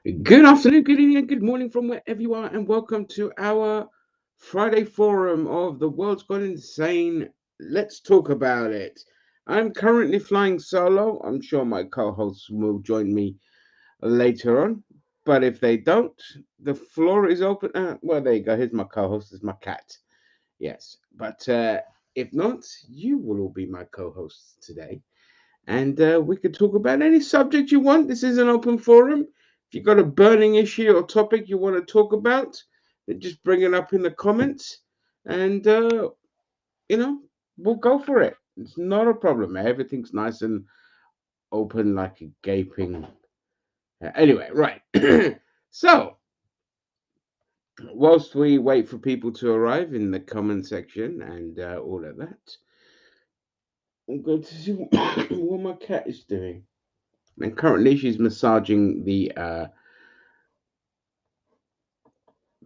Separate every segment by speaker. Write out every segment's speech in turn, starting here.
Speaker 1: Good afternoon, good evening, and good morning from wherever you are, and welcome to our Friday forum of The World's Gone Insane. Let's talk about it. I'm currently flying solo. I'm sure my co hosts will join me later on, but if they don't, the floor is open. Well, there you go. Here's my co host, is my cat. Yes, but if not, you will all be my co hosts today and we could talk about any subject you want. This is an open forum. If you've got a burning issue or topic you want to talk about, then just bring it up in the comments, and you know we'll go for it. It's not a problem. Everything's nice and open, like a gaping. Anyway, right. So, whilst we wait for people to arrive in the comment section and all of that, I'm going to see what my cat is doing. And currently, she's massaging the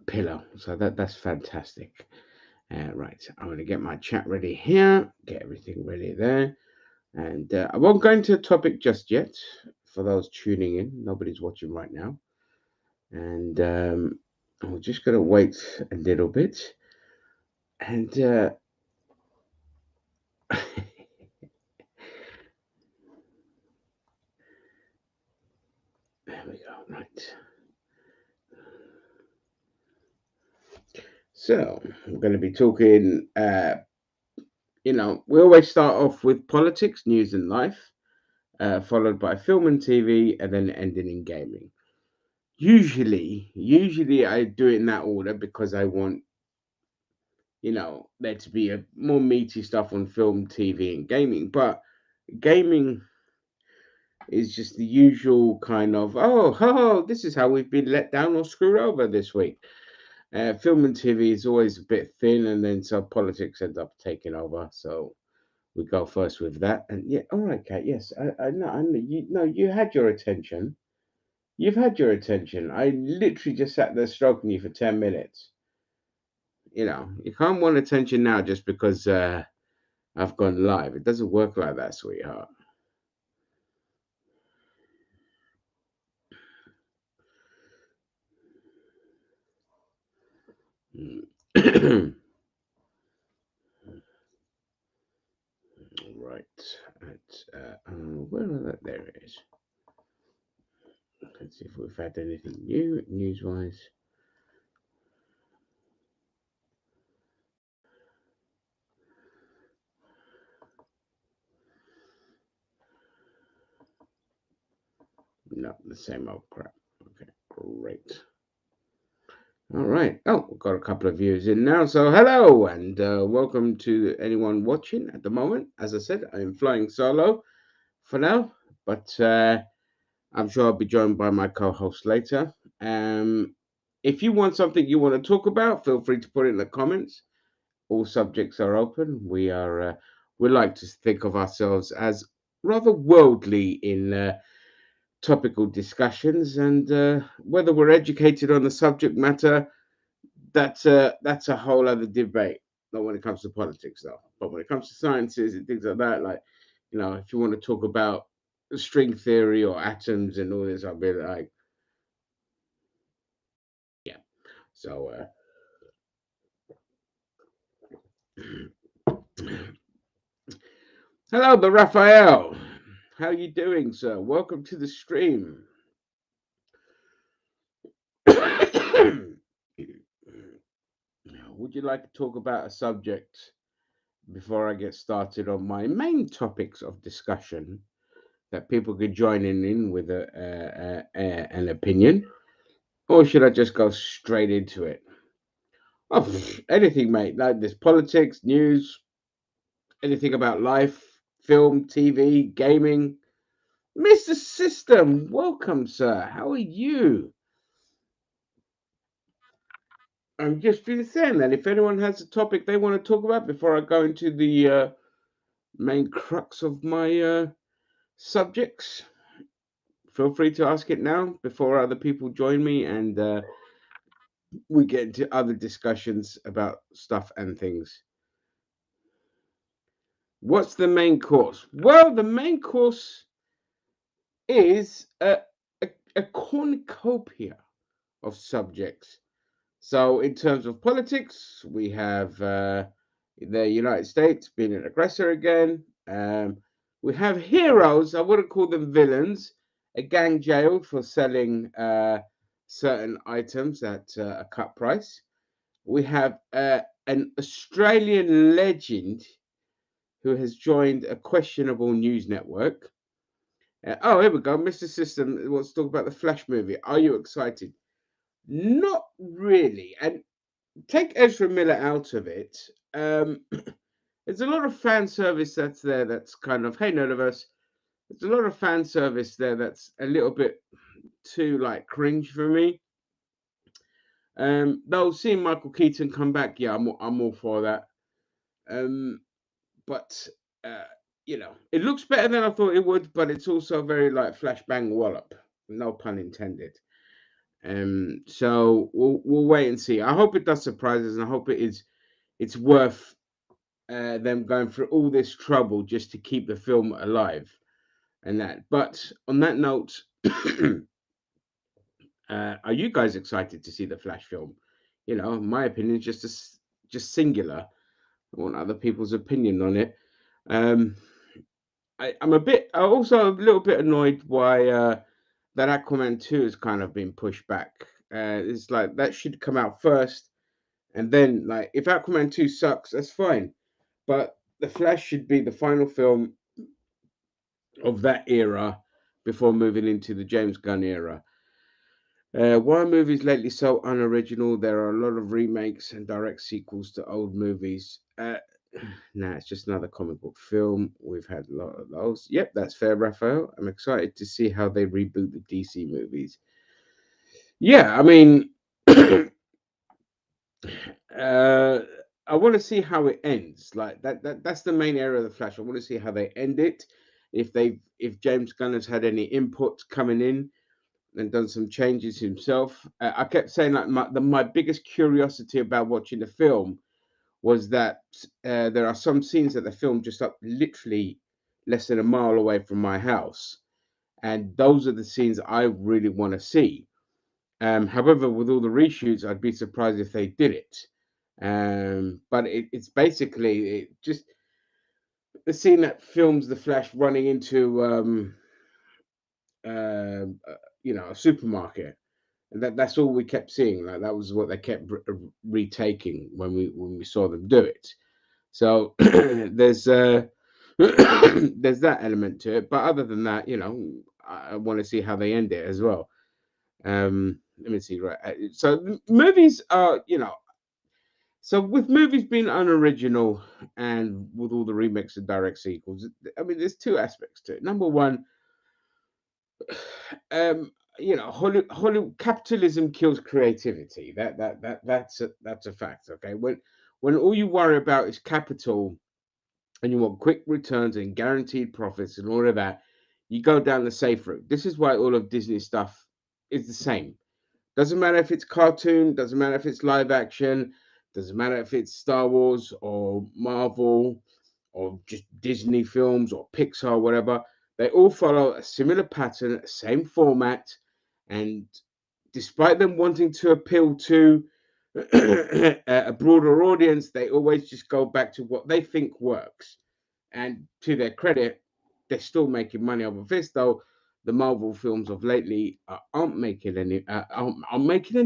Speaker 1: pillow. So that's fantastic. Right, I'm going to get my chat ready here, get everything ready there, and I won't go into a topic just yet. For those tuning in, nobody's watching right now, and we're just going to wait a little bit, and there we go. Right. So I'm going to be talking. We always start off with politics, news, and life, followed by film and TV, and then ending in gaming. Usually I do it in that order because I want, there to be a more meaty stuff on film, TV, and gaming. But gaming is just the usual kind of, this is how we've been let down or screwed over this week. Film and TV is always a bit thin, and then so politics ends up taking over. So we go first with that. And yeah, all right, Kat. Yes, I know. You know, you had your attention. You've had your attention. I literally just sat there stroking you for 10 minutes. You can't want attention now just because I've gone live. It doesn't work like that, sweetheart. Mm. Right. Where are that? There it is. Let's see if we've had anything new news wise. No, the same old crap. Okay, great. All right. Oh, we've got a couple of viewers in now. So, hello and welcome to anyone watching at the moment. As I said, I am flying solo for now, but I'm sure I'll be joined by my co host later. If you want something you want to talk about, feel free to put it in the comments. All subjects are open. We like to think of ourselves as rather worldly in topical discussions, and whether we're educated on the subject matter, that's a whole other debate. Not when it comes to politics, though, but when it comes to sciences and things like that, like if you want to talk about string theory or atoms and all this, I'll be like, yeah. So, hello, but Raphael, how you doing, sir? Welcome to the stream. Would you like to talk about a subject before I get started on my main topics of discussion that people could join in with an opinion, or should I just go straight into it? Oh, anything, mate. Like there's politics, news, anything about life, film, TV, gaming. Mr. System, welcome, sir. How are you? I'm just been saying that if anyone has a topic they want to talk about before I go into the main crux of my subjects, feel free to ask it now before other people join me and we get into other discussions about stuff and things. What's the main course? Well, the main course is a cornucopia of subjects. So, in terms of politics, we have the United States being an aggressor again. We have heroes. I wouldn't call them villains. A gang jailed for selling certain items at a cut price. We have an Australian legend who has joined a questionable news network. Oh, here we go. Mr. System wants to talk about the Flash movie. Are you excited? Not really. And take Ezra Miller out of it. Um, there's a lot of fan service that's there that's kind of, hey, Nerdiverse. There's a lot of fan service there that's a little bit too like cringe for me. Though seeing Michael Keaton come back, yeah, I'm all for that. Um, but uh, it looks better than I thought it would, but it's also very like flashbang wallop, no pun intended. So we'll wait and see. I hope it does surprise us, and I hope it's worth them going through all this trouble just to keep the film alive and that. But on that note, are you guys excited to see the Flash film? My opinion is just singular. I want other people's opinion on it. Um, I'm also a little bit annoyed why that Aquaman 2 has kind of been pushed back. It's like that should come out first, and then like if Aquaman 2 sucks, that's fine. But the Flash should be the final film of that era before moving into the James Gunn era. Why are movies lately so unoriginal? There are a lot of remakes and direct sequels to old movies. Nah, it's just another comic book film. We've had a lot of those. Yep, that's fair, Raphael. I'm excited to see how they reboot the DC movies. Yeah, I mean, uh, I want to see how it ends. Like that's the main area of the Flash. I want to see how they end it. If James Gunn has had any input coming in and done some changes himself. I kept saying like my biggest curiosity about watching the film was that there are some scenes that the film just up literally less than a mile away from my house, and those are the scenes I really want to see. However, with all the reshoots, I'd be surprised if they did it. But it's basically just the scene that films the Flash running into a supermarket. And that's all we kept seeing. Like that was what they kept retaking when we saw them do it. So there's there's that element to it. But other than that, I want to see how they end it as well. Let me see. Right. So movies are, so with movies being unoriginal and with all the remakes and direct sequels, I mean, there's two aspects to it. Number one, Hollywood capitalism kills creativity. That's a fact. Okay, when all you worry about is capital and you want quick returns and guaranteed profits and all of that, you go down the safe route. This is why all of Disney stuff is the same. Doesn't matter if it's cartoon, doesn't matter if it's live action, doesn't matter if it's Star Wars or Marvel or just Disney films or Pixar, whatever. They all follow a similar pattern, same format, and despite them wanting to appeal to a broader audience, they always just go back to what they think works. And to their credit, they're still making money off of this, though the Marvel films of lately aren't making any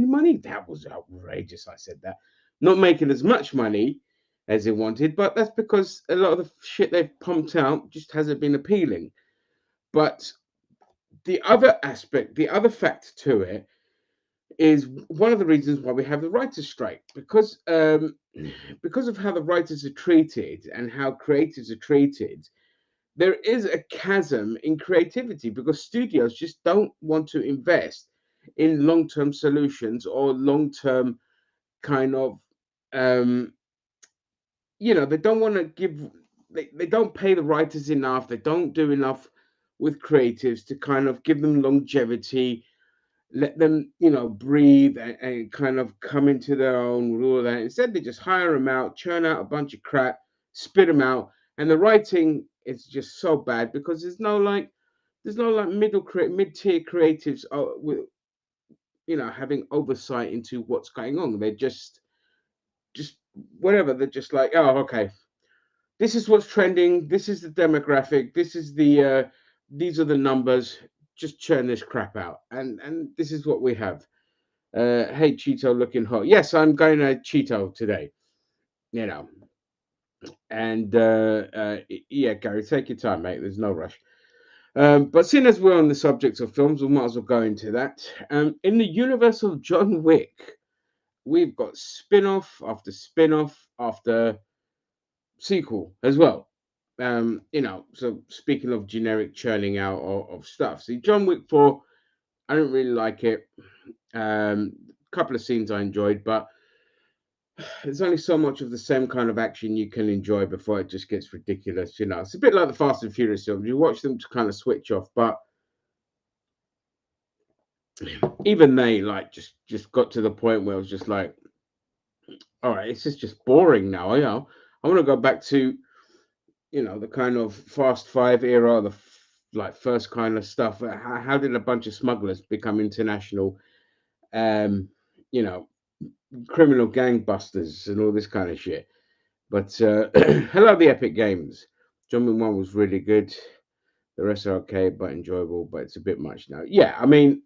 Speaker 1: money. That was outrageous. I said that. Not making as much money as they wanted, but that's because a lot of the shit they've pumped out just hasn't been appealing. But the other fact to it is one of the reasons why we have the writers' strike because of how the writers are treated and how creatives are treated. There is a chasm in creativity because studios just don't want to invest in long-term solutions or long-term kind of um, they don't want to they don't pay the writers enough, they don't do enough with creatives to kind of give them longevity, let them breathe and kind of come into their own with all of that. Instead they just hire them out, churn out a bunch of crap, spit them out, and the writing is just so bad because there's no like there's no like mid-tier creatives with having oversight into what's going on. They're just whatever. They're just like, oh, okay, this is what's trending. This is the demographic. This is these are the numbers. Just churn this crap out, and this is what we have. Hey, Cheeto, looking hot. Yes, I'm going to Cheeto today. You know, and yeah, Gary, take your time, mate. There's no rush. But seeing as we're on the subject of films, we might as well go into that. In the universe of John Wick, we've got spin-off after spin-off after sequel as well. So speaking of generic churning out of stuff, see, John Wick 4, I don't really like it. Couple of scenes I enjoyed, but there's only so much of the same kind of action you can enjoy before it just gets ridiculous. It's a bit like the Fast and Furious films. You watch them to kind of switch off, but even they like just got to the point where it was just like, all right, it's just boring now. I want to go back to the kind of Fast Five era, like first kind of stuff. How did a bunch of smugglers become international, um, you know, criminal gangbusters and all this kind of shit? But hello, the Epic Games. John Wick 1 was really good. The rest are okay, but enjoyable. But it's a bit much now. Yeah, I mean,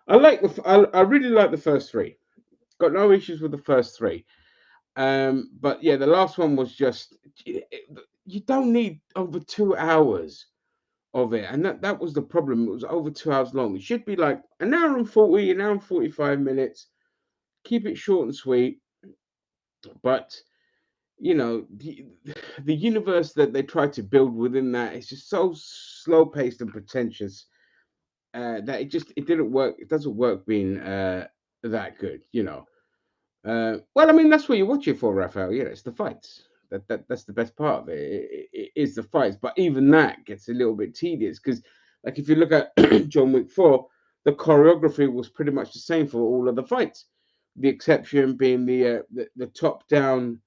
Speaker 1: I really like the first three. Got no issues with the first three. But yeah, the last one was just you don't need over 2 hours of it, and that was the problem. It was over 2 hours long. It should be like an hour and 40, an hour and 45 minutes. Keep it short and sweet. But the universe that they try to build within that is just so slow paced and pretentious that it didn't work. It doesn't work being that good. Well, I mean, that's what you watch it for, Raphael. Yeah, it's the fights. That's the best part of it. It is the fights, but even that gets a little bit tedious because, like, if you look at John Wick 4, the choreography was pretty much the same for all of the fights. The exception being the top down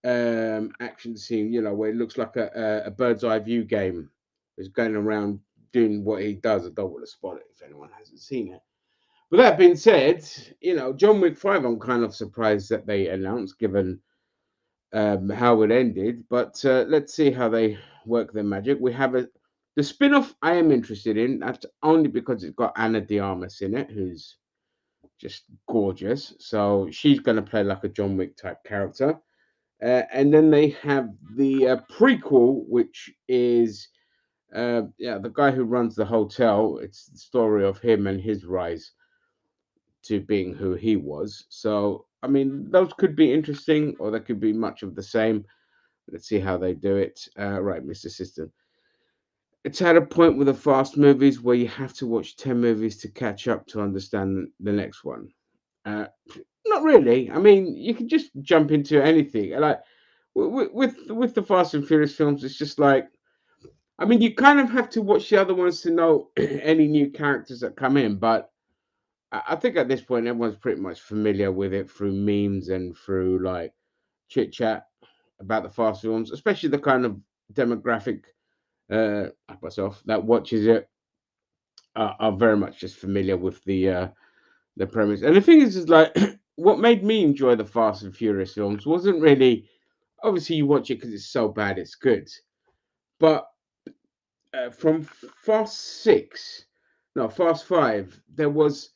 Speaker 1: action scene, where it looks like a bird's eye view game is going around doing what he does. I don't want to spoil it if anyone hasn't seen it. But that being said, John Wick 5, I'm kind of surprised that they announced, given how it ended. But let's see how they work their magic. We have the spin off I am interested in. That's only because it's got Anna de Armas in it, who's just gorgeous. So she's going to play like a John Wick type character. And then they have the prequel, which is the guy who runs the hotel. It's the story of him and his rise to being who he was. So, I mean, those could be interesting, or they could be much of the same. Let's see how they do it. Right, Mr. System. It's at a point with the fast movies where you have to watch 10 movies to catch up to understand the next one. Uh, Not really. I mean, you can just jump into anything. Like with the Fast and Furious films, it's just like, I mean, you kind of have to watch the other ones to know any new characters that come in, but I think at this point everyone's pretty much familiar with it through memes and through like chit chat about the Fast films, especially the kind of demographic like myself that watches it are very much just familiar with the premise. And the thing is like what made me enjoy the Fast and Furious films wasn't really obviously you watch it because it's so bad it's good, but from Fast Six, no Fast Five, there was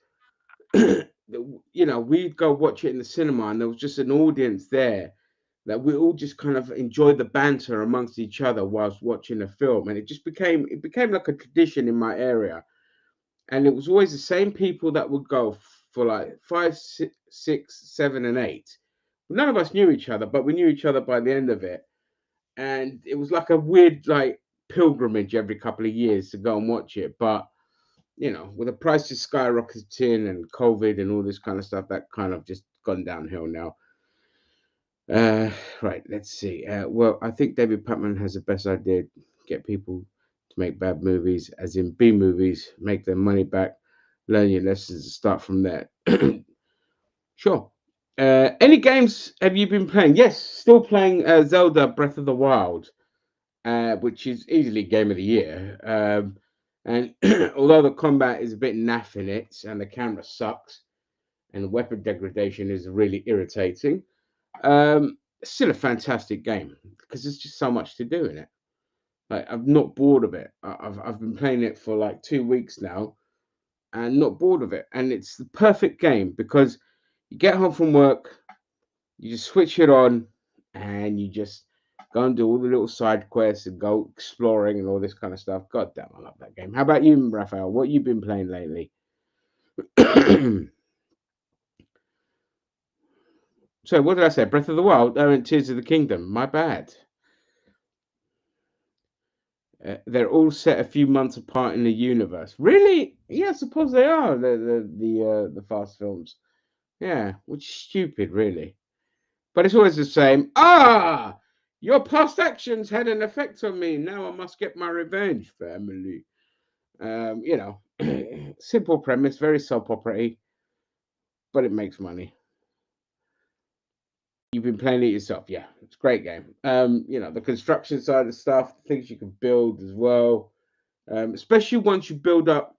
Speaker 1: we'd go watch it in the cinema, and there was just an audience there that we all just kind of enjoyed the banter amongst each other whilst watching a film, and it became like a tradition in my area, and it was always the same people that would go for like five, six, seven, and eight. None of us knew each other, but we knew each other by the end of it, and it was like a weird like pilgrimage every couple of years to go and watch it, but with the prices skyrocketing and COVID and all this kind of stuff, that kind of just gone downhill now. Right, let's see. Well, I think David Putman has the best idea: get people to make bad movies, as in B movies, make their money back, learn your lessons, and start from there. Sure. Any games have you been playing? Yes, still playing Zelda Breath of the Wild, which is easily game of the year. And although the combat is a bit naff in it, and the camera sucks, and the weapon degradation is really irritating, it's still a fantastic game because there's just so much to do in it. Like I'm not bored of it. I've been playing it for like 2 weeks now, and not bored of it. And it's the perfect game because you get home from work, you just switch it on, and you just go and do all the little side quests and go exploring and all this kind of stuff. God damn, I love that game. How about you, Raphael? What you been playing lately? So what did I say? Breath of the Wild? Oh, and Tears of the Kingdom. My bad. They're all set a few months apart in the universe. Really? Yeah, I suppose they are. The fast films. Yeah, which is stupid, really. But it's always the same. Ah, your past actions had an effect on me. Now I must get my revenge, family. You know, simple premise, very soap opera, but it makes money. You've been playing it yourself, yeah. It's a great game. The construction side of stuff, the things you can build as well. Especially once you build up.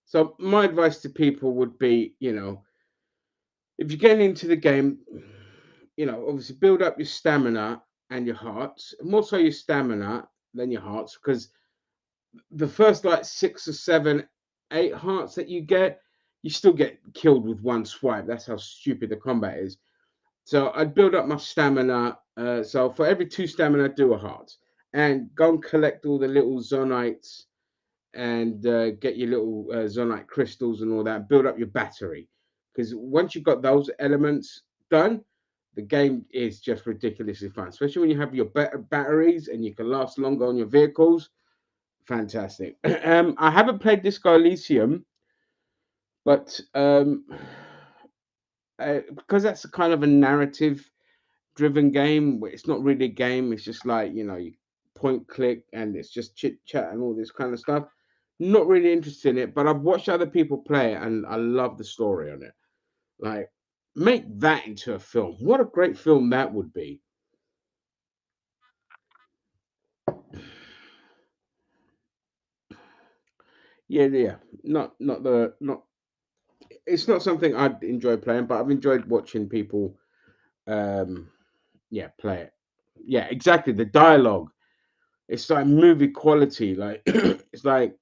Speaker 1: So my advice to people would be, if you're getting into the game, obviously build up your stamina and your hearts, more so your stamina than your hearts, because the first like 6 or 7, 8 hearts that you get, you still get killed with one swipe. That's how stupid the combat is. So I'd build up my stamina. So for every 2 stamina, do a heart, and go and collect all the little zonites and get your little zonite crystals and all that. Build up your battery, because once you've got those elements done, the game is just ridiculously fun. Especially when you have your better batteries and you can last longer on your vehicles. Fantastic. I haven't played Disco Elysium, but because that's a kind of a narrative driven game. It's not really a game. It's just like you point click and it's just chit chat and all this kind of stuff. Not really interested in it, but I've watched other people play it and I love the story on it. Like, make that into a film. What a great film that would be. Yeah, yeah. Not the not. It's not something I'd enjoy playing, but I've enjoyed watching people. Um, yeah, play it. Yeah, exactly. The dialogue. It's like movie quality. Like it's like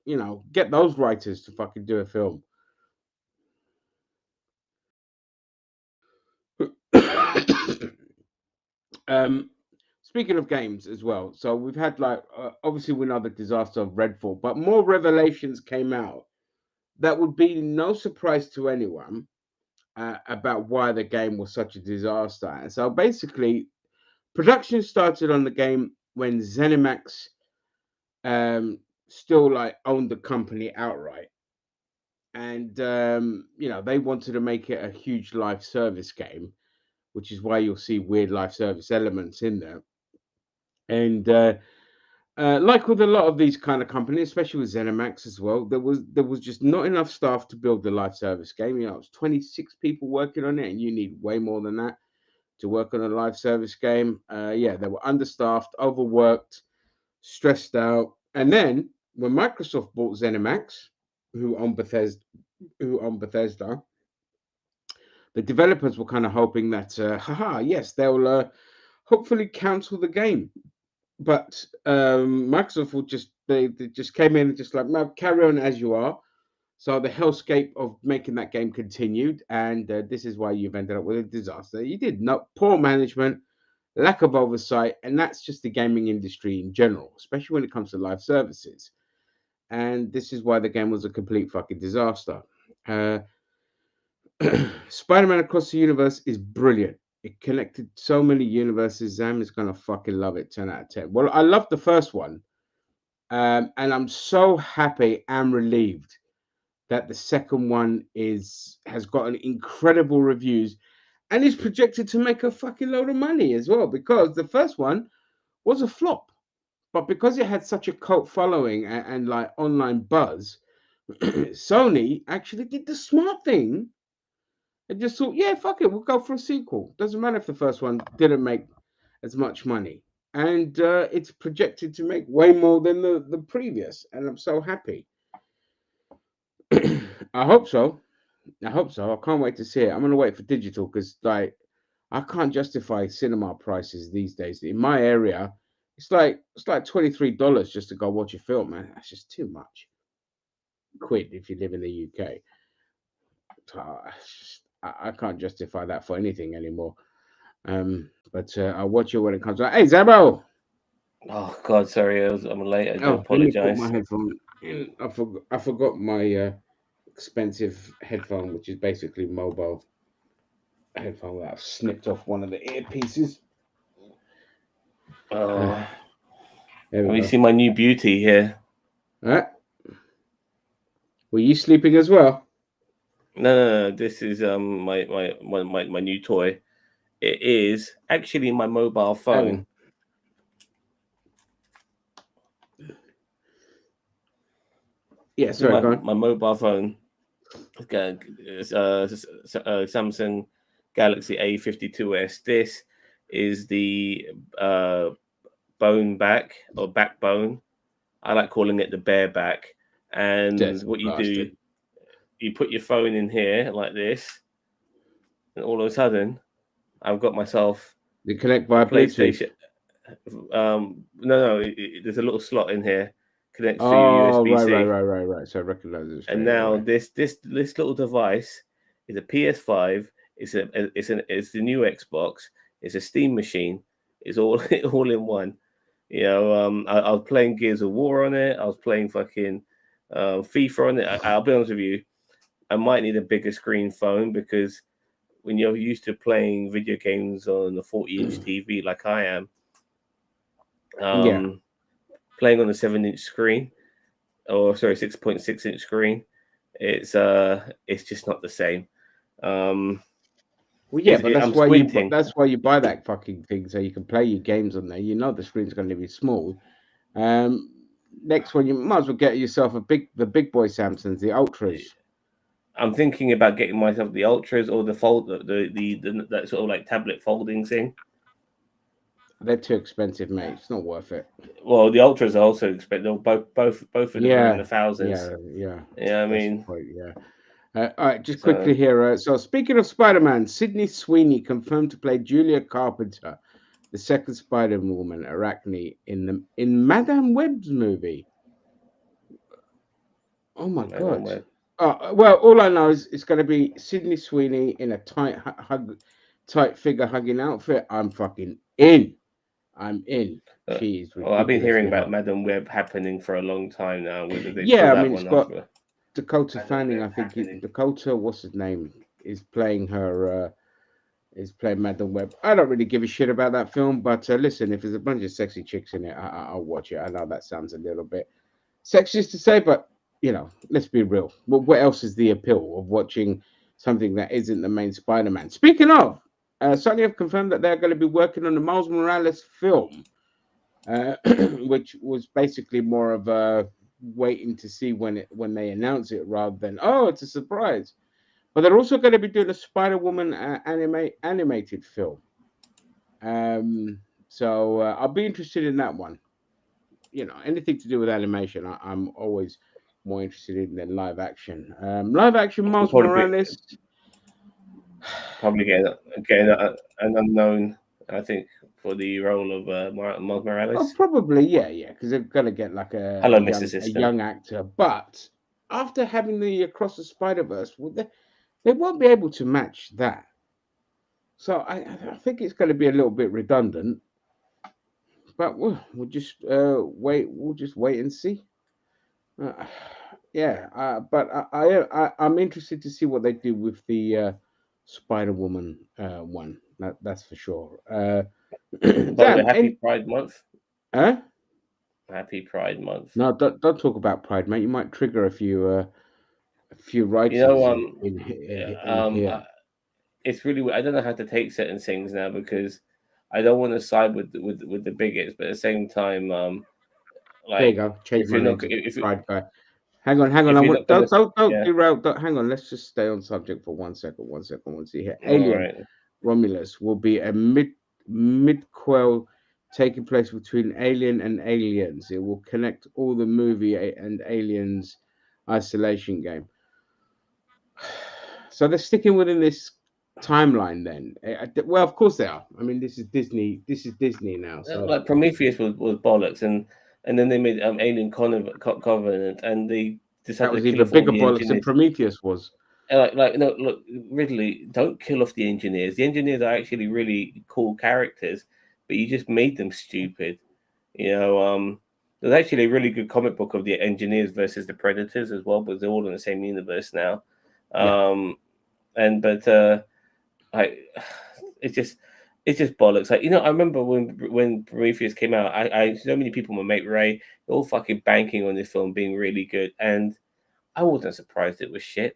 Speaker 1: get those writers to fucking do a film. um, Speaking of games as well, so we've had like obviously we know the disaster of Redfall, but more revelations came out that would be no surprise to anyone about why the game was such a disaster. And so basically, production started on the game when ZeniMax um, still like owned the company outright. And they wanted to make it a huge live service game, which is why you'll see weird live service elements in there. And like with a lot of these kind of companies, especially with ZeniMax as well, there was just not enough staff to build the live service game. It was 26 people working on it, and you need way more than that to work on a live service game. Yeah, they were understaffed, overworked, stressed out. And then when Microsoft bought ZeniMax, who own Bethesda, who own Bethesda, the developers were kind of hoping that, haha, yes, they'll hopefully cancel the game. But Microsoft will they just came in and just like, no, carry on as you are. So the hellscape of making that game continued, and this is why you've ended up with a disaster. You did not poor management, lack of oversight, and that's just the gaming industry in general, especially when it comes to live services. And this is why the game was a complete fucking disaster. Uh, Spider-Man Across the Universe is brilliant. It connected so many universes. Zam is gonna fucking love it. 10 out of 10. Well, I loved the first one, and I'm so happy and relieved that the second one has gotten incredible reviews and is projected to make a fucking load of money as well. Because the first one was a flop, but because it had such a cult following and like online buzz, Sony actually did the smart thing and just thought, yeah, fuck it, we'll go for a sequel. Doesn't matter if the first one didn't make as much money. And it's projected to make way more than the previous. And I'm so happy. I hope so. I hope so. I can't wait to see it. I'm gonna wait for digital because like I can't justify cinema prices these days. In my area, it's like $23 just to go watch a film, man. That's just too much. Quid if you live in the UK. I can't justify that for anything anymore. But I'll watch it when it comes out. Hey, Zabo!
Speaker 2: Oh God, sorry, I'm late. I do
Speaker 1: Oh, let me put my
Speaker 2: apologize.
Speaker 1: headphone in. I forgot my expensive headphone, which is basically mobile headphone. I've snipped off one of the earpieces. Uh,
Speaker 2: Oh,
Speaker 1: there we
Speaker 2: have you
Speaker 1: go.
Speaker 2: seen my new beauty here?
Speaker 1: All were you sleeping as well?
Speaker 2: No. This is my new toy. It is actually my mobile
Speaker 1: Hang
Speaker 2: phone.
Speaker 1: on. Yeah,
Speaker 2: This is
Speaker 1: sorry,
Speaker 2: my
Speaker 1: go on.
Speaker 2: my mobile phone. It's Samsung Galaxy A52s. This is the uh, bone back or backbone. I like calling it the bareback. And
Speaker 1: Dirty
Speaker 2: what you do,
Speaker 1: bastard.
Speaker 2: you put your phone in here like this, and all of a sudden, I've got myself
Speaker 1: You connect
Speaker 2: a
Speaker 1: via Bluetooth.
Speaker 2: PlayStation. No, there's a little slot in here, connects to your
Speaker 1: Oh,
Speaker 2: USB
Speaker 1: right, right,
Speaker 2: C,
Speaker 1: right, right, right. So I recognize it
Speaker 2: and
Speaker 1: straight
Speaker 2: now
Speaker 1: away.
Speaker 2: this little device is a PS5. It's the new Xbox. It's a Steam machine. It's all all in one. I was playing Gears of War on it. I was playing fucking FIFA on it. I'll be honest with you, I might need a bigger screen phone because when you're used to playing video games on a 40-inch TV like I am,
Speaker 1: Yeah.
Speaker 2: um, playing on a 7-inch screen, or sorry, 6.6-inch screen, it's just not the same. Um,
Speaker 1: Well, yeah, but
Speaker 2: I'm
Speaker 1: that's why
Speaker 2: squinting.
Speaker 1: that's why you buy that fucking thing so you can play your games on there. You know the screen's going to be small. Um, Next one, you might as well get yourself the big boy Samsungs, the Ultras.
Speaker 2: I'm thinking about getting myself the ultras or the fold the that sort of like tablet folding thing.
Speaker 1: They're too expensive, mate. It's not worth it.
Speaker 2: Well, the ultras are also expensive. Both of them are in the
Speaker 1: Yeah,
Speaker 2: thousands.
Speaker 1: yeah.
Speaker 2: Yeah, I
Speaker 1: That's the
Speaker 2: mean,
Speaker 1: point. Yeah. All right, just quickly
Speaker 2: so
Speaker 1: here. So, speaking of Spider-Man, Sydney Sweeney confirmed to play Julia Carpenter, the second Spider-Woman, Arachne, in Madame Web's movie. Oh my
Speaker 2: I don't
Speaker 1: god.
Speaker 2: know.
Speaker 1: Well, all I know is it's going to be Sydney Sweeney in a tight figure hugging outfit. I'm fucking in. I'm in.
Speaker 2: Uh,
Speaker 1: She is
Speaker 2: well, I've been hearing
Speaker 1: ridiculously
Speaker 2: about
Speaker 1: hot.
Speaker 2: Madam Web happening for a long time now. Whether they
Speaker 1: Yeah,
Speaker 2: pull
Speaker 1: I
Speaker 2: that
Speaker 1: mean, it's
Speaker 2: one
Speaker 1: got
Speaker 2: off,
Speaker 1: Dakota
Speaker 2: Madam
Speaker 1: Fanning.
Speaker 2: Web
Speaker 1: I think
Speaker 2: happening.
Speaker 1: Dakota, what's his name, is playing her. Is playing Madam Web. I don't really give a shit about that film, but listen, if there's a bunch of sexy chicks in it, I'll watch it. I know that sounds a little bit sexist to say, but let's be real. What else is the appeal of watching something that isn't the main Spider-Man? Speaking of, Sony have confirmed that they're going to be working on the Miles Morales film, which was basically more of a waiting to see when they announce it rather than it's a surprise. But they're also going to be doing a Spider Woman animated film. So I'll be interested in that one. Anything to do with animation, I'm always more interested in than live action. Live action
Speaker 2: We'll
Speaker 1: Miles
Speaker 2: probably
Speaker 1: Morales.
Speaker 2: probably get an unknown. I think for the role of Miles
Speaker 1: Oh,
Speaker 2: Morales.
Speaker 1: probably, yeah, because they're gonna get like a,
Speaker 2: Hello,
Speaker 1: a
Speaker 2: Mr.
Speaker 1: young a
Speaker 2: System.
Speaker 1: young actor. But after having the Across the Spider Verse, they won't be able to match that. So I think it's going to be a little bit redundant. But we'll just wait. We'll just wait and see. Uh, yeah, but I'm interested to see what they do with the Spider Woman one. That's for sure.
Speaker 2: By the way,
Speaker 1: Dan,
Speaker 2: Happy Pride Month.
Speaker 1: huh?
Speaker 2: Happy Pride Month.
Speaker 1: No, don't talk about Pride, mate. You might trigger a few
Speaker 2: You know,
Speaker 1: writers in
Speaker 2: um,
Speaker 1: here.
Speaker 2: uh, it's really I don't know how to take certain things now because I don't want to side with the bigots, but at the same time,
Speaker 1: There you
Speaker 2: like
Speaker 1: go. Change
Speaker 2: if
Speaker 1: my
Speaker 2: you're
Speaker 1: name
Speaker 2: not
Speaker 1: to
Speaker 2: if
Speaker 1: Pride Guy. Hang on.
Speaker 2: if
Speaker 1: I
Speaker 2: you're
Speaker 1: want
Speaker 2: not gonna
Speaker 1: don't
Speaker 2: yeah,
Speaker 1: derail. Hang on. Let's just stay on subject for 1 second. 1 second. We'll see here.
Speaker 2: all
Speaker 1: Alien
Speaker 2: right.
Speaker 1: Romulus will be a midquel taking place between Alien and Aliens. It will connect all the movie and Aliens isolation game. So they're sticking within this timeline then. Well, of course they are. I mean, this is Disney. This is Disney now. So
Speaker 2: Like Prometheus was bollocks, and then they made Alien Covenant, and they
Speaker 1: that
Speaker 2: decided
Speaker 1: was
Speaker 2: to kill
Speaker 1: even
Speaker 2: off all
Speaker 1: bigger
Speaker 2: the
Speaker 1: bollocks than
Speaker 2: engineers.
Speaker 1: Prometheus was.
Speaker 2: Like no, look, Ridley, don't kill off the engineers. The engineers are actually really cool characters, but you just made them stupid. There's actually a really good comic book of the engineers versus the predators as well, but they're all in the same universe now.
Speaker 1: Yeah.
Speaker 2: And but I, it's just bollocks. Like, I remember when Prometheus came out, I so many people, my mate Ray, all fucking banking on this film being really good, and I wasn't surprised it was shit.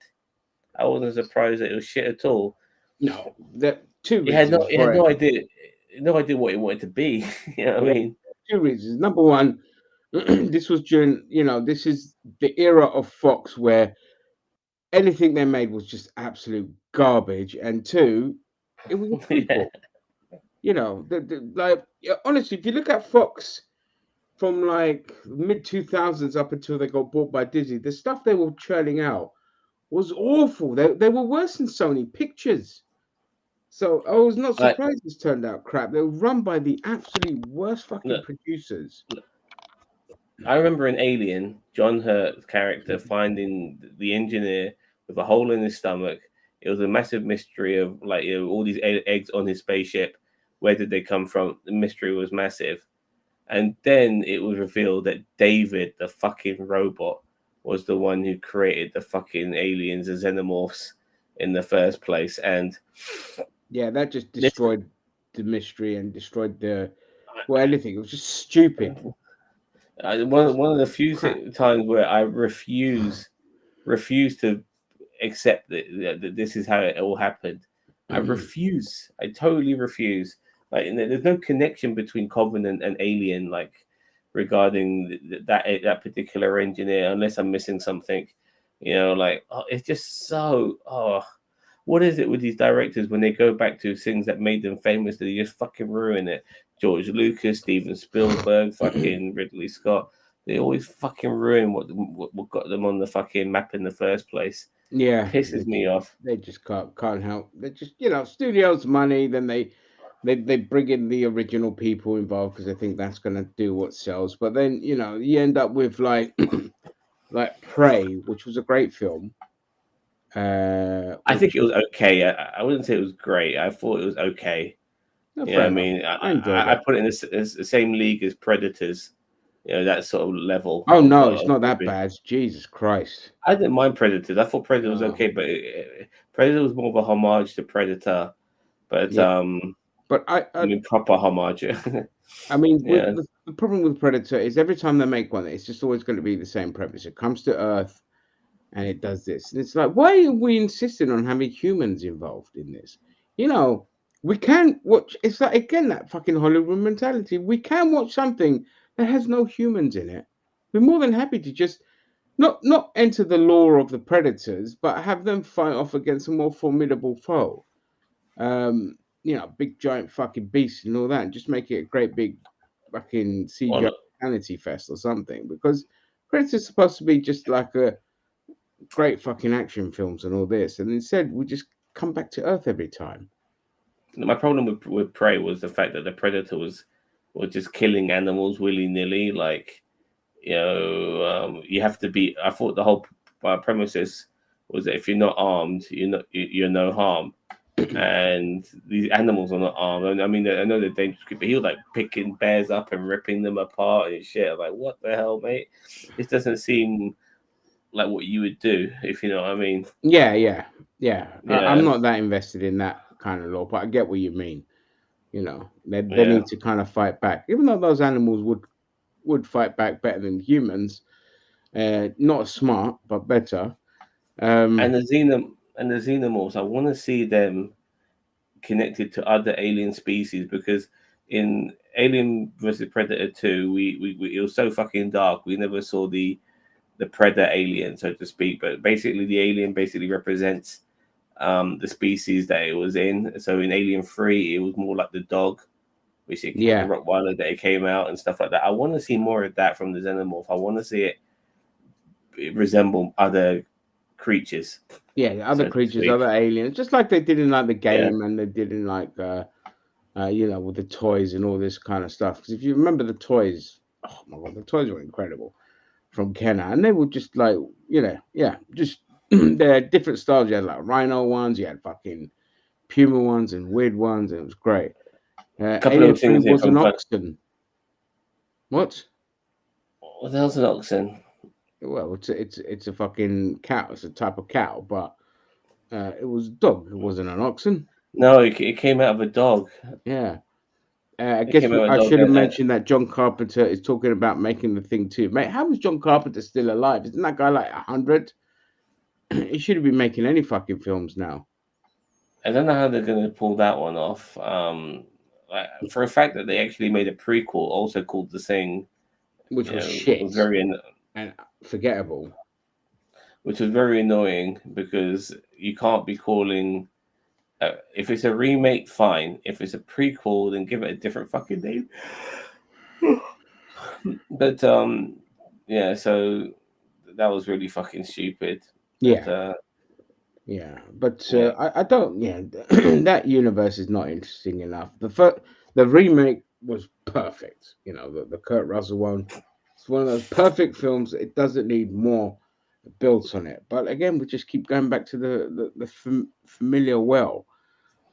Speaker 2: I wasn't surprised that it was shit at all.
Speaker 1: No, there two
Speaker 2: It had
Speaker 1: reasons for it.
Speaker 2: no idea what it wanted to be. You know what
Speaker 1: Yeah,
Speaker 2: I mean?
Speaker 1: two reasons. Number one, this was during, this is the era of Fox where anything they made was just absolute garbage. And two, it was a
Speaker 2: Yeah.
Speaker 1: prequel. Like, honestly, if you look at Fox from like mid 2000s up until they got bought by Disney, the stuff they were churning out was awful. They were worse than Sony Pictures. So I was not
Speaker 2: Like,
Speaker 1: surprised this turned out crap. They were run by the absolute worst fucking
Speaker 2: look,
Speaker 1: producers.
Speaker 2: I remember in Alien, John Hurt's character finding the engineer with a hole in his stomach. It was a massive mystery of like, all these eggs on his spaceship. Where did they come from? The mystery was massive. And then it was revealed that David, the fucking robot, was the one who created the fucking aliens and xenomorphs in the first place. And
Speaker 1: Yeah, that just
Speaker 2: this,
Speaker 1: destroyed the mystery and destroyed anything. It was just stupid.
Speaker 2: one of the few
Speaker 1: Crap.
Speaker 2: times where I refuse to accept that this is how it all happened. I refuse. I totally refuse. Like, there's no connection between Covenant and Alien, like, regarding that particular engineer, unless I'm missing something. It's just so. What is it with these directors when they go back to things that made them famous that they just fucking ruin it? George Lucas, Steven Spielberg, fucking Ridley Scott. They always fucking ruin what got them on the fucking map in the first place.
Speaker 1: Yeah,
Speaker 2: Pisses me off.
Speaker 1: they just can't help. They just studios money. Then they bring in the original people involved because they think that's gonna do what sells. But then you end up with like like Prey, which was a great film.
Speaker 2: I think it was okay. I wouldn't say it was great. I thought it was okay.
Speaker 1: Fair
Speaker 2: I
Speaker 1: enough.
Speaker 2: mean,
Speaker 1: I enjoyed
Speaker 2: I
Speaker 1: it.
Speaker 2: put it in the same league as Predators. That sort of level.
Speaker 1: Oh
Speaker 2: Of,
Speaker 1: no, it's not that
Speaker 2: movie.
Speaker 1: bad. Jesus Christ.
Speaker 2: I didn't mind Predators. I thought Predator was
Speaker 1: No.
Speaker 2: okay, but Predator was more of a homage to Predator. But
Speaker 1: Yeah. But
Speaker 2: I mean, proper homage.
Speaker 1: I mean,
Speaker 2: Yeah.
Speaker 1: the problem with Predator is every time they make one, it's just always going to be the same premise. It comes to Earth and it does this. And it's like, why are we insisting on having humans involved in this? We can watch. It's like, again, that fucking Hollywood mentality. We can watch something that has no humans in it. We're more than happy to just not enter the lore of the Predators, but have them fight off against a more formidable foe. Big giant fucking beast and all that, and just make it a great big fucking CGI
Speaker 2: Well,
Speaker 1: sanity fest or something. Because Predator's supposed to be just like a great fucking action films and all this, and instead we just come back to Earth every time.
Speaker 2: my problem with Prey was the fact that the Predator was just killing animals willy nilly. Like, you have to be. I thought the whole premises was that if you're not armed, you're no harm. And these animals are not armed. And I mean, I know they're dangerous, but he was like picking bears up and ripping them apart and shit. I'm like, what the hell, mate? This doesn't seem like what you would do, if you know what I mean.
Speaker 1: Yeah. I'm
Speaker 2: Yeah.
Speaker 1: not that invested in that kind of law, but I get what you mean. They
Speaker 2: Yeah.
Speaker 1: need to kind of fight back, even though those animals would fight back better than humans. Not as smart, but better.
Speaker 2: And the xenomorphs, I want to see them connected to other alien species, because in Alien versus Predator 2, we it was so fucking dark. We never saw the predator alien, so to speak. But basically, the alien basically represents the species that it was in. So in Alien 3, it was more like the dog, which the Rottweiler that it came out and stuff like that. I want to see more of that from the xenomorph. I want to see it resemble other creatures.
Speaker 1: Yeah, other
Speaker 2: So to
Speaker 1: creatures,
Speaker 2: speak.
Speaker 1: other aliens, just like they did in like the
Speaker 2: Yeah.
Speaker 1: game and they did in like with the toys and all this kind of stuff. Because if you remember the toys, oh my god, the toys were incredible from Kenner, and they were just like, just they had different styles. You had like rhino ones, you had fucking puma ones and weird ones, and it was great.
Speaker 2: A couple
Speaker 1: Alien
Speaker 2: of
Speaker 1: 3
Speaker 2: things here
Speaker 1: was an
Speaker 2: from
Speaker 1: oxen. What?
Speaker 2: what the hell's an oxen?
Speaker 1: Well, it's a fucking cow. It's a type of cow, but it was a dog. It wasn't an oxen.
Speaker 2: No, it came out of a dog.
Speaker 1: Yeah. I
Speaker 2: It
Speaker 1: guess
Speaker 2: came out of a
Speaker 1: I
Speaker 2: dog,
Speaker 1: should have
Speaker 2: and
Speaker 1: mentioned that John Carpenter is talking about making the thing too. Mate, how is John Carpenter still alive? Isn't that guy like 100? He should have been making any fucking films now.
Speaker 2: I don't know how they're going to pull that one off. For a fact that they actually made a prequel, also called The Thing,
Speaker 1: Which was shit
Speaker 2: was very
Speaker 1: and forgettable.
Speaker 2: which was very annoying because you can't be calling. If it's a remake, fine. If it's a prequel, then give it a different fucking name. But yeah. So that was really fucking stupid. But
Speaker 1: Yeah, yeah. But
Speaker 2: yeah,
Speaker 1: I don't. Yeah, that universe is not interesting enough. The remake was perfect. The Kurt Russell one. It's one of those perfect films. It doesn't need more built on it. But again, we just keep going back to the familiar well.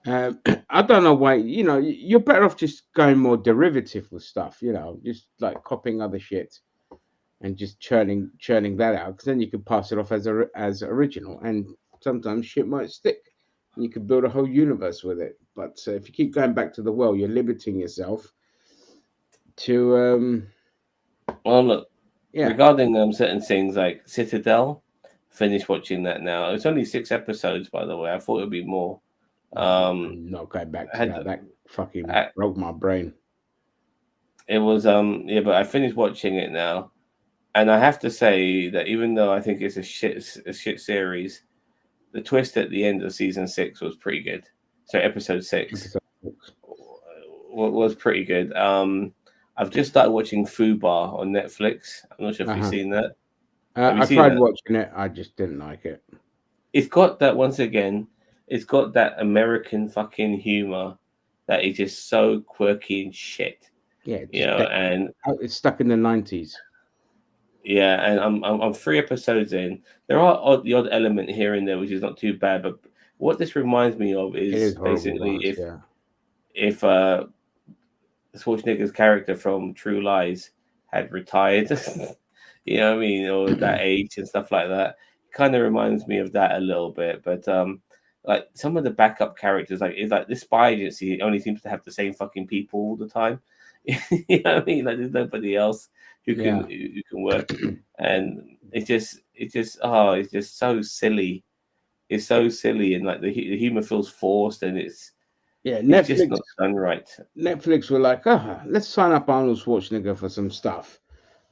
Speaker 1: I don't know why. You're better off just going more derivative with stuff. Just like copying other shit and just churning that out. Because then you can pass it off as original, and sometimes shit might stick. And you could build a whole universe with it. But if you keep going back to the well, you're limiting yourself to
Speaker 2: well, look,
Speaker 1: yeah.
Speaker 2: regarding certain things like Citadel, finished watching that now. It's only 6 episodes, by the way. I thought it'd be more. Um,
Speaker 1: I'm not going back
Speaker 2: I
Speaker 1: to
Speaker 2: had
Speaker 1: that. That fucking
Speaker 2: I,
Speaker 1: broke my brain.
Speaker 2: it was yeah, but I finished watching it now, and I have to say that even though I think it's a shit series, the twist at the end of season 6 was pretty good. So episode 6
Speaker 1: Episode 6.
Speaker 2: was pretty good. I've just started watching Fubar on Netflix. I'm not sure if you've
Speaker 1: Uh-huh.
Speaker 2: seen that. Have you
Speaker 1: I
Speaker 2: seen
Speaker 1: tried
Speaker 2: that?
Speaker 1: watching it. I just didn't like it.
Speaker 2: It's got that once again. It's got that American fucking humor that is just so quirky and shit,
Speaker 1: Yeah, just
Speaker 2: And
Speaker 1: it's stuck in the 90s.
Speaker 2: yeah, and I'm 3 episodes in. There are the odd element here and there which is not too bad, but what this reminds me of
Speaker 1: It
Speaker 2: is
Speaker 1: is horrible,
Speaker 2: basically
Speaker 1: Lance. Yeah.
Speaker 2: if Schwarzenegger's character from True Lies had retired, you know what I mean, or that age and stuff like that. Kind of reminds me of that a little bit, but like some of the backup characters, like it's like this spy agency only seems to have the same fucking people all the time. You know what I mean? Like there's nobody else
Speaker 1: Yeah.
Speaker 2: who can work, and it's just so silly. It's so silly, and like the humor feels forced, and
Speaker 1: Yeah,
Speaker 2: it's just
Speaker 1: Netflix
Speaker 2: not done right.
Speaker 1: Netflix were like, let's sign up Arnold Schwarzenegger for some stuff.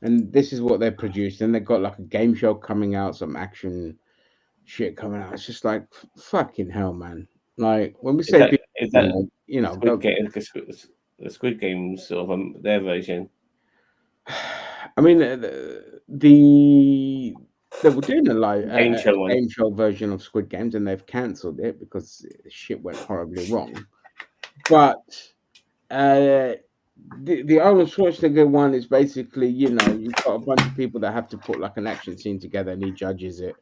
Speaker 1: And this is what they produced. And they got like a game show coming out, some action shit coming out. It's just like fucking hell, man. Like when we
Speaker 2: Is
Speaker 1: say
Speaker 2: that
Speaker 1: big,
Speaker 2: is that Squid
Speaker 1: go.
Speaker 2: Game? The Squid Game sort of their version.
Speaker 1: I mean, they were doing a live
Speaker 2: Game show one.
Speaker 1: game show version of Squid Games, and they've cancelled it because shit went horribly wrong. But the Arnold Schwarzenegger one is basically, you've got a bunch of people that have to put like an action scene together, and he judges it.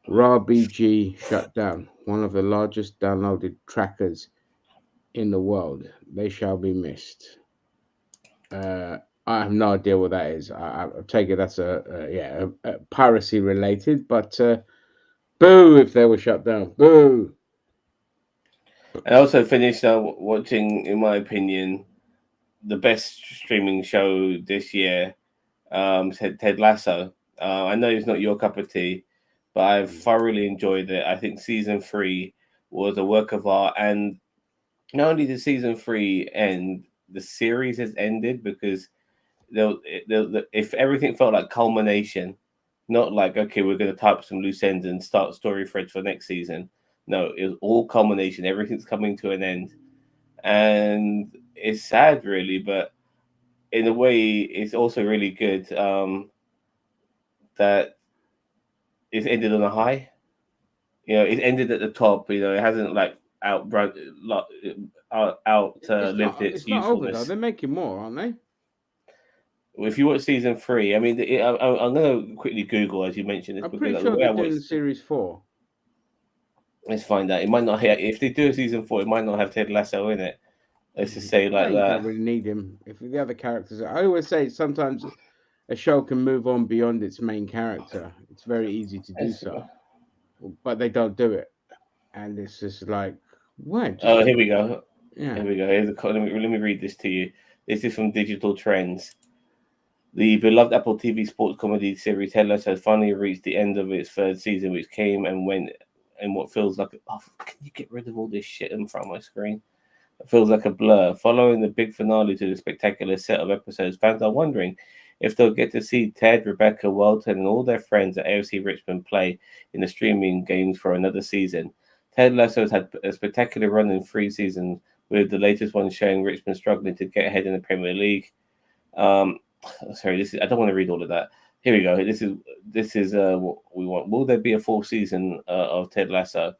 Speaker 1: Raw BG shut down, one of the largest downloaded trackers in the world. They shall be missed. I have no idea what that is. I take it that's a piracy related, but boo if they were shut down. Boo.
Speaker 2: I also finished watching, in my opinion, the best streaming show this year, Ted Lasso. I know it's not your cup of tea, but I've thoroughly enjoyed it. I think season 3 was a work of art, and not only did season 3 end, the series has ended because if everything felt like culmination, not like okay, we're going to type some loose ends and start story threads for next season. No, it was all culmination. Everything's coming to an end, and it's sad, really, but in a way, it's also really good that it's ended on a high. You know, it ended at the top. You know, it hasn't like outlived its
Speaker 1: It's not over though.
Speaker 2: usefulness.
Speaker 1: They're making more, aren't they?
Speaker 2: If you watch season 3, I mean, I'm going to quickly Google as you mentioned this
Speaker 1: I'm
Speaker 2: because
Speaker 1: pretty
Speaker 2: like, the
Speaker 1: sure
Speaker 2: way
Speaker 1: they're
Speaker 2: I
Speaker 1: doing
Speaker 2: watched.
Speaker 1: the series 4.
Speaker 2: Let's find out. It might not. If they do a season 4, it might not have Ted Lasso in it. Let's just say
Speaker 1: Well,
Speaker 2: like
Speaker 1: you don't
Speaker 2: that.
Speaker 1: really need him. If the other characters, I always say sometimes a show can move on beyond its main character. It's very easy to do so, but they don't do it, and it's just like, why? Just
Speaker 2: Oh, here we go.
Speaker 1: yeah.
Speaker 2: Here we go. Let me read this to you. This is from Digital Trends. The beloved Apple TV sports comedy series Ted Lasso has finally reached the end of its third season, which came and went in what feels like. Oh, can you get rid of all this shit in front of my screen? It feels like a blur. Following the big finale to the spectacular set of episodes, fans are wondering if they'll get to see Ted, Rebecca, Walton, and all their friends at AFC Richmond play in the streaming games for another season. Ted Lasso has had a spectacular run in 3 seasons, with the latest one showing Richmond struggling to get ahead in the Premier League. Um, sorry, this is I don't want to read all of that. Here we go. This is what we want. Will there be a full season of Ted Lasso?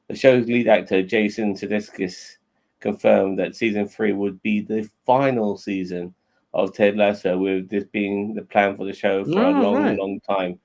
Speaker 2: The show's lead actor Jason Sudeikis confirmed that season 3 would be the final season of Ted Lasso, with this being the plan for the show for a
Speaker 1: Oh,
Speaker 2: long,
Speaker 1: right.
Speaker 2: long time.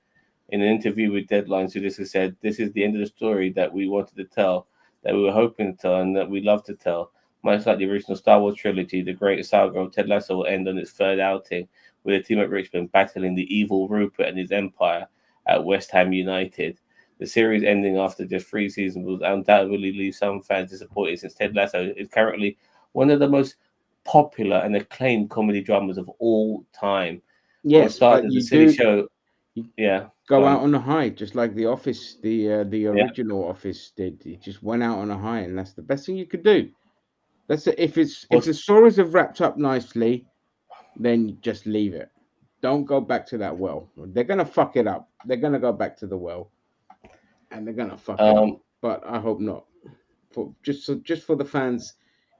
Speaker 2: In an interview with Deadline, Sudeikis said, "This is the end of the story that we wanted to tell, that we were hoping to tell, and that we love to tell. Much like the original Star Wars trilogy, the great saga of Ted Lasso will end on its third outing, with a team at Richmond battling the evil Rupert and his empire at West Ham United. The series ending after just 3 seasons will undoubtedly leave some fans disappointed, since Ted Lasso is currently one of the most popular and acclaimed comedy dramas of all time. What
Speaker 1: Yes,
Speaker 2: started
Speaker 1: but
Speaker 2: as a
Speaker 1: you
Speaker 2: silly
Speaker 1: do
Speaker 2: show,
Speaker 1: you
Speaker 2: yeah,
Speaker 1: go
Speaker 2: go
Speaker 1: out
Speaker 2: on,
Speaker 1: on a high, just like The Office, the
Speaker 2: yeah.
Speaker 1: original Office did. It just went out on a high, and that's the best thing you could do. That's it. If
Speaker 2: What's
Speaker 1: the stories have wrapped up nicely, then you just leave it. Don't go back to that well. They're gonna fuck it up. They're gonna go back to the well, and they're gonna fuck it up.
Speaker 2: um
Speaker 1: But I hope not. For just for the fans,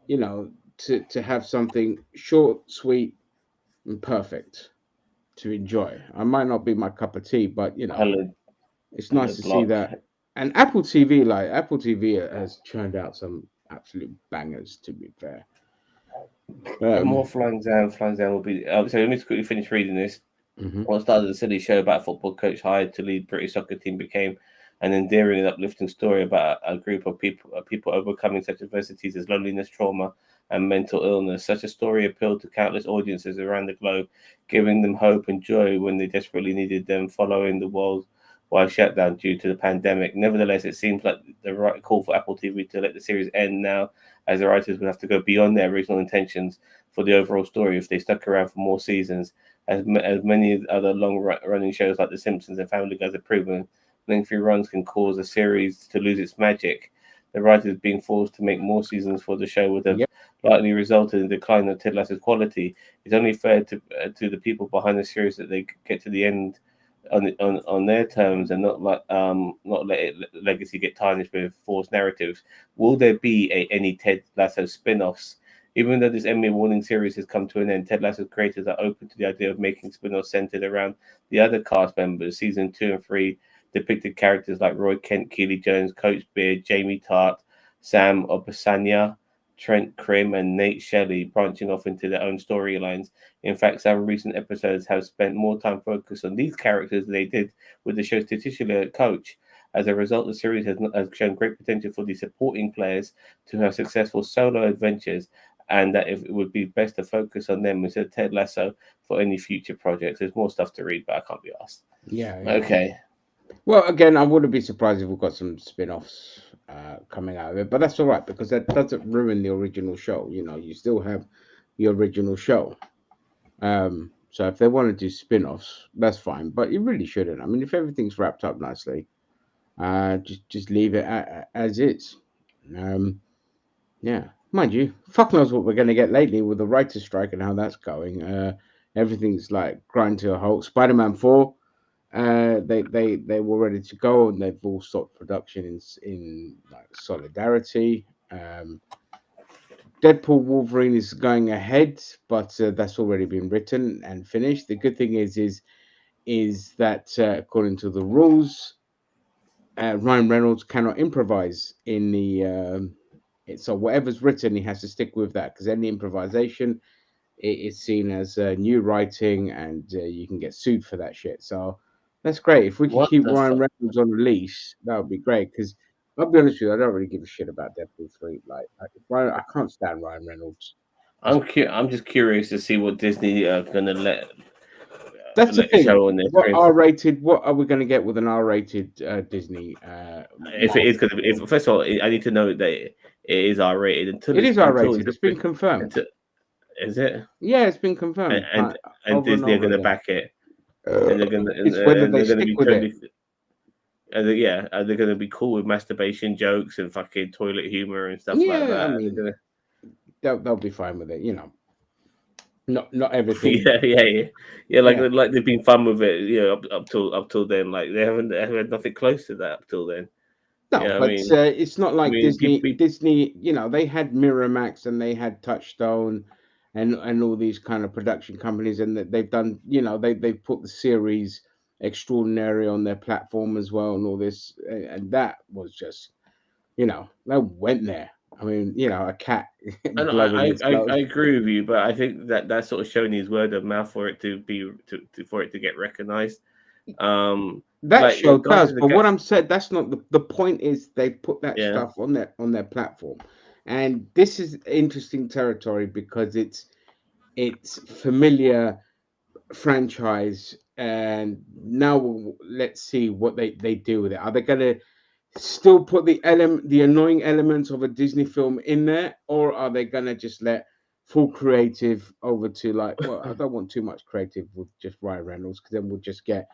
Speaker 1: to have something short, sweet, and perfect to enjoy. I might not be my cup of tea, but
Speaker 2: hello,
Speaker 1: it's
Speaker 2: hello
Speaker 1: nice to see
Speaker 2: block.
Speaker 1: that. And Apple TV, like Apple TV, has churned out some absolute bangers. To be fair,
Speaker 2: And
Speaker 1: um,
Speaker 2: more flying down will be. So let me just quickly finish reading this.
Speaker 1: mhm.
Speaker 2: What started as a silly show about a football coach hired to lead British soccer team became an endearing and uplifting story about a group of people overcoming such adversities as loneliness, trauma, and mental illness. Such a story appealed to countless audiences around the globe, giving them hope and joy when they desperately needed them following the worldwide shutdown due to the pandemic. Nevertheless, it seems like the right call for Apple TV to let the series end now, as the writers would have to go beyond their original intentions for the overall story if they stuck around for more seasons. As many other long-running shows like The Simpsons and Family Guy have proven, lengthy runs can cause a series to lose its magic. The writers being forced to make more seasons for the show would have
Speaker 1: Yep.
Speaker 2: likely resulted in a decline of Ted Lasso's quality. It's only fair to the people behind the series that they get to the end on their terms and not let legacy get tarnished with forced narratives. Will there be any Ted Lasso spin-offs? Even though this Emmy awarding series has come to an end, Ted Lasso's creators are open to the idea of making spin-offs centered around the other cast members. Season 2 and 3 depicted characters like Roy Kent, Keely Jones, Coach Beard, Jamie Tart, Sam Obasanya, Trent Krim, and Nate Shelley, branching off into their own storylines. In fact, some recent episodes have spent more time focused on these characters than they did with the show's titular coach. As a result, the series has shown great potential for the supporting players to have successful solo adventures, and that if it would be best to focus on them instead of Ted Lasso for any future projects. There's more stuff to read, but I can't be asked.
Speaker 1: Yeah.
Speaker 2: Okay.
Speaker 1: Well, again, I wouldn't be surprised if we've got some spin-offs coming out of it, but that's all right because that doesn't ruin the original show. You still have the original show. So if they want to do spin-offs, that's fine, but you really shouldn't. I mean, if everything's wrapped up nicely, just leave it as is. Um, yeah, mind you, fuck knows what we're going to get lately with the writers' strike and how that's going. Everything's like grind to a halt. Spider-Man 4. They were ready to go and they've all stopped production in like solidarity. Deadpool Wolverine is going ahead, but that's already been written and finished. The good thing is that according to the rules, Ryan Reynolds cannot improvise in the. So whatever's written, he has to stick with that because any improvisation it is seen as new writing, and you can get sued for that shit. So that's great. If we could
Speaker 2: What
Speaker 1: keep
Speaker 2: the
Speaker 1: Ryan
Speaker 2: fuck?
Speaker 1: Reynolds on the leash, that would be great. Because I'll be honest with you, I don't really give a shit about Deadpool 3. Like, I can't stand Ryan Reynolds. Just
Speaker 2: I'm just curious to see what Disney are gonna
Speaker 1: that's the
Speaker 2: let
Speaker 1: thing.
Speaker 2: show on their
Speaker 1: What
Speaker 2: screen.
Speaker 1: R-rated? What are we going to get with an R-rated Disney
Speaker 2: If it is
Speaker 1: Marvel?
Speaker 2: gonna be, if first of all, I need to know that it is R rated
Speaker 1: It is R-rated. It's been confirmed.
Speaker 2: until is it
Speaker 1: Yeah, it's been
Speaker 2: and
Speaker 1: confirmed
Speaker 2: and, and
Speaker 1: over and
Speaker 2: Disney are
Speaker 1: over
Speaker 2: gonna
Speaker 1: again.
Speaker 2: back it, and they're gonna
Speaker 1: It's whether
Speaker 2: and
Speaker 1: they
Speaker 2: they're gonna
Speaker 1: stick
Speaker 2: be
Speaker 1: with it.
Speaker 2: totally. Yeah, they're gonna be cool with masturbation jokes and fucking toilet humor and stuff like
Speaker 1: Yeah, I
Speaker 2: that.
Speaker 1: mean,
Speaker 2: They're
Speaker 1: they'll be fine with it. Not everything.
Speaker 2: yeah.
Speaker 1: Yeah,
Speaker 2: Like they've been fun with it, up till then. Like they haven't had nothing close to that up till then.
Speaker 1: no,
Speaker 2: Yeah,
Speaker 1: but it's not
Speaker 2: I
Speaker 1: like
Speaker 2: mean,
Speaker 1: Disney.
Speaker 2: people,
Speaker 1: Disney, they had Miramax and they had Touchstone, and all these kind of production companies, and that they've done. They've put the series Extraordinary on their platform as well, and all this, and that was just, they went there. I mean, a cat
Speaker 2: and
Speaker 1: blowing its
Speaker 2: I
Speaker 1: nose.
Speaker 2: agree with you, but I think that that's sort of showing his word of mouth for it to be for it to get recognized. Um,
Speaker 1: That
Speaker 2: like
Speaker 1: show
Speaker 2: Guardians
Speaker 1: does,
Speaker 2: of the
Speaker 1: but what
Speaker 2: Ga-
Speaker 1: I'm saying, that's not the point. Is they put that
Speaker 2: yeah,
Speaker 1: stuff on their platform, and this is interesting territory because it's familiar franchise, and now let's see what they do with it. Are they going to still put the annoying elements of a Disney film in there, or are they going to just let full creative over to, like, well, I don't want too much creative with just Ryan Reynolds because then we'll just get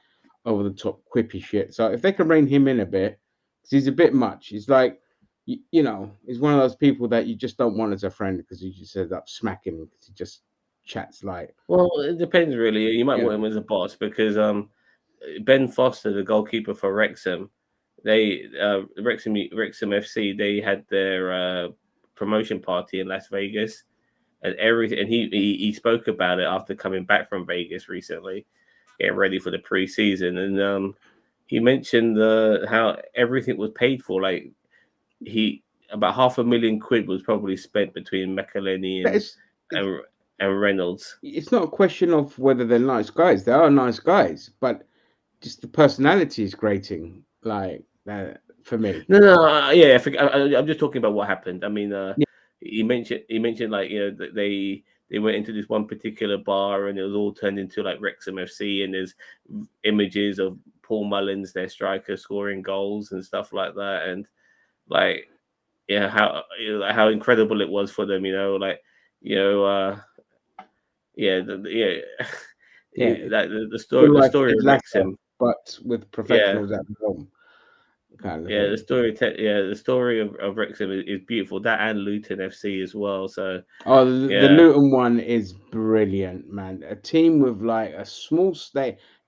Speaker 1: over the top quippy shit. So if they can rein him in a bit, because he's a bit much. He's like, he's one of those people that you just don't want as a friend because he just ends up smacking him because he just chats like,
Speaker 2: well, it depends really. You might
Speaker 1: you
Speaker 2: want
Speaker 1: know,
Speaker 2: him as a boss because Ben Foster, the goalkeeper for Wrexham, they Wrexham FC, they had their promotion party in Las Vegas, and everything. And he spoke about it after coming back from Vegas recently, getting ready for the preseason, and he mentioned how everything was paid for. Like he about £500,000 was probably spent between McElhenney
Speaker 1: but it's
Speaker 2: and and Reynolds.
Speaker 1: it's not a question of whether they're nice guys. They are nice guys, but just the personality is grating, like that for me.
Speaker 2: Yeah, I'm just talking about what happened. I mean,
Speaker 1: Yeah,
Speaker 2: he mentioned like that they went into this one particular bar and it was all turned into like Wrexham FC, and there's images of Paul Mullins, their striker, scoring goals and stuff like that, and like how incredible it was for them, like you know uh yeah yeah
Speaker 1: yeah.
Speaker 2: the
Speaker 1: Like
Speaker 2: story
Speaker 1: Ted
Speaker 2: of
Speaker 1: Lasso,
Speaker 2: Wrexham.
Speaker 1: but with
Speaker 2: Yeah,
Speaker 1: professionals at home, kind of
Speaker 2: yeah,
Speaker 1: thing.
Speaker 2: the story of Wrexham is beautiful. That and Luton FC as well. So
Speaker 1: Oh, the
Speaker 2: yeah,
Speaker 1: Luton one is brilliant, man. A team with like a small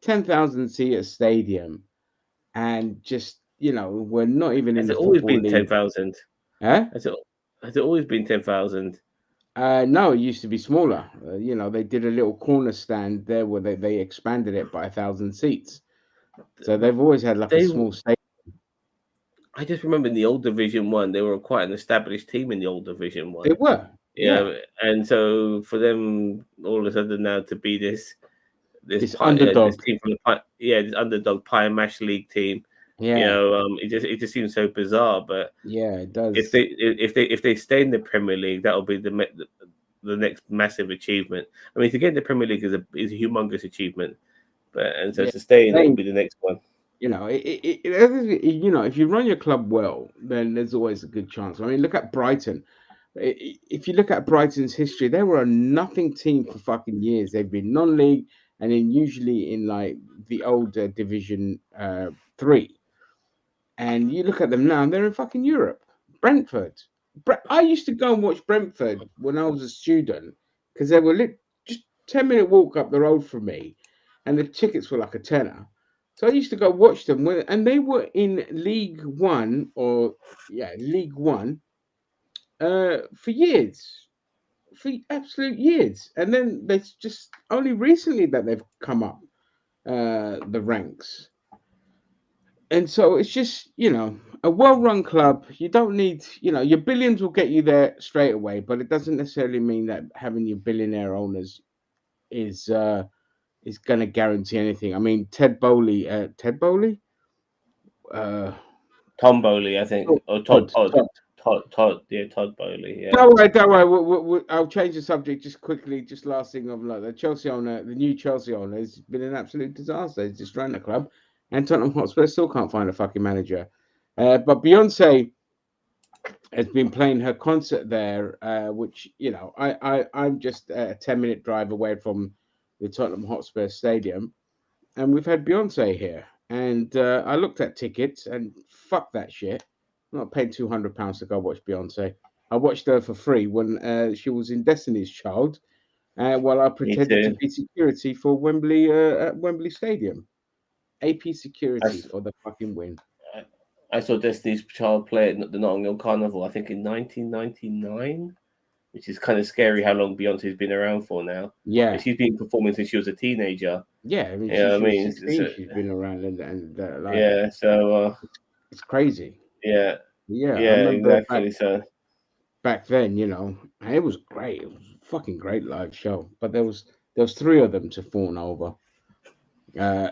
Speaker 1: 10,000 seat stadium, and just we're not even in
Speaker 2: has
Speaker 1: the
Speaker 2: it always
Speaker 1: football
Speaker 2: been ten
Speaker 1: league.
Speaker 2: thousand?
Speaker 1: Huh?
Speaker 2: Has it has it always been 10,000?
Speaker 1: No, it used to be smaller. They did a little corner stand there where they expanded it by 1,000 seats. So they've always had like a
Speaker 2: They
Speaker 1: small stadium.
Speaker 2: I just remember in the old Division One, they were quite an established team in the old Division
Speaker 1: They
Speaker 2: One.
Speaker 1: were, yeah.
Speaker 2: And so for them all of a sudden now to be
Speaker 1: This underdog.
Speaker 2: this underdog pie and mash league team,
Speaker 1: Yeah,
Speaker 2: it just seems so bizarre. But
Speaker 1: yeah, it does.
Speaker 2: if they stay in the Premier League, that'll be the next massive achievement. I mean, to get in the Premier League is a humongous achievement, and so
Speaker 1: Yeah,
Speaker 2: to stay in it will
Speaker 1: same.
Speaker 2: be the next one.
Speaker 1: If you run your club well, then there's always a good chance. I mean, look at Brighton. If you look at Brighton's history, they were a nothing team for fucking years. They've been non-league, and then usually in like the older Division 3. And you look at them now, they're in fucking Europe. Brentford. I used to go and watch Brentford when I was a student because they were just 10-minute walk up the road from me, and the tickets were like a tenner. So I used to go watch them, and they were in League One, or yeah, League One, for years, for absolute years, and then they just only recently that they've come up the ranks. And so it's just, a well-run club. You don't need, your billions will get you there straight away, but it doesn't necessarily mean that having your billionaire owners is going to guarantee anything. I mean, Ted Bowley, uh,
Speaker 2: Tom Bowley, I think,
Speaker 1: Todd,
Speaker 2: or
Speaker 1: Todd, Todd.
Speaker 2: Yeah, Todd Bowley, yeah.
Speaker 1: Don't worry. I'll change the subject just quickly. Just last thing of like the Chelsea owner, the new Chelsea owner, has been an absolute disaster. He's destroying the club, and Tottenham Hotspur still can't find a fucking manager. But Beyonce has been playing her concert there, which I'm just a 10-minute drive away from the Tottenham Hotspur Stadium, and we've had Beyonce here. And I looked at tickets, and fuck that shit. I'm not paying £200 to go watch Beyonce. I watched her for free when she was in Destiny's Child, while I
Speaker 2: Me
Speaker 1: pretended to
Speaker 2: too.
Speaker 1: be security for Wembley at Wembley Stadium. AP security for the fucking win.
Speaker 2: I saw Destiny's Child play at the Notting Hill Carnival, I think in 1999, which is kind of scary how long Beyonce's been around for now.
Speaker 1: Yeah,
Speaker 2: She's been performing since she was a teenager.
Speaker 1: yeah. I mean,
Speaker 2: You know what I
Speaker 1: she was
Speaker 2: mean?
Speaker 1: 16. She's been around, and like
Speaker 2: Yeah, so
Speaker 1: it's crazy.
Speaker 2: yeah,
Speaker 1: Yeah, I
Speaker 2: yeah,
Speaker 1: remember
Speaker 2: exactly. So
Speaker 1: back then, and it was great. It was a fucking great live show. But there was three of them to fawn over. Uh,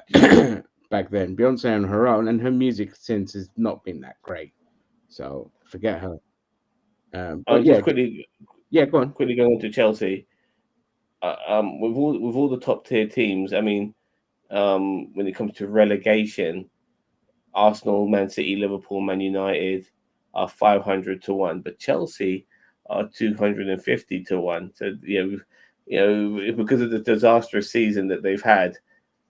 Speaker 1: back then, Beyonce on her own, and her music since has not been that great. So forget her.
Speaker 2: I'll
Speaker 1: But yeah,
Speaker 2: just quickly
Speaker 1: go on.
Speaker 2: going into Chelsea. With all the top tier teams, I mean, when it comes to relegation, Arsenal, Man City, Liverpool, Man United are 500 to 1, but Chelsea are 250 to 1. So because of the disastrous season that they've had,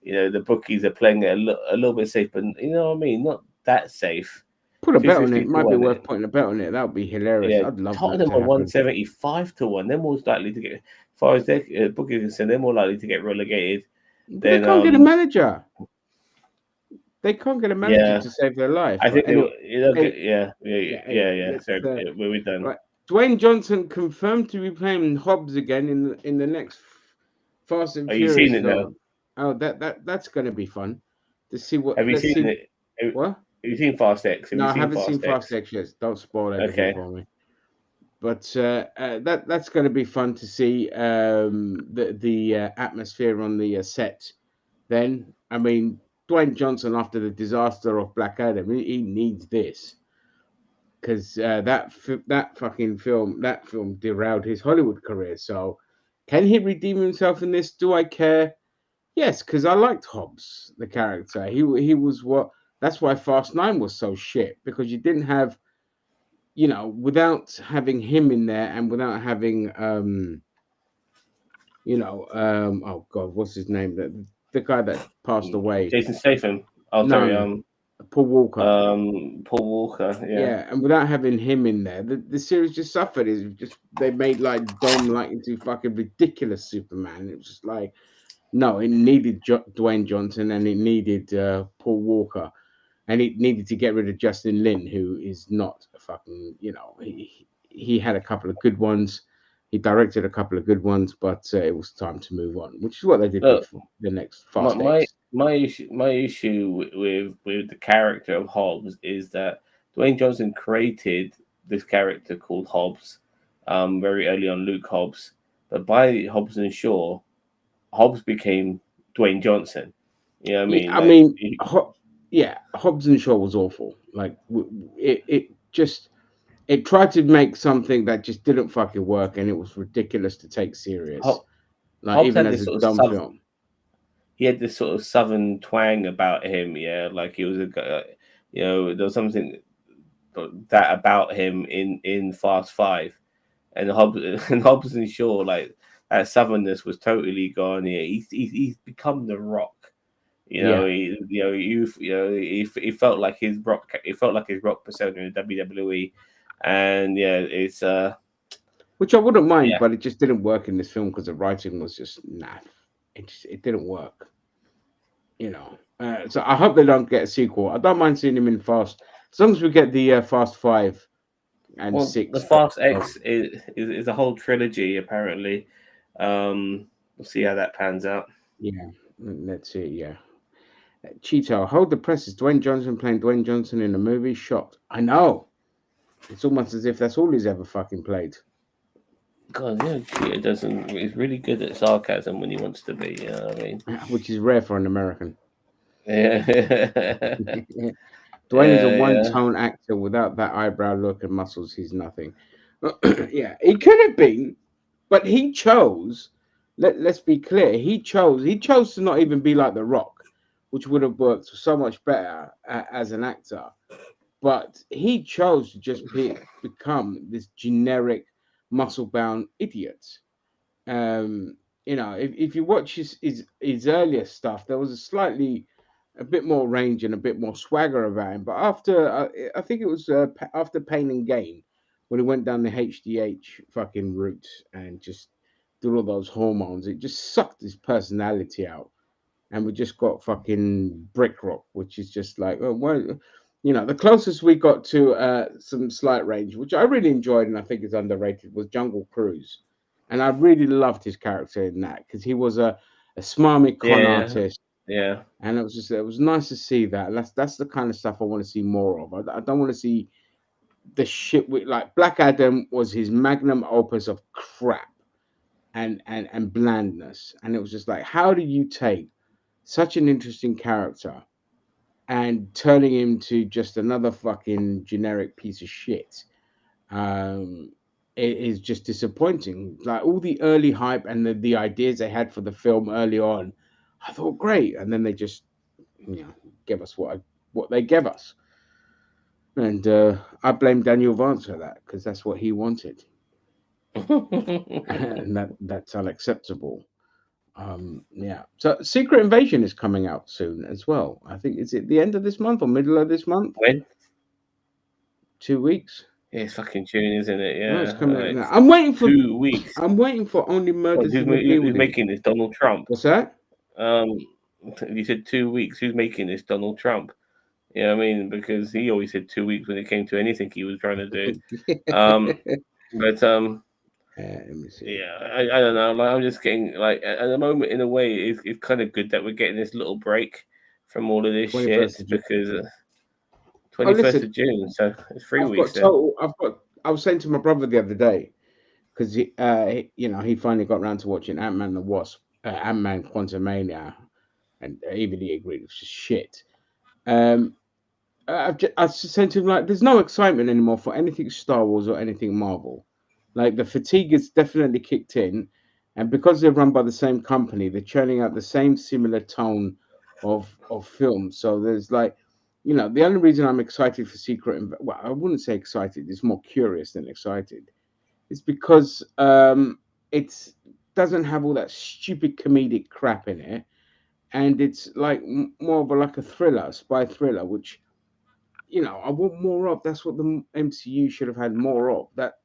Speaker 2: the bookies are playing it a little bit safe, but you know what I mean, not that safe.
Speaker 1: Put a bet on
Speaker 2: 250
Speaker 1: it.
Speaker 2: to
Speaker 1: Might be
Speaker 2: 1.
Speaker 1: worth putting a bet on it. That would be hilarious.
Speaker 2: Yeah,
Speaker 1: I'd love that
Speaker 2: Tottenham
Speaker 1: to
Speaker 2: are
Speaker 1: happen.
Speaker 2: 175 to 1. They're more likely to get, as far as their bookies are concerned, they're more likely to get relegated
Speaker 1: But they
Speaker 2: than
Speaker 1: can't get a manager. They can't get a manager
Speaker 2: yeah.
Speaker 1: to save their life.
Speaker 2: I think
Speaker 1: Anyway,
Speaker 2: they'll get,
Speaker 1: anyway,
Speaker 2: yeah.
Speaker 1: let's.
Speaker 2: So we're done.
Speaker 1: Right. Dwayne Johnson confirmed to be playing Hobbs again in the next Fast and
Speaker 2: Are you seen
Speaker 1: Furious
Speaker 2: it now?
Speaker 1: film. Oh, that's going to be fun to see what.
Speaker 2: Have you
Speaker 1: Let's
Speaker 2: seen
Speaker 1: see
Speaker 2: it? Have
Speaker 1: what.
Speaker 2: you seen Fast X? Have
Speaker 1: No,
Speaker 2: you
Speaker 1: I
Speaker 2: seen
Speaker 1: haven't seen
Speaker 2: Fast
Speaker 1: Fast
Speaker 2: X?
Speaker 1: X yet. Don't spoil anything
Speaker 2: Okay.
Speaker 1: for me. But that's going to be fun to see the atmosphere on the set. Then, I mean, Dwayne Johnson after the disaster of Black Adam, he needs this because that film derailed his Hollywood career. So, can he redeem himself in this? Do I care? Yes, because I liked Hobbs, the character. He was what. That's why Fast 9 was so shit, because you didn't have, without having him in there, and without having oh god, what's his name? The guy that passed away.
Speaker 2: Jason Statham. Oh, sorry.
Speaker 1: No, Paul Walker.
Speaker 2: Paul Walker. Yeah.
Speaker 1: Yeah, and without having him in there, the series just suffered. They made like Dom like into fucking ridiculous Superman. It was just like, no, it needed Dwayne Johnson, and it needed Paul Walker, and it needed to get rid of Justin Lin, who is not a fucking, he had a couple of good ones. He directed a couple of good ones, but it was time to move on, which is what they did
Speaker 2: Look,
Speaker 1: with the next
Speaker 2: my
Speaker 1: Fast
Speaker 2: my
Speaker 1: X.
Speaker 2: my issue with the character of Hobbs is that Dwayne Johnson created this character called Hobbs, very early on, Luke Hobbs. But by Hobbs and Shaw, Hobbs became Dwayne Johnson. You know what I mean?
Speaker 1: I mean, Hobbs and Shaw was awful. Like it tried to make something that just didn't fucking work, and it was ridiculous to take serious. Like
Speaker 2: Hobbs
Speaker 1: even
Speaker 2: had
Speaker 1: as
Speaker 2: this
Speaker 1: a
Speaker 2: sort
Speaker 1: dumb
Speaker 2: of
Speaker 1: film.
Speaker 2: he had this sort of southern twang about him. Yeah, like he was a guy. There was something that about him in Fast Five, and Hobbs and Shaw, like that southernness was totally gone. Yeah, he's become the Rock. He felt like his Rock. It felt like his Rock persona in WWE, and it's
Speaker 1: which I wouldn't mind, but it just didn't work in this film because the writing was just naff. It didn't work. So I hope they don't get a sequel. I don't mind seeing him in Fast, as long as we get the Fast 5 and 6.
Speaker 2: The Fast X is a whole trilogy apparently. We'll see how that pans out.
Speaker 1: Yeah, let's see. Yeah, Cheeto, hold the presses. Dwayne Johnson playing Dwayne Johnson in a movie. Shocked. I know. It's almost as if that's all he's ever fucking played.
Speaker 2: God, yeah, Cheetah doesn't. He's really good at sarcasm when he wants to be. You know what I mean?
Speaker 1: Which is rare for an American.
Speaker 2: Yeah.
Speaker 1: Dwayne is a
Speaker 2: Yeah.
Speaker 1: one-tone actor. Without that eyebrow look and muscles, he's nothing. Yeah, he could have been, but he chose. Let's be clear. He chose to not even be like The Rock, which would have worked so much better as an actor. But he chose to just become this generic muscle-bound idiot. Um, if you watch his earlier stuff, there was a bit more range and a bit more swagger about him. But after, I think it was after Pain and Gain, when he went down the HDH fucking route and just did all those hormones, it just sucked his personality out, and we just got fucking Brick Rock, which is just like, oh, well, the closest we got to some slight range, which I really enjoyed and I think is underrated, was Jungle Cruise, and I really loved his character in that because he was a smarmy con
Speaker 2: Yeah.
Speaker 1: artist,
Speaker 2: Yeah.
Speaker 1: and it was nice to see that. And that's the kind of stuff I want to see more of. I don't want to see the shit with, like, Black Adam was his magnum opus of crap and blandness, and it was just like, how do you take such an interesting character and turning him to just another fucking generic piece of shit? um it is just disappointing. Like, all the early hype and the ideas they had for the film early on, I thought great, and then they just, give us what they gave us. And I blame Daniel Vance for that, because that's what he wanted. And that's unacceptable. Yeah. So Secret Invasion is coming out soon as well. I think, is it the end of this month or middle of this month?
Speaker 2: When?
Speaker 1: 2 weeks.
Speaker 2: Yeah, it's fucking June, isn't it?
Speaker 1: No, it's
Speaker 2: Yeah.
Speaker 1: coming out now.
Speaker 2: It's
Speaker 1: I'm waiting for
Speaker 2: 2 weeks.
Speaker 1: I'm waiting for Only
Speaker 2: What,
Speaker 1: Murders in the
Speaker 2: who's
Speaker 1: Building.
Speaker 2: making this? Donald Trump.
Speaker 1: What's that?
Speaker 2: Um, you said 2 weeks. Who's making this? Donald Trump. You know what I mean? Because he always said 2 weeks when it came to anything he was trying to do. But
Speaker 1: Let me see.
Speaker 2: yeah, I don't know. Like, I'm just getting, like, at the moment, in a way, it's kind of good that we're getting this little break from all of this
Speaker 1: 21st
Speaker 2: shit,
Speaker 1: of June.
Speaker 2: because
Speaker 1: Oh,
Speaker 2: 21st
Speaker 1: listen,
Speaker 2: of June, so it's 3 weeks
Speaker 1: I've got
Speaker 2: then.
Speaker 1: total. I was saying to my brother the other day, because he finally got around to watching Ant-Man the Wasp, Ant-Man Quantumania, and even he agreed it was just shit. I just said to him, like, there's no excitement anymore for anything Star Wars or anything Marvel. Like, the fatigue is definitely kicked in, and because they're run by the same company, they're churning out the same similar tone of film. So there's, like, the only reason I'm excited for well, I wouldn't say excited, it's more curious than excited. It's because it doesn't have all that stupid comedic crap in it, and it's like more of like a thriller, a spy thriller, which, I want more of. That's what the MCU should have had more of. That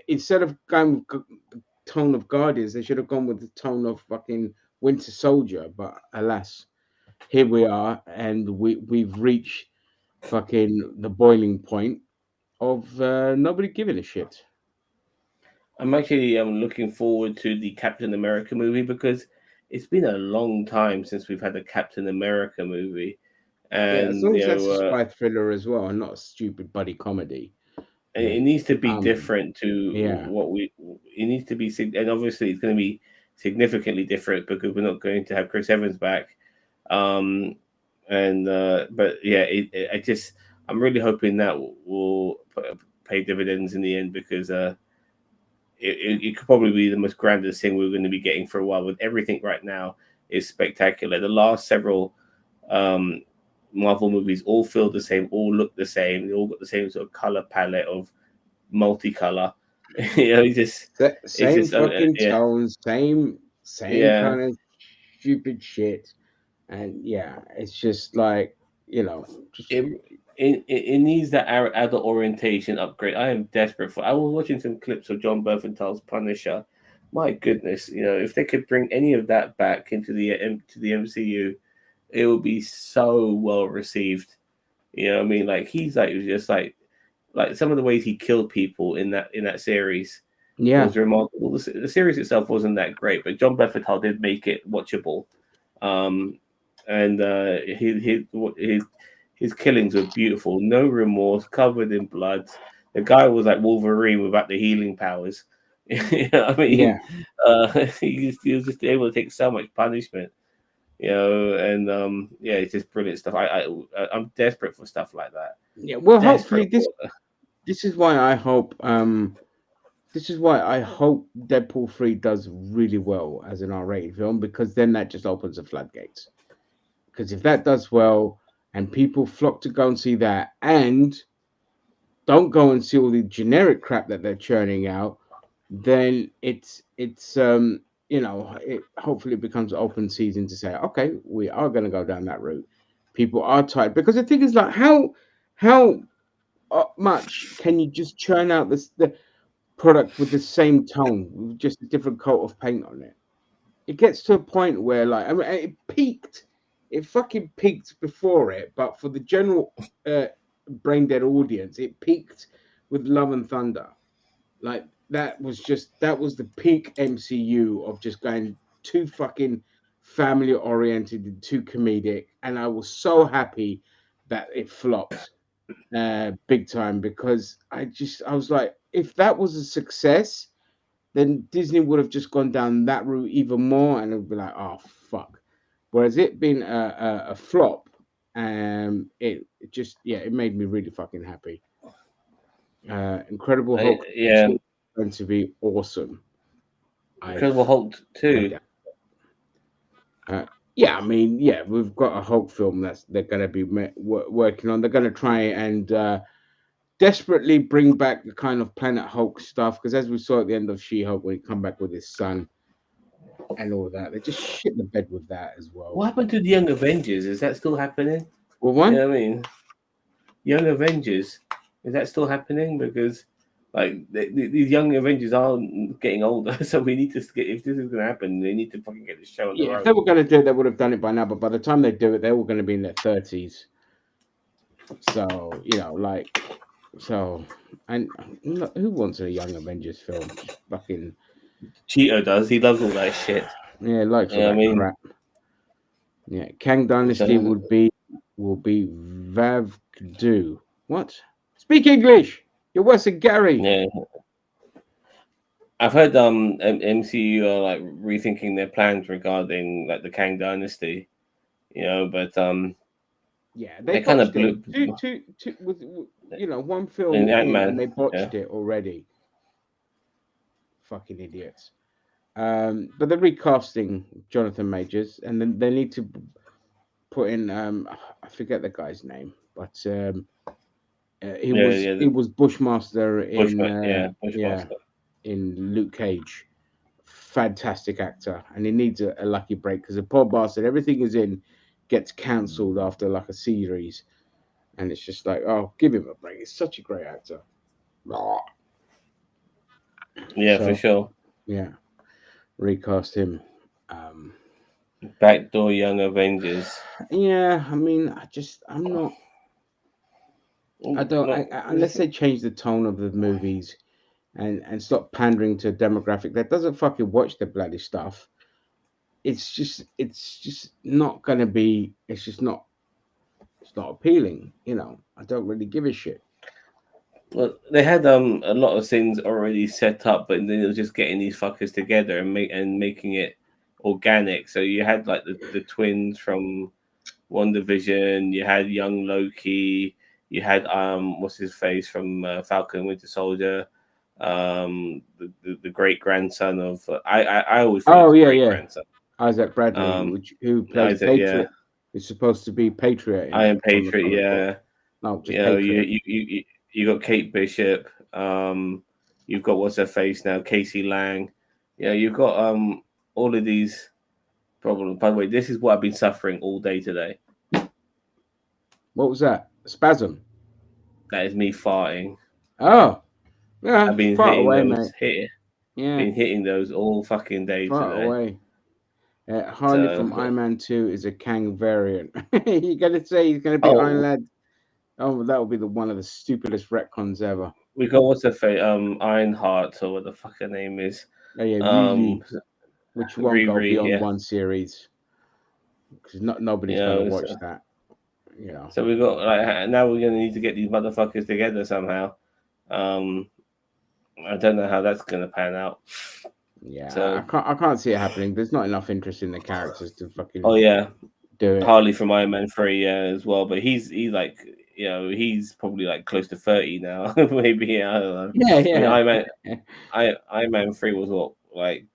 Speaker 1: instead of going with the tone of Guardians, they should have gone with the tone of fucking Winter Soldier. But alas, here we are, and we've reached fucking the boiling point of nobody giving a shit.
Speaker 2: I'm actually looking forward to the Captain America movie, because it's been a long time since we've had a Captain America movie,
Speaker 1: Yeah, as
Speaker 2: and
Speaker 1: long as that's a spy thriller as well, and not a stupid buddy comedy.
Speaker 2: it needs to be
Speaker 1: Um,
Speaker 2: different to
Speaker 1: yeah,
Speaker 2: what we. It needs to be, and obviously it's going to be significantly different because we're not going to have Chris Evans back. Um, and but yeah, I'm really hoping that will pay dividends in the end, because it could probably be the most grandest thing we're going to be getting for a while. With everything right now is spectacular. The last several um, Marvel movies all feel the same, all look the same. They all got the same sort of color palette of multicolor. It's
Speaker 1: same
Speaker 2: just
Speaker 1: fucking
Speaker 2: yeah,
Speaker 1: tones, same
Speaker 2: yeah.
Speaker 1: kind of stupid shit, and yeah, it's just like, just
Speaker 2: It, it needs that adult orientation upgrade. I am desperate for. I was watching some clips of John Berthalt's Punisher. My goodness, if they could bring any of that back into the MCU, it would be so well received. You know what I mean? Like, he's like just like some of the ways he killed people in that series
Speaker 1: yeah.
Speaker 2: was remarkable. The series itself wasn't that great, but John Berthel did make it watchable. Um, and his killings were beautiful, no remorse, covered in blood. The guy was like Wolverine without the healing powers. You know what I mean?
Speaker 1: Yeah.
Speaker 2: He was just able to take so much punishment, you know, and yeah, it's just brilliant stuff. I'm desperate for stuff like that.
Speaker 1: Yeah. Well, hopefully
Speaker 2: Desperate
Speaker 1: this
Speaker 2: for
Speaker 1: this is why I hope this is why I hope Deadpool 3 does really well as an R-rated film, because then that just opens the floodgates. Because if that does well and people flock to go and see that and don't go and see all the generic crap that they're churning out, then it's you know, it hopefully it becomes open season to say, okay, we are going to go down that route. People are tired, because the thing is, like, how much can you just churn out the product with the same tone, with just a different coat of paint on it? It gets to a point where, like, I mean, it peaked. It fucking peaked before it, but for the general brain dead audience, it peaked with Love and Thunder. Like, that was the peak MCU of just going too fucking family oriented and too comedic. And I was so happy that it flopped big time, because I was like, if that was a success, then Disney would have just gone down that route even more, and it would be like, oh fuck. Whereas it being a flop, it just, yeah, it made me really fucking happy. Incredible Hulk
Speaker 2: yeah,
Speaker 1: 2 is going to be awesome.
Speaker 2: Incredible
Speaker 1: I've
Speaker 2: Hulk
Speaker 1: no
Speaker 2: 2.
Speaker 1: doubt. Yeah, I mean, yeah, we've got a Hulk film that's they're going to be working on. They're going to try and desperately bring back the kind of Planet Hulk stuff, because as we saw at the end of She-Hulk, when he come back with his son and all that, they just shit the bed with that as well.
Speaker 2: What happened to the Young Avengers? Is that still happening?
Speaker 1: Well,
Speaker 2: You
Speaker 1: one,
Speaker 2: know what I mean? Young Avengers, is that still happening? Because like these Young Avengers are getting older, so we need to get, if this is going to happen, they need to fucking get the show on the
Speaker 1: yeah, if they
Speaker 2: road.
Speaker 1: were going to do it, they would have done it by now. But by the time they do it, they're all going to be in their 30s. So, you know, like, so, and who wants a Young Avengers film? Just fucking,
Speaker 2: Cheeto does. He loves all that shit.
Speaker 1: yeah, likes
Speaker 2: You
Speaker 1: all
Speaker 2: know what I
Speaker 1: that
Speaker 2: mean?
Speaker 1: crap. Yeah, Kang Dynasty
Speaker 2: So,
Speaker 1: will be Vavdu. What? Speak English. You're worse than Gary.
Speaker 2: yeah, I've heard MCU are like rethinking their plans regarding like the Kang Dynasty. You know, but
Speaker 1: Yeah, they
Speaker 2: they kind of
Speaker 1: botched it.
Speaker 2: blew
Speaker 1: Two with you know, one
Speaker 2: in
Speaker 1: film
Speaker 2: Ant
Speaker 1: in, and
Speaker 2: Man.
Speaker 1: they
Speaker 2: Yeah,
Speaker 1: botched it already. Fucking idiots. But they're recasting Jonathan Majors, and then they need to put in I forget the guy's name, but
Speaker 2: yeah, yeah.
Speaker 1: he was Bushmaster in
Speaker 2: Bushman, yeah,
Speaker 1: yeah,
Speaker 2: Bushmaster.
Speaker 1: in Luke Cage. Fantastic actor, and he needs a lucky break, because the poor bastard, everything is in, gets cancelled after like a series, and it's just like, oh, give him a break. He's such a great actor.
Speaker 2: Yeah, for
Speaker 1: So
Speaker 2: sure.
Speaker 1: yeah, recast him. Um,
Speaker 2: Backdoor Young Avengers.
Speaker 1: yeah, I mean, I'm not. I don't.
Speaker 2: No,
Speaker 1: Unless they change the tone of the movies and stop pandering to a demographic that doesn't fucking watch the bloody stuff. It's just not gonna be. It's just not. It's not appealing. You know, I don't really give a shit.
Speaker 2: well, they had a lot of things already set up, but then it was just getting these fuckers together and making it organic. So you had like the twins from One Division, you had young Loki, you had what's his face from Falcon and Winter Soldier, the great grandson of I always thought it
Speaker 1: Oh
Speaker 2: was
Speaker 1: yeah,
Speaker 2: great
Speaker 1: yeah.
Speaker 2: grandson.
Speaker 1: Isaac Bradley,
Speaker 2: Um,
Speaker 1: who plays
Speaker 2: Isaac, yeah,
Speaker 1: Patriot, is supposed to be Patriot
Speaker 2: Iron
Speaker 1: from the
Speaker 2: Patriot,
Speaker 1: comic book.
Speaker 2: yeah.
Speaker 1: No,
Speaker 2: You
Speaker 1: just
Speaker 2: know,
Speaker 1: Patriot.
Speaker 2: you got Kate Bishop. You've got what's her face now, Casey Lang. You know, you've got all of these problems. By the way, this is what I've been suffering all day today.
Speaker 1: What was that? Spasm.
Speaker 2: That is me farting.
Speaker 1: Oh, yeah,
Speaker 2: I've been
Speaker 1: far
Speaker 2: hitting
Speaker 1: away,
Speaker 2: those
Speaker 1: mate.
Speaker 2: hit,
Speaker 1: Yeah,
Speaker 2: been hitting those all fucking day
Speaker 1: far
Speaker 2: today.
Speaker 1: away. Harley
Speaker 2: So,
Speaker 1: from Iron Man 2 is a Kang variant. You're gonna say he's gonna be Iron
Speaker 2: oh,
Speaker 1: Lad? Oh, that would be one of the stupidest retcons ever.
Speaker 2: we got what's her face, Ironheart or what the fuck her name is,
Speaker 1: Oh yeah,
Speaker 2: um,
Speaker 1: Riri, which won't go
Speaker 2: Riri,
Speaker 1: beyond
Speaker 2: yeah,
Speaker 1: one series. because nobody's
Speaker 2: You
Speaker 1: gonna
Speaker 2: know,
Speaker 1: watch that. You know.
Speaker 2: so we got like now we're gonna need to get these motherfuckers together somehow. I don't know how that's gonna pan out.
Speaker 1: Yeah,
Speaker 2: So,
Speaker 1: I can't see it happening. There's not enough interest in the characters to fucking
Speaker 2: oh yeah,
Speaker 1: do it.
Speaker 2: Harley from Iron Man 3, as well, but he's like, you know, he's probably like close to 30 now, maybe. I don't know.
Speaker 1: Yeah,
Speaker 2: I mean,
Speaker 1: yeah.
Speaker 2: Iron Man 3 was what, like,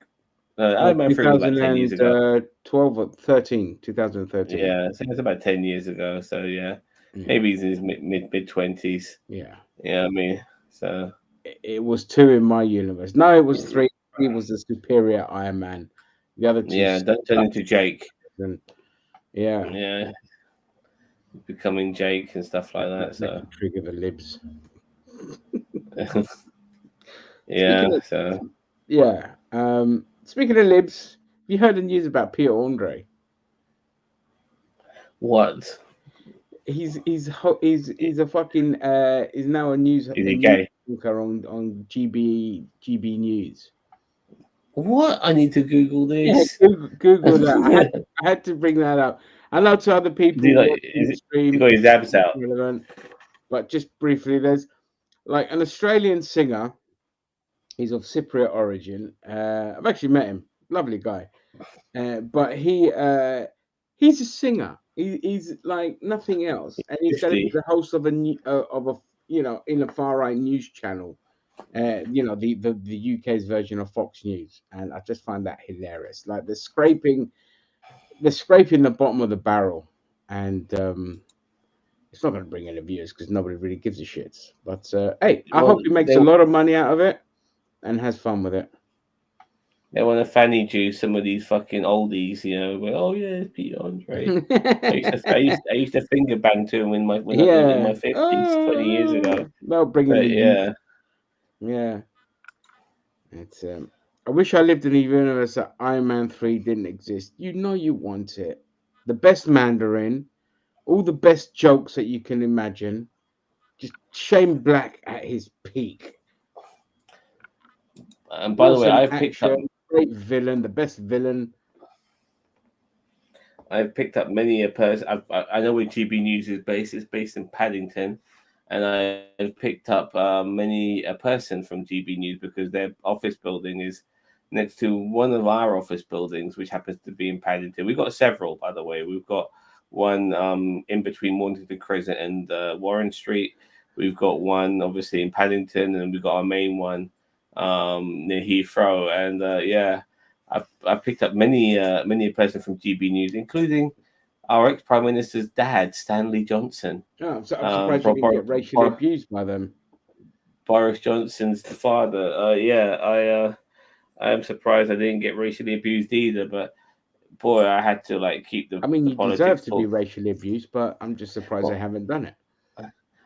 Speaker 2: Iron Man 3 was about 10 years ago.
Speaker 1: 2012 or 13, 2013.
Speaker 2: Yeah, so it's about 10 years ago. So yeah,
Speaker 1: Yeah.
Speaker 2: maybe he's in his mid 20s.
Speaker 1: Yeah.
Speaker 2: Yeah, I mean, so
Speaker 1: It was 2 in my universe. No, it was 3. He was the superior Iron Man. The other 2
Speaker 2: yeah, don't turn into Jake.
Speaker 1: and yeah,
Speaker 2: Yeah, becoming Jake and stuff like that. So
Speaker 1: trigger the libs.
Speaker 2: yeah,
Speaker 1: Speaking of,
Speaker 2: so
Speaker 1: yeah. Speaking of libs, have you heard the news about Pierre Andre?
Speaker 2: what?
Speaker 1: He's a fucking he's now a
Speaker 2: Is he gay?
Speaker 1: anchor on GB News.
Speaker 2: What? I need to Google
Speaker 1: Yeah,
Speaker 2: this.
Speaker 1: Google that. I had to bring that up. I know to other people
Speaker 2: He
Speaker 1: watching the stream,
Speaker 2: got his abs out.
Speaker 1: relevant, but just briefly, there's like an Australian singer. He's of Cypriot origin. I've actually met him. Lovely guy. But he's a singer. He's like nothing else, and he's going to be
Speaker 2: 50.
Speaker 1: the host of a in a far right news channel. The UK's version of Fox News, and I just find that hilarious. Like they're scraping the bottom of the barrel, and it's not going to bring any viewers because nobody really gives a shit. But hey, I hope he makes a lot of money out of it and has fun with it.
Speaker 2: They want to fanny juice some of these fucking oldies, you know. But, oh yeah, it's Pete Andre. I used to finger bang to him in my 50s, 20 years ago.
Speaker 1: They'll bring in the youth. Yeah. It's I wish I lived in a universe that Iron Man 3 didn't exist. You know you want it. The best Mandarin, all the best jokes that you can imagine. Just Shane Black at his peak.
Speaker 2: And by the way, I've picked up
Speaker 1: great villain, the best villain.
Speaker 2: I've picked up many a person. I know where GB News is based. It's based in Paddington, and I've picked up many a person from GB News because their office building is next to one of our office buildings, which happens to be in Paddington. We've got several, by the way. We've got one in between Mornington Crescent and Warren Street. We've got one obviously in Paddington, and we've got our main one near Heathrow. And yeah, I've picked up many a person from GB News, including our ex-Prime Minister's dad, Stanley Johnson.
Speaker 1: Oh, I'm surprised you didn't get racially abused by them.
Speaker 2: Boris Johnson's father. Yeah, I am surprised I didn't get racially abused either, but boy, I had to like keep the.
Speaker 1: I mean, you deserve to be
Speaker 2: talk.
Speaker 1: racially abused, but I'm just surprised they haven't done it.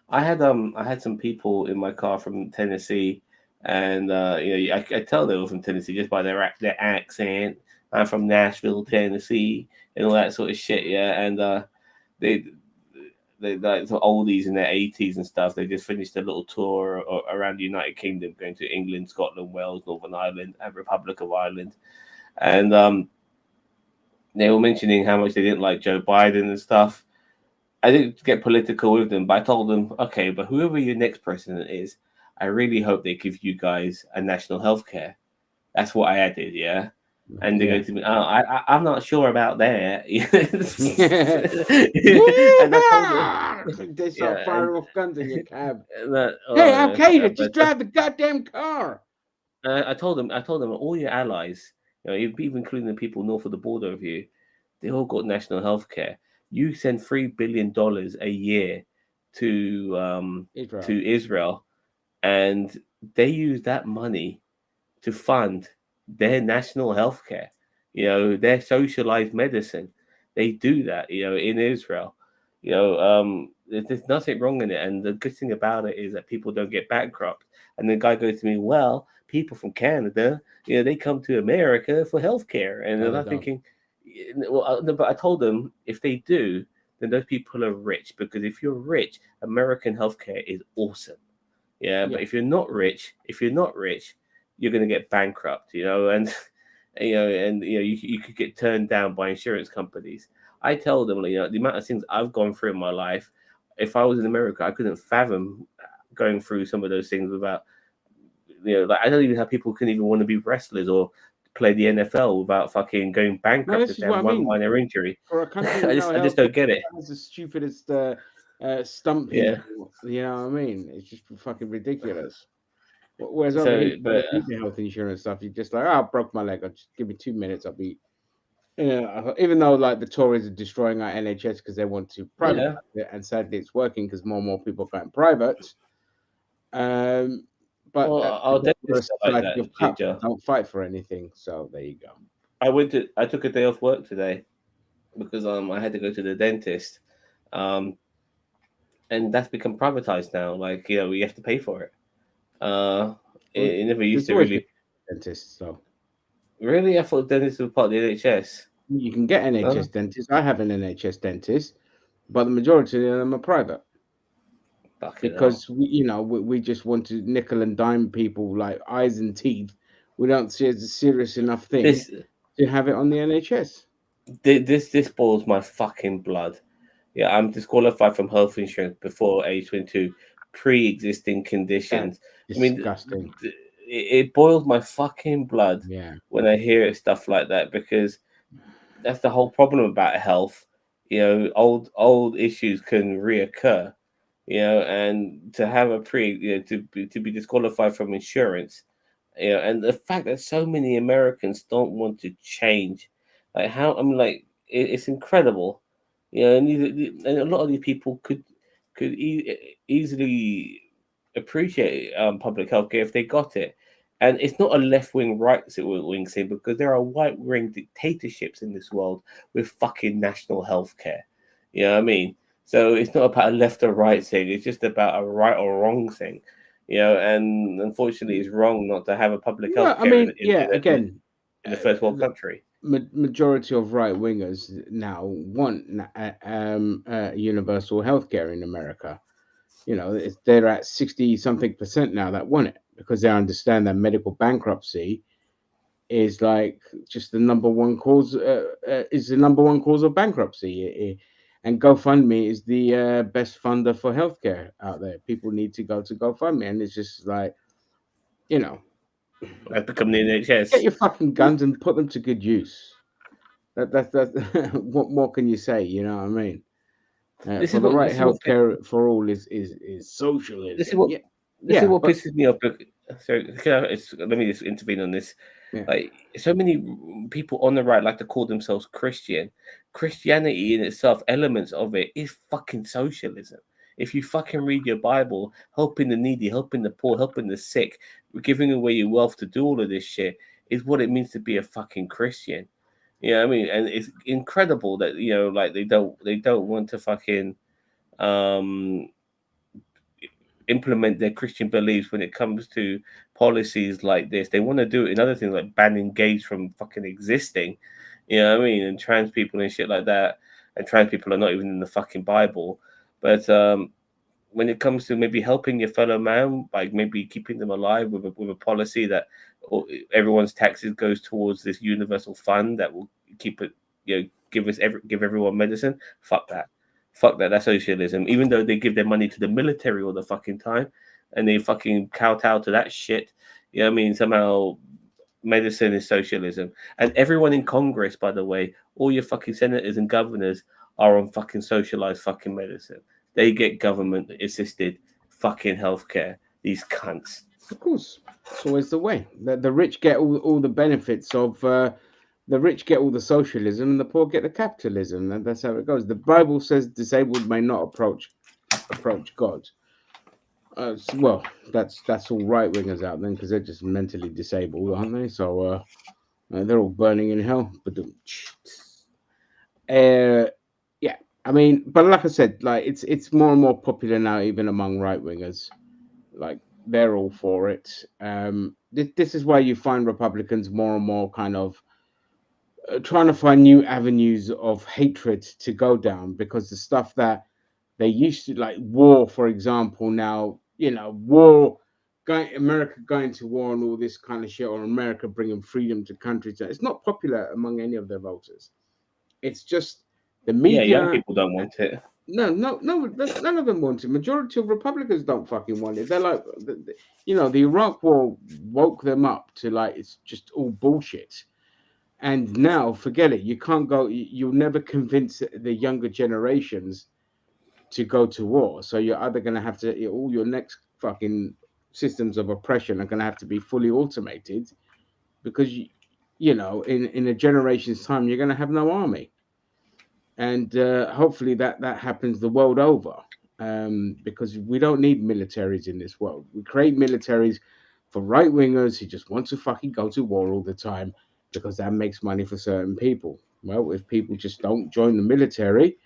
Speaker 2: I had some people in my car from Tennessee, and I tell they were from Tennessee just by their accent. I'm from Nashville, Tennessee, and all that sort of shit. Yeah, and they like oldies in their 80s and stuff. They just finished a little tour around the United Kingdom, going to England, Scotland, Wales, Northern Ireland, and Republic of Ireland, and they were mentioning how much they didn't like Joe Biden and stuff. I didn't get political with them, but I told them, okay, but whoever your next president is, I really hope they give you guys a national health care. That's what I added, yeah. And they go to me, oh, I'm not sure about that.
Speaker 1: They start firing off guns in your cab.
Speaker 2: Hey,
Speaker 1: Al-Qaeda, just drive the goddamn car.
Speaker 2: I told them, all your allies, even including the people north of the border of you, they all got national health care. You send $3 billion a year to Israel, and they use that money to fund their national health care, their socialized medicine. They do that, in Israel. There's nothing wrong in it. And the good thing about it is that people don't get bankrupt. And the guy goes to me, well, people from Canada, they come to America for healthcare. And I'm thinking, but I told them if they do, then those people are rich, because if you're rich, American healthcare is awesome. Yeah. But if you're not rich, you're going to get bankrupt, and you could get turned down by insurance companies. I tell them, you know, the amount of things I've gone through in my life. If I was in America, I couldn't fathom going through some of those things without, you know, like I don't even have people can even want to be wrestlers or play the NFL without fucking going
Speaker 1: No,
Speaker 2: bankrupt
Speaker 1: this
Speaker 2: if
Speaker 1: is
Speaker 2: they
Speaker 1: what
Speaker 2: have
Speaker 1: I
Speaker 2: one
Speaker 1: mean.
Speaker 2: minor injury.
Speaker 1: For a country with no
Speaker 2: I just
Speaker 1: health,
Speaker 2: don't get it.
Speaker 1: that's the stupidest stump
Speaker 2: Yeah.
Speaker 1: people. You know what I mean? It's just fucking ridiculous. Whereas over here,
Speaker 2: So,
Speaker 1: you
Speaker 2: but
Speaker 1: don't need the health insurance stuff. You just like, oh, I broke my leg. I'll just give me 2 minutes. I'll be, even though like the Tories are destroying our NHS because they want to privatize
Speaker 2: yeah.
Speaker 1: it, and sadly it's working because more and more people are going private. Um, but
Speaker 2: Well, our
Speaker 1: we're a
Speaker 2: dentist are like
Speaker 1: society
Speaker 2: that,
Speaker 1: of cups
Speaker 2: Ginger.
Speaker 1: that don't fight for anything. So there you go.
Speaker 2: I took a day off work today because I had to go to the dentist. Um, and that's become privatized now. Like, you know, we have to pay for it. Uh,
Speaker 1: Well,
Speaker 2: it never used
Speaker 1: there's
Speaker 2: to
Speaker 1: always been
Speaker 2: really.
Speaker 1: dentists, so
Speaker 2: Really, I thought dentists were part of the NHS.
Speaker 1: you can get
Speaker 2: No,
Speaker 1: NHS dentists. I have an NHS dentist, but the majority of them are private
Speaker 2: fucking hell.
Speaker 1: because we just want to nickel and dime people like eyes and teeth. We don't see it as a serious enough thing
Speaker 2: This
Speaker 1: to have it on the NHS.
Speaker 2: this boils my fucking blood. Yeah, I'm disqualified from health insurance before age 22, pre-existing
Speaker 1: That's
Speaker 2: conditions. I mean,
Speaker 1: disgusting.
Speaker 2: it boils my fucking blood
Speaker 1: Yeah.
Speaker 2: when I hear stuff like that because that's the whole problem about health. You know, old issues can reoccur. You know, and to have a to be disqualified from insurance, you know, and the fact that so many Americans don't want to change, like how I mean, like it's incredible, you know, and a lot of these people could easily appreciate public healthcare if they got it. And it's not a left wing, right wing thing because there are right wing dictatorships in this world with fucking national healthcare. You know what I mean? So it's not about a left or right thing. It's just about a right or wrong thing. You know, and unfortunately, it's wrong not to have a public
Speaker 1: Well,
Speaker 2: health
Speaker 1: I
Speaker 2: care
Speaker 1: mean, yeah. Again,
Speaker 2: in a first world country.
Speaker 1: majority of right wingers now want universal healthcare in America. They're at 60 something percent now that want it because they understand that medical bankruptcy is like just the number one cause is the number one cause of bankruptcy. And GoFundMe is the best funder for healthcare out there. People need to go to GoFundMe, and it's just like, you know,
Speaker 2: That's become the
Speaker 1: get
Speaker 2: NHS.
Speaker 1: your fucking guns and put them to good use. That's what more can you say? You know what I mean?
Speaker 2: This
Speaker 1: For
Speaker 2: is
Speaker 1: the
Speaker 2: what
Speaker 1: right
Speaker 2: this is what
Speaker 1: healthcare for all is
Speaker 2: this is
Speaker 1: socialism.
Speaker 2: what
Speaker 1: Yeah,
Speaker 2: this is
Speaker 1: yeah,
Speaker 2: what
Speaker 1: but
Speaker 2: pisses me off. Sorry, let me just intervene on this.
Speaker 1: yeah,
Speaker 2: Like so many people on the right like to call themselves Christian. Christianity in itself, elements of it is fucking socialism. If you fucking read your Bible, helping the needy, helping the poor, helping the sick, giving away your wealth to do all of this shit is what it means to be a fucking Christian. You know what I mean? And it's incredible that you know, like they don't want to fucking um implement their Christian beliefs when it comes to policies like this. They want to do it in other things like banning gays from fucking existing. You know what I mean? And trans people and shit like that. And trans people are not even in the fucking Bible. But when it comes to maybe helping your fellow man, like maybe keeping them alive with a policy that everyone's taxes goes towards this universal fund that will keep it, you know, give everyone medicine. Fuck that. Fuck that. That's socialism. Even though they give their money to the military all the fucking time, and they fucking kowtow to that shit. You know what I mean? Somehow medicine is socialism. And everyone in Congress, by the way, all your fucking senators and governors are on fucking socialized fucking medicine. They get government assisted fucking healthcare. These cunts.
Speaker 1: of course, it's always the way. The rich get all the benefits of the rich get all the socialism, and the poor get the capitalism. And that's how it goes. The Bible says disabled may not approach God. Well, that's all right wingers out then, because they're just mentally disabled, aren't they? So they're all burning in hell. But yeah, I mean, but like I said, like it's more and more popular now, even among right wingers. Like they're all for it. This is why you find Republicans more and more kind of trying to find new avenues of hatred to go down, because the stuff that they used to, like war, for example, now, war, America going to war and all this kind of shit, or America bringing freedom to countries, it's not popular among any of their voters. It's just The
Speaker 2: Yeah, young
Speaker 1: media,
Speaker 2: people don't want it.
Speaker 1: no, none of them want it. Majority of Republicans don't fucking want it. They're like, the Iraq War woke them up to like it's just all bullshit. And now, forget it. You can't go. You'll never convince the younger generations to go to war. So you're either going to have to all your next fucking systems of oppression are going to have to be fully automated because in a generation's time you're going to have no army, and hopefully that happens the world over, because we don't need militaries in this world. We create militaries for right wingers who just want to fucking go to war all the time because that makes money for certain people. Well, if people just don't join the military,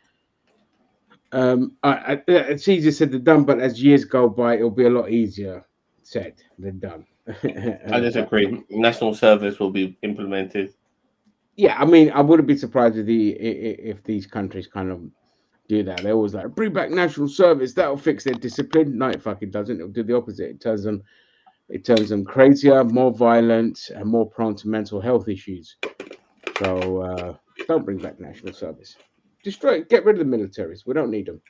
Speaker 1: it's easier said than done. But as years go by, it'll be a lot easier said than done.
Speaker 2: I
Speaker 1: But
Speaker 2: disagree. National service will be implemented.
Speaker 1: yeah, I mean, I wouldn't be surprised if these countries kind of do that. They always like bring back national service. That'll fix their discipline. No, it fucking doesn't. It'll do the opposite. It turns them crazier, more violent, and more prone to mental health issues. So don't bring back national service. Destroy it. Get rid of the militaries. We don't need them.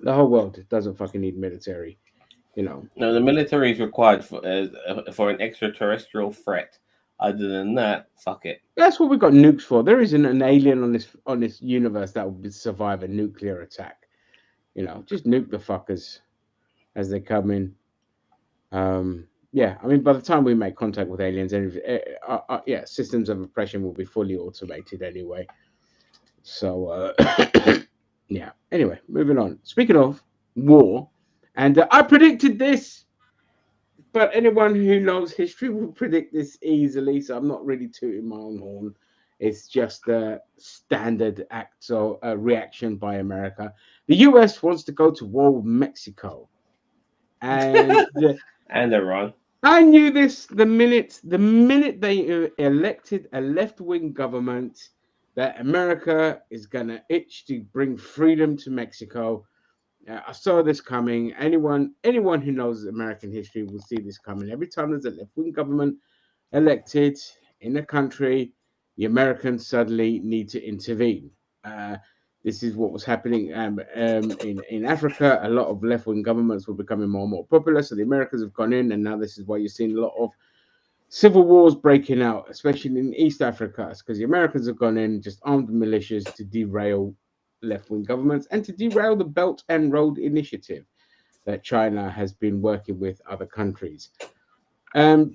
Speaker 1: The whole world doesn't fucking need military. You know.
Speaker 2: No, the military is required for an extraterrestrial threat. Other than that, fuck it.
Speaker 1: That's what we got nukes for. There isn't an alien on this universe that will survive a nuclear attack. Just nuke the fuckers as they come in. Yeah, I mean, by the time we make contact with aliens, yeah, systems of oppression will be fully automated anyway. So, yeah. Anyway, moving on. Speaking of war, and I predicted this, but anyone who knows history will predict this easily. So I'm not really tooting my own horn. It's just a standard act or reaction by America. The US wants to go to war with Mexico, and
Speaker 2: And Iran.
Speaker 1: I knew this the minute they elected a left-wing government, that America is gonna itch to bring freedom to Mexico. I saw this coming. Anyone who knows American history will see this coming. Every time there's a left-wing government elected in a country, the Americans suddenly need to intervene. Uh, this is what was happening in Africa. A lot of left-wing governments were becoming more and more popular, so the Americans have gone in, and now this is why you're seeing a lot of civil wars breaking out, especially in East Africa, because the Americans have gone in, just armed militias to derail left-wing governments and to derail the Belt and Road Initiative that China has been working with other countries.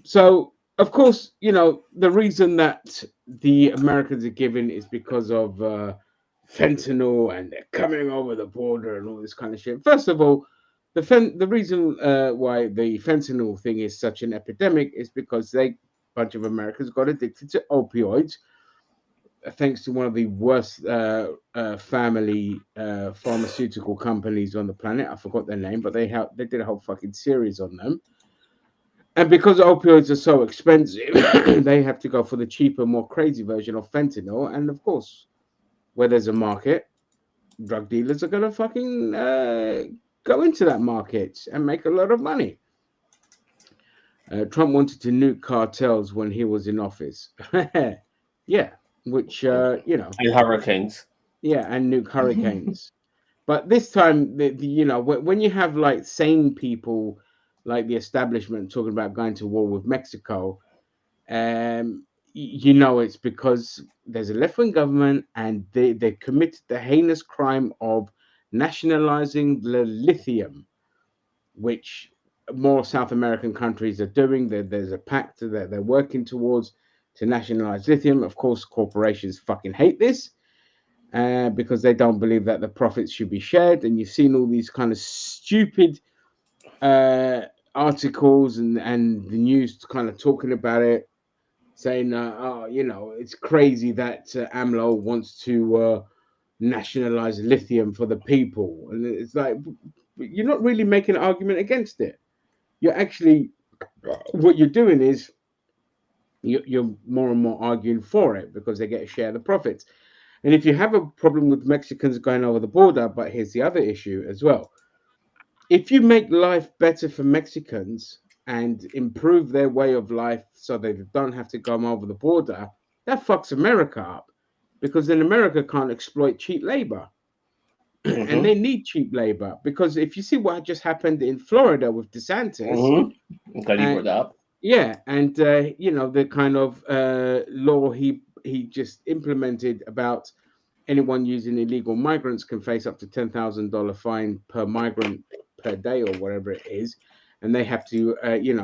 Speaker 1: So, of course, the reason that the Americans are giving is because of fentanyl and they're coming over the border and all this kind of shit. First of all, the reason why the fentanyl thing is such an epidemic is because bunch of Americans got addicted to opioids, thanks to one of the worst family pharmaceutical companies on the planet. I forgot their name, but they did a whole fucking series on them. And because opioids are so expensive, they have to go for the cheaper, more crazy version of fentanyl. And of course, where there's a market, drug dealers are going to fucking go into that market and make a lot of money. Trump wanted to nuke cartels when he was in office. Yeah, which,
Speaker 2: And hurricanes.
Speaker 1: Yeah, and nuke hurricanes. But this time, when you have like sane people like the establishment talking about going to war with Mexico, it's because there's a left-wing government and they committed the heinous crime of nationalizing the lithium, which more South American countries are doing. There's a pact that they're working towards to nationalize lithium. Of course, corporations fucking hate this because they don't believe that the profits should be shared. And you've seen all these kind of stupid articles and the news kind of talking about it, saying, it's crazy that AMLO wants to nationalize lithium for the people. And it's like, you're not really making an argument against it. You're actually, what you're doing is you're more and more arguing for it because they get to share the profits. And if you have a problem with Mexicans going over the border, but here's the other issue as well. If you make life better for Mexicans and improve their way of life so they don't have to go over the border, that fucks America up. because then America can't exploit cheap labor. And they need cheap labor, because if you see what just happened in Florida with DeSantis,
Speaker 2: I'm glad you brought that up.
Speaker 1: yeah, and the kind of law he just implemented about anyone using illegal migrants can face up to $10,000 fine per migrant per day or whatever it is, and they have to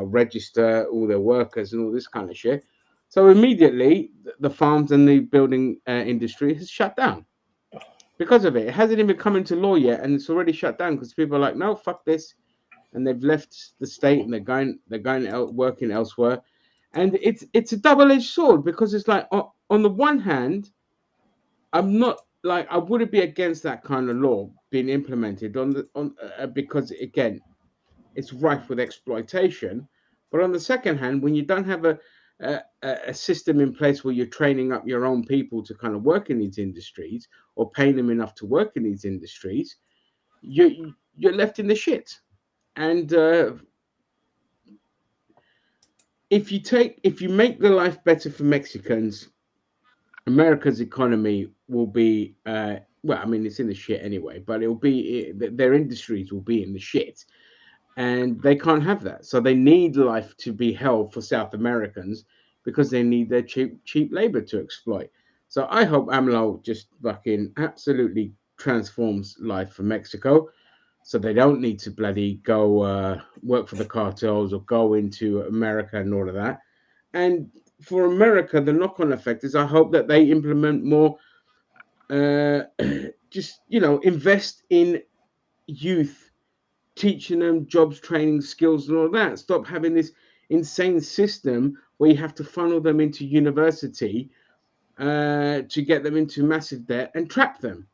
Speaker 1: register all their workers and all this kind of shit. So immediately the farms and the building industry has shut down because of it. It hasn't even come into law yet, and it's already shut down because people are like, no, fuck this, and they've left the state and they're going out working elsewhere. And it's a double-edged sword, because it's like, on the one hand, I'm not like, I wouldn't be against that kind of law being implemented because again, it's rife with exploitation. But on the second hand, when you don't have a system in place where you're training up your own people to kind of work in these industries, or paying them enough to work in these industries, you're left in the shit. And if you make the life better for Mexicans, America's economy will be well, I mean, it's in the shit anyway, but their industries will be in the shit, and they can't have that. So they need life to be hell for South Americans, because they need their cheap labor to exploit. So I hope AMLO just fucking absolutely transforms life for Mexico, so they don't need to bloody go work for the cartels or go into America and all of that. And for America, the knock-on effect is, I hope that they implement more, uh, just invest in youth, teaching them jobs, training, skills, and all that. Stop having this insane system where you have to funnel them into university to get them into massive debt and trap them.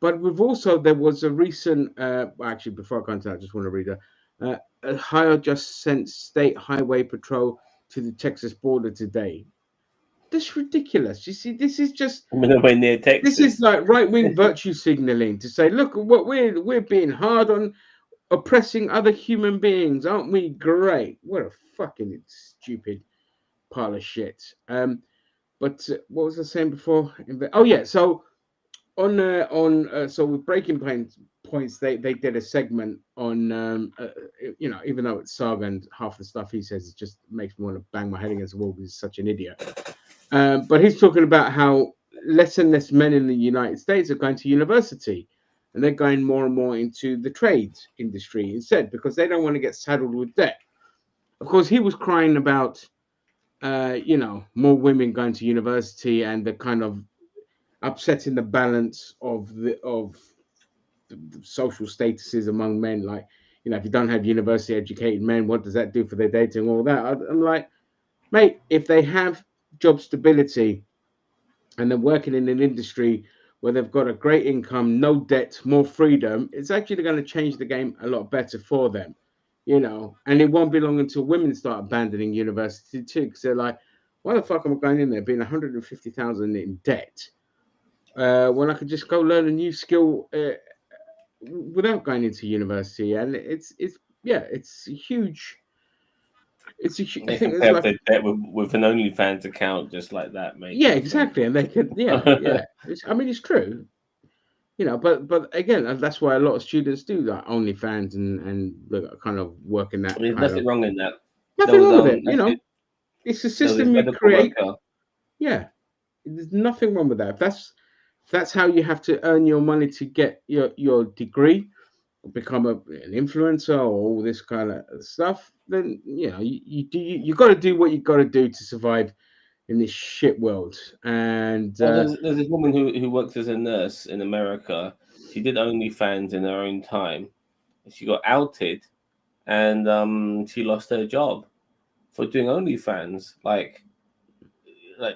Speaker 1: But there was a recent, actually, before I continue, I just want to read Ohio just sent state highway patrol to the Texas border today. That's ridiculous. You see,
Speaker 2: Nowhere near
Speaker 1: this is
Speaker 2: Texas.
Speaker 1: like right wing virtue signaling to say, look, what we're being hard on oppressing other human beings, aren't we? Great. What a fucking stupid pile of shit. But what was I saying before? Oh yeah, so so with Breaking Points, they did a segment on even though it's Saga and half the stuff he says, it just makes me want to bang my head against the wall because he's such an idiot. But he's talking about how less and less men in the United States are going to university, and they're going more and more into the trades industry instead, because they don't want to get saddled with debt. Of course, he was crying about more women going to university and the kind of upsetting the balance of the social statuses among men. Like, if you don't have university educated men, what does that do for their dating? All that. I'm like, mate, if they have job stability and they're working in an industry where they've got a great income, no debt, more freedom, it's actually going to change the game a lot better for them. And it won't be long until women start abandoning university too, because they're like, why the fuck am I going in there being 150,000 in debt when I could just go learn a new skill without going into university? And it's a huge. I
Speaker 2: They
Speaker 1: think
Speaker 2: can
Speaker 1: there's
Speaker 2: pay off
Speaker 1: like,
Speaker 2: their debt with an OnlyFans account just like that, mate.
Speaker 1: yeah, exactly, and they could, yeah. I mean, it's true, but again, that's why a lot of students do like OnlyFans and the kind of work in
Speaker 2: I
Speaker 1: that
Speaker 2: mean,
Speaker 1: kind
Speaker 2: there's
Speaker 1: of.
Speaker 2: nothing wrong in that. There
Speaker 1: Nothing
Speaker 2: was
Speaker 1: wrong with it,
Speaker 2: actually,
Speaker 1: It's a
Speaker 2: there was this
Speaker 1: system you
Speaker 2: medical
Speaker 1: create.
Speaker 2: worker.
Speaker 1: Yeah, there's nothing wrong with that. If that's how you have to earn your money to get your degree, become an influencer or all this kind of stuff, then you got to do what you got to do to survive in this shit world. And
Speaker 2: Well, there's this woman who works as a nurse in America. She did OnlyFans in her own time. She got outed, and she lost her job for doing OnlyFans. Like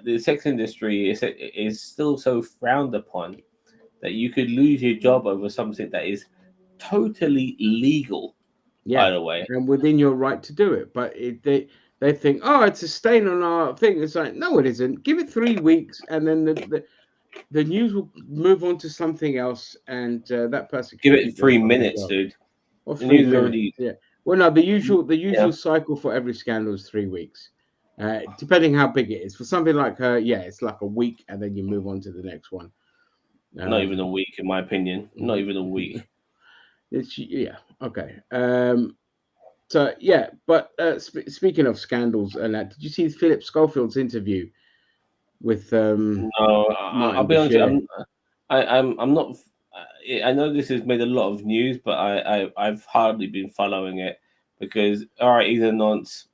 Speaker 2: the sex industry is still so frowned upon that you could lose your job over something that is totally legal. By
Speaker 1: yeah,
Speaker 2: the way,
Speaker 1: and within your right to do it, but they think, oh, it's a stain on our thing. It's like, no, it isn't. Give it 3 weeks, and then the news will move on to something else, and that person
Speaker 2: give
Speaker 1: can
Speaker 2: it
Speaker 1: keep their
Speaker 2: three
Speaker 1: fucking
Speaker 2: minutes,
Speaker 1: job.
Speaker 2: dude.
Speaker 1: Or
Speaker 2: The
Speaker 1: three
Speaker 2: news is
Speaker 1: minutes.
Speaker 2: already
Speaker 1: Yeah. Well, no, the usual
Speaker 2: yeah.
Speaker 1: cycle for every scandal is 3 weeks. depending how big it is. For something like her, yeah, it's like a week, and then you move on to the next one.
Speaker 2: Not even a week, in my opinion. Not even a week.
Speaker 1: Yeah, okay. So yeah, but speaking of scandals and that, did you see Philip Schofield's interview with
Speaker 2: No, I'll
Speaker 1: Martin
Speaker 2: be honest.
Speaker 1: Bashir?
Speaker 2: I'm not. I know this has made a lot of news, but I've hardly been following it because all right, he's a nonce.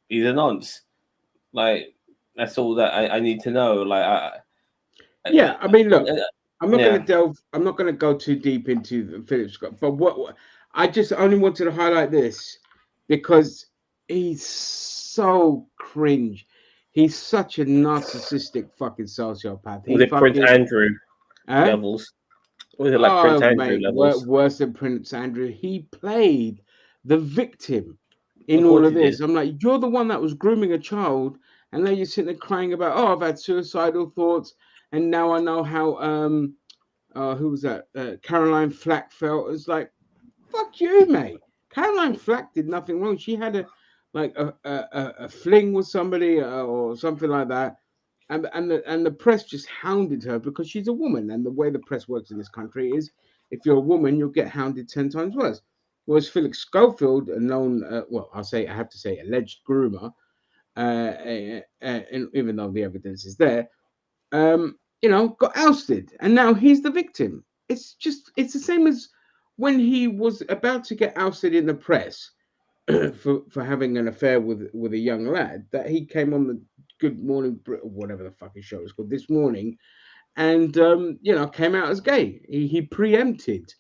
Speaker 2: He's a nonce. Like that's all that I need to know. Like
Speaker 1: Yeah, I mean, look, I'm not going
Speaker 2: yeah.
Speaker 1: to delve. I'm not going to go too deep into the Philip Scott, but what I just only wanted to highlight this because he's so cringe. He's such a narcissistic fucking sociopath.
Speaker 2: Was
Speaker 1: He
Speaker 2: it Prince
Speaker 1: fucking,
Speaker 2: Andrew
Speaker 1: huh?
Speaker 2: levels? Was it like Prince
Speaker 1: Oh,
Speaker 2: Andrew
Speaker 1: mate,
Speaker 2: levels?
Speaker 1: worse than Prince Andrew. He played the victim in
Speaker 2: Of
Speaker 1: all
Speaker 2: course
Speaker 1: of
Speaker 2: he did.
Speaker 1: this. I'm like, you're the one that was grooming a child, and now you're sitting there crying about, oh, I've had suicidal thoughts, and now I know how who was that? Caroline Flack felt. It's like, fuck you, mate. Caroline Flack did nothing wrong. She had a fling with somebody or something like that, and the press just hounded her because she's a woman. And the way the press works in this country is, if you're a woman, you'll get hounded 10 times worse. Whereas Felix Schofield, a known, well, I have to say, alleged groomer, and even though the evidence is there, got ousted, and now he's the victim. It's the same as when he was about to get ousted in the press for having an affair with a young lad, that he came on the Good Morning Brit, or whatever the fucking show is called, this morning, and came out as gay. He preempted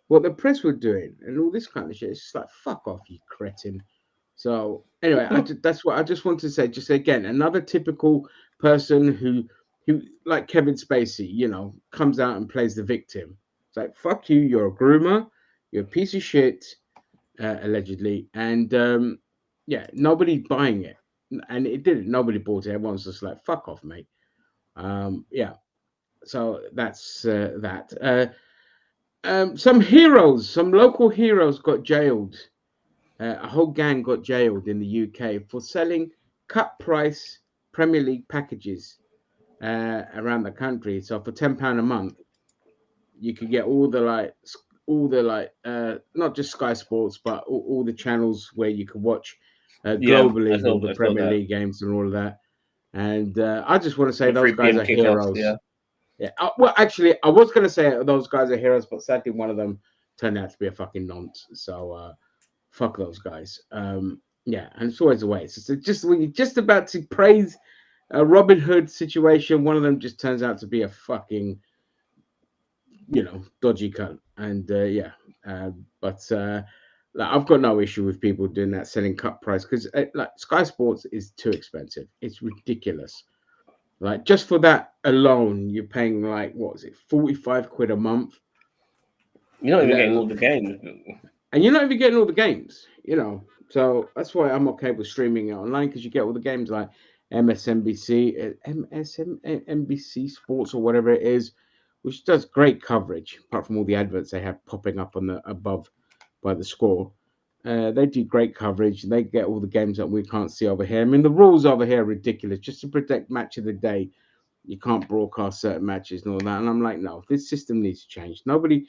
Speaker 1: what the press were doing and all this kind of shit. It's just like, fuck off, you cretin. So anyway, that's what I just want to say. Just again, another typical person who like Kevin Spacey, comes out and plays the victim. It's like, fuck you, you're a groomer, you're a piece of shit, allegedly, and yeah, nobody's buying it, and it didn't. Nobody bought it. Everyone's just like, fuck off, mate. Yeah. So that's that. Some local heroes got jailed. A whole gang got jailed in the UK for selling cut price Premier League packages around the country. So for £10 a month, you could get not just Sky Sports, but all the channels where you could watch
Speaker 2: Yeah,
Speaker 1: globally all the
Speaker 2: I saw
Speaker 1: Premier
Speaker 2: that.
Speaker 1: League games and all of that. And I just want to say
Speaker 2: The
Speaker 1: those
Speaker 2: 3
Speaker 1: guys
Speaker 2: p.m.
Speaker 1: are
Speaker 2: kickoffs.
Speaker 1: heroes.
Speaker 2: Yeah.
Speaker 1: Yeah. Well, actually, I was going to say those guys are heroes, but sadly, one of them turned out to be a fucking nonce. So fuck those guys. Yeah, and it's always the way. So just when you're just about to praise a Robin Hood situation, one of them just turns out to be a fucking, dodgy cunt. And yeah, but like, I've got no issue with people doing that, selling cut price, because like Sky Sports is too expensive. It's ridiculous. Like just for that alone, you're paying like, what is it, 45 quid a month,
Speaker 2: You're not even
Speaker 1: let
Speaker 2: getting all
Speaker 1: al-
Speaker 2: the games.
Speaker 1: and you're not even getting all the games. So that's why I'm okay with streaming it online, because you get all the games like MSNBC, NBC Sports, or whatever it is, which does great coverage. Apart from all the adverts they have popping up on the above by the score, they do great coverage. They get all the games that we can't see over here. I mean, the rules over here are ridiculous. Just to protect match of the day, you can't broadcast certain matches and all that. And I'm like, no, this system needs to change. Nobody,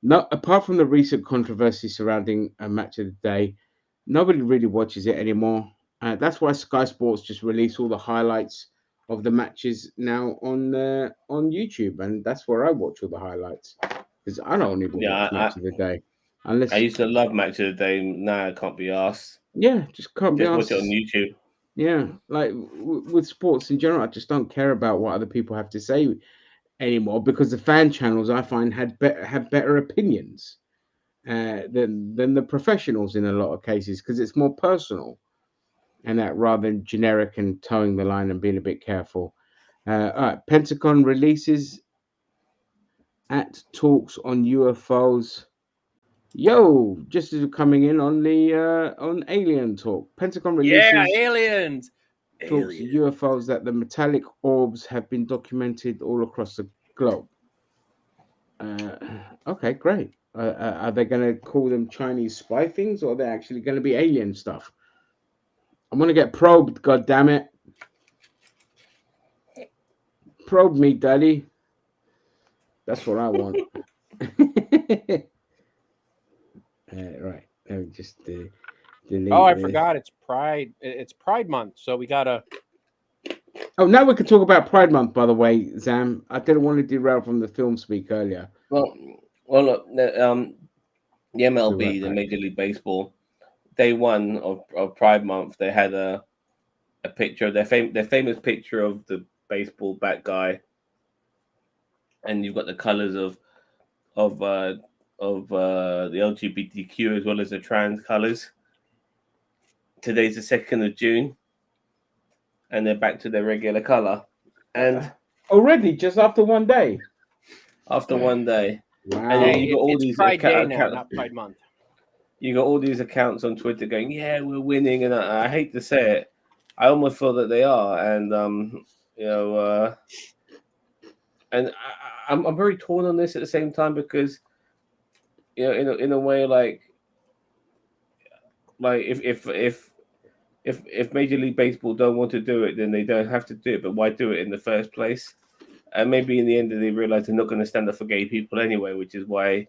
Speaker 1: no, apart from the recent controversy surrounding a match of the day, nobody really watches it anymore. That's why Sky Sports just release all the highlights of the matches now on YouTube, and that's where I watch all the highlights, because I don't even
Speaker 2: Yeah,
Speaker 1: watch match of the day
Speaker 2: I
Speaker 1: unless,
Speaker 2: used to love Match of the Day. Now I can't be asked.
Speaker 1: yeah, just can't be
Speaker 2: Just watch it on
Speaker 1: asked.
Speaker 2: YouTube.
Speaker 1: Yeah, like with sports in general, I just don't care about what other people have to say anymore, because the fan channels, I find, have better opinions than the professionals in a lot of cases, because it's more personal, and that rather than generic and towing the line and being a bit careful. All right, Pentagon releases at talks on UFOs. Yo, just as we're coming in on the on alien talk, Pentagon
Speaker 2: Yeah,
Speaker 1: releases
Speaker 2: aliens.
Speaker 1: talks
Speaker 2: Aliens.
Speaker 1: UFOs that the metallic orbs have been documented all across the globe. Uh, okay, great. Are they going to call them Chinese spy things, or are they actually going to be alien stuff? I'm going to get probed. God damn it! Probe me, daddy. That's what I want. Right. Let me just delete
Speaker 3: Oh, I
Speaker 1: this.
Speaker 3: forgot. It's Pride. It's Pride Month, so we gotta.
Speaker 1: Oh, now we can talk about Pride Month, by the way, Zam. I didn't want to derail from the film speak earlier.
Speaker 2: Well, look, the
Speaker 1: Be
Speaker 2: MLB,
Speaker 1: right
Speaker 2: the
Speaker 1: back.
Speaker 2: Major League Baseball, day one of Pride Month, they had a picture, their famous picture of the baseball bat guy, and you've got the colors of the LGBTQ as well as the trans colors. Today's the 2nd of June, and they're back to their regular color. And
Speaker 1: Already, just after one day.
Speaker 2: after one day,
Speaker 1: Wow.
Speaker 2: and then you got all
Speaker 3: It's
Speaker 2: these
Speaker 3: Pride Day now, not Pride Month.
Speaker 2: you got all these accounts on Twitter going, "Yeah, we're winning," and I hate to say it, I almost feel that they are, and and I'm very torn on this at the same time because in a way like if Major League Baseball don't want to do it, then they don't have to do it. But why do it in the first place? And maybe in the end they realize they're not going to stand up for gay people anyway, which is why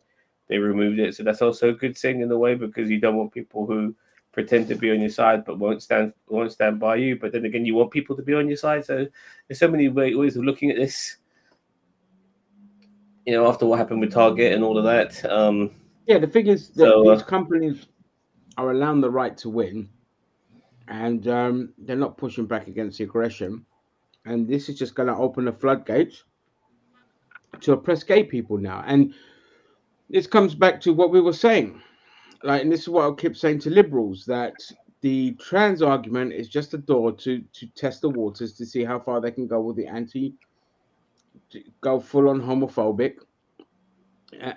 Speaker 2: they removed it. So that's also a good thing in a way because you don't want people who pretend to be on your side but won't stand by you. But then again, you want people to be on your side. So there's so many ways of looking at this. After what happened with Target and all of that.
Speaker 1: Yeah, the thing is that
Speaker 2: So
Speaker 1: these companies are allowing the right to win, and they're not pushing back against the aggression. And this is just going to open the floodgates to oppress gay people now. And this comes back to what we were saying. Like, and this is what I keep saying to liberals, that the trans argument is just a door to test the waters to see how far they can go with the go full on homophobic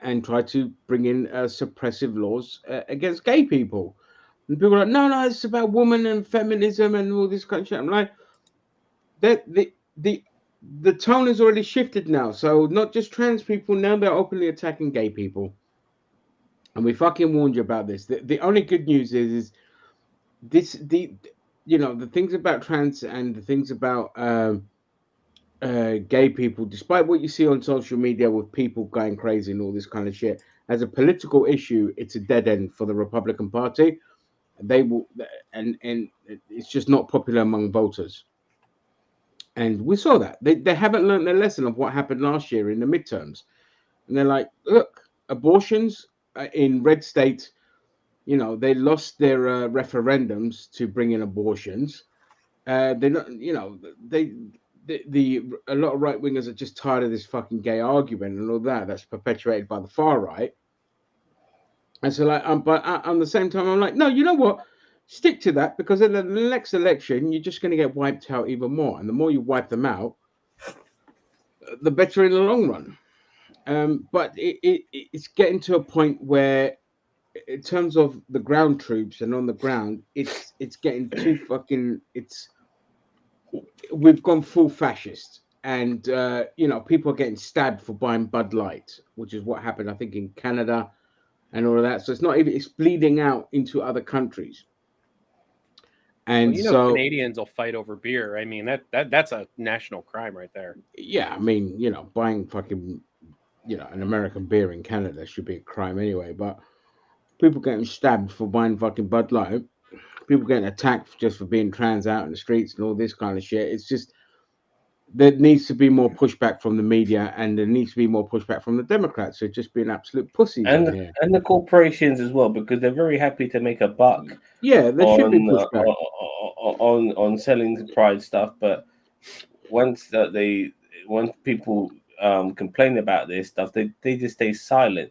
Speaker 1: and try to bring in suppressive laws against gay people. And people are like, no, it's about woman and feminism and all this kind of shit. I'm like, that the tone has already shifted now. So not just trans people, now they're openly attacking gay people. And we fucking warned you about this. The only good news is this the things about trans and the things about gay people, despite what you see on social media with people going crazy and all this kind of shit, as a political issue, it's a dead end for the Republican Party. They will, and it's just not popular among voters. And we saw that they haven't learned their lesson of what happened last year in the midterms. And they're like, look, abortions in red states, they lost their referendums to bring in abortions. They're not, the a lot of right wingers are just tired of this fucking gay argument and all that's perpetuated by the far right. And so, like, but at the same time, I'm like, no, you know what? Stick to that because in the next election, you're just going to get wiped out even more. And the more you wipe them out, the better in the long run. But it's getting to a point where, in terms of the ground troops and on the ground, it's getting too fucking. We've gone full fascist, and people are getting stabbed for buying Bud Light, which is what happened, I think, in Canada and all of that. So it's bleeding out into other countries. And
Speaker 3: well, Canadians will fight over beer. I mean, that's a national crime right there.
Speaker 1: Yeah, I mean, buying fucking, an American beer in Canada should be a crime anyway. But people getting stabbed for buying fucking Bud Light, people getting attacked just for being trans out in the streets and all this kind of shit. It's just there needs to be more pushback from the media, and there needs to be more pushback from the Democrats. They're just being absolute pussies
Speaker 2: and
Speaker 1: here.
Speaker 2: and the corporations as well because they're very happy to make a buck.
Speaker 1: Yeah, there should be pushback
Speaker 2: on selling Pride stuff, but once people complain about this stuff, they just stay silent.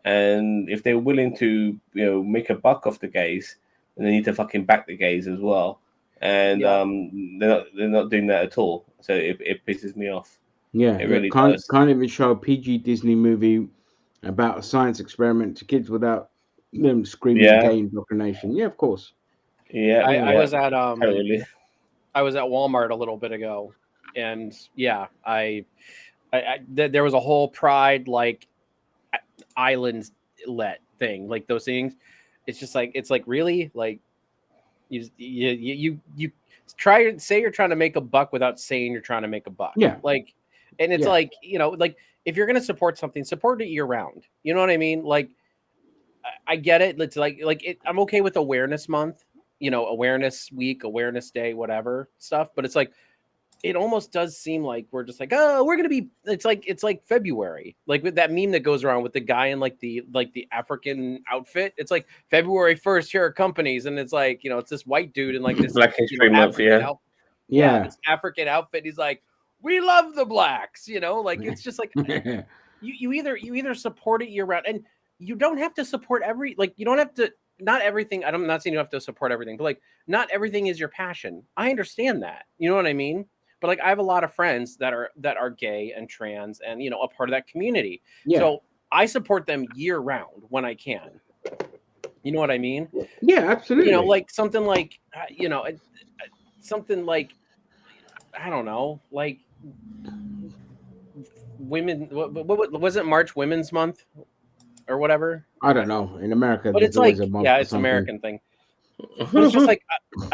Speaker 2: And if they're willing to make a buck off the gays, then they need to fucking back the gays as well. And they're not doing that at all. So it pisses me off.
Speaker 1: Yeah,
Speaker 2: it really
Speaker 1: can't
Speaker 2: does.
Speaker 1: Can't even show a PG Disney movie about a science experiment to kids without them screaming gay indoctrination. Yeah, of course.
Speaker 2: Yeah,
Speaker 3: I was at
Speaker 2: totally.
Speaker 3: I was at Walmart a little bit ago, and yeah, there was a whole Pride like islands let thing, like those things. It's just like really like you try to say you're trying to make a buck without saying you're trying to make a buck.
Speaker 1: Yeah,
Speaker 3: like And it's
Speaker 1: Yeah.
Speaker 3: like, like if you're going to support something, support it year round. You know what I mean? Like, I get it. It's I'm okay with awareness month, awareness week, awareness day, whatever stuff. But it's like, it almost does seem like we're just like, oh, we're gonna be. It's like February, like with that meme that goes around with the guy in like the African outfit. It's like February 1st, here are companies, and it's like, it's this white dude in like this
Speaker 2: Black History Month,
Speaker 3: African
Speaker 1: Yeah.
Speaker 3: this African outfit. He's like, we love the blacks, like it's just like you either support it year round, and you don't have to support you don't have to. Not everything. I'm not saying you have to support everything, but like not everything is your passion. I understand that. You know what I mean? But like I have a lot of friends that are gay and trans and a part of that community.
Speaker 1: Yeah.
Speaker 3: So I support them year round when I can. You know what I mean?
Speaker 1: Yeah, absolutely.
Speaker 3: Like something like something like, I don't know, like women. What was it? March Women's Month or whatever.
Speaker 1: I don't know. In America,
Speaker 3: But
Speaker 1: there's
Speaker 3: it's
Speaker 1: always
Speaker 3: like,
Speaker 1: a month
Speaker 3: yeah,
Speaker 1: for
Speaker 3: it's
Speaker 1: something.
Speaker 3: American thing. But it's just like,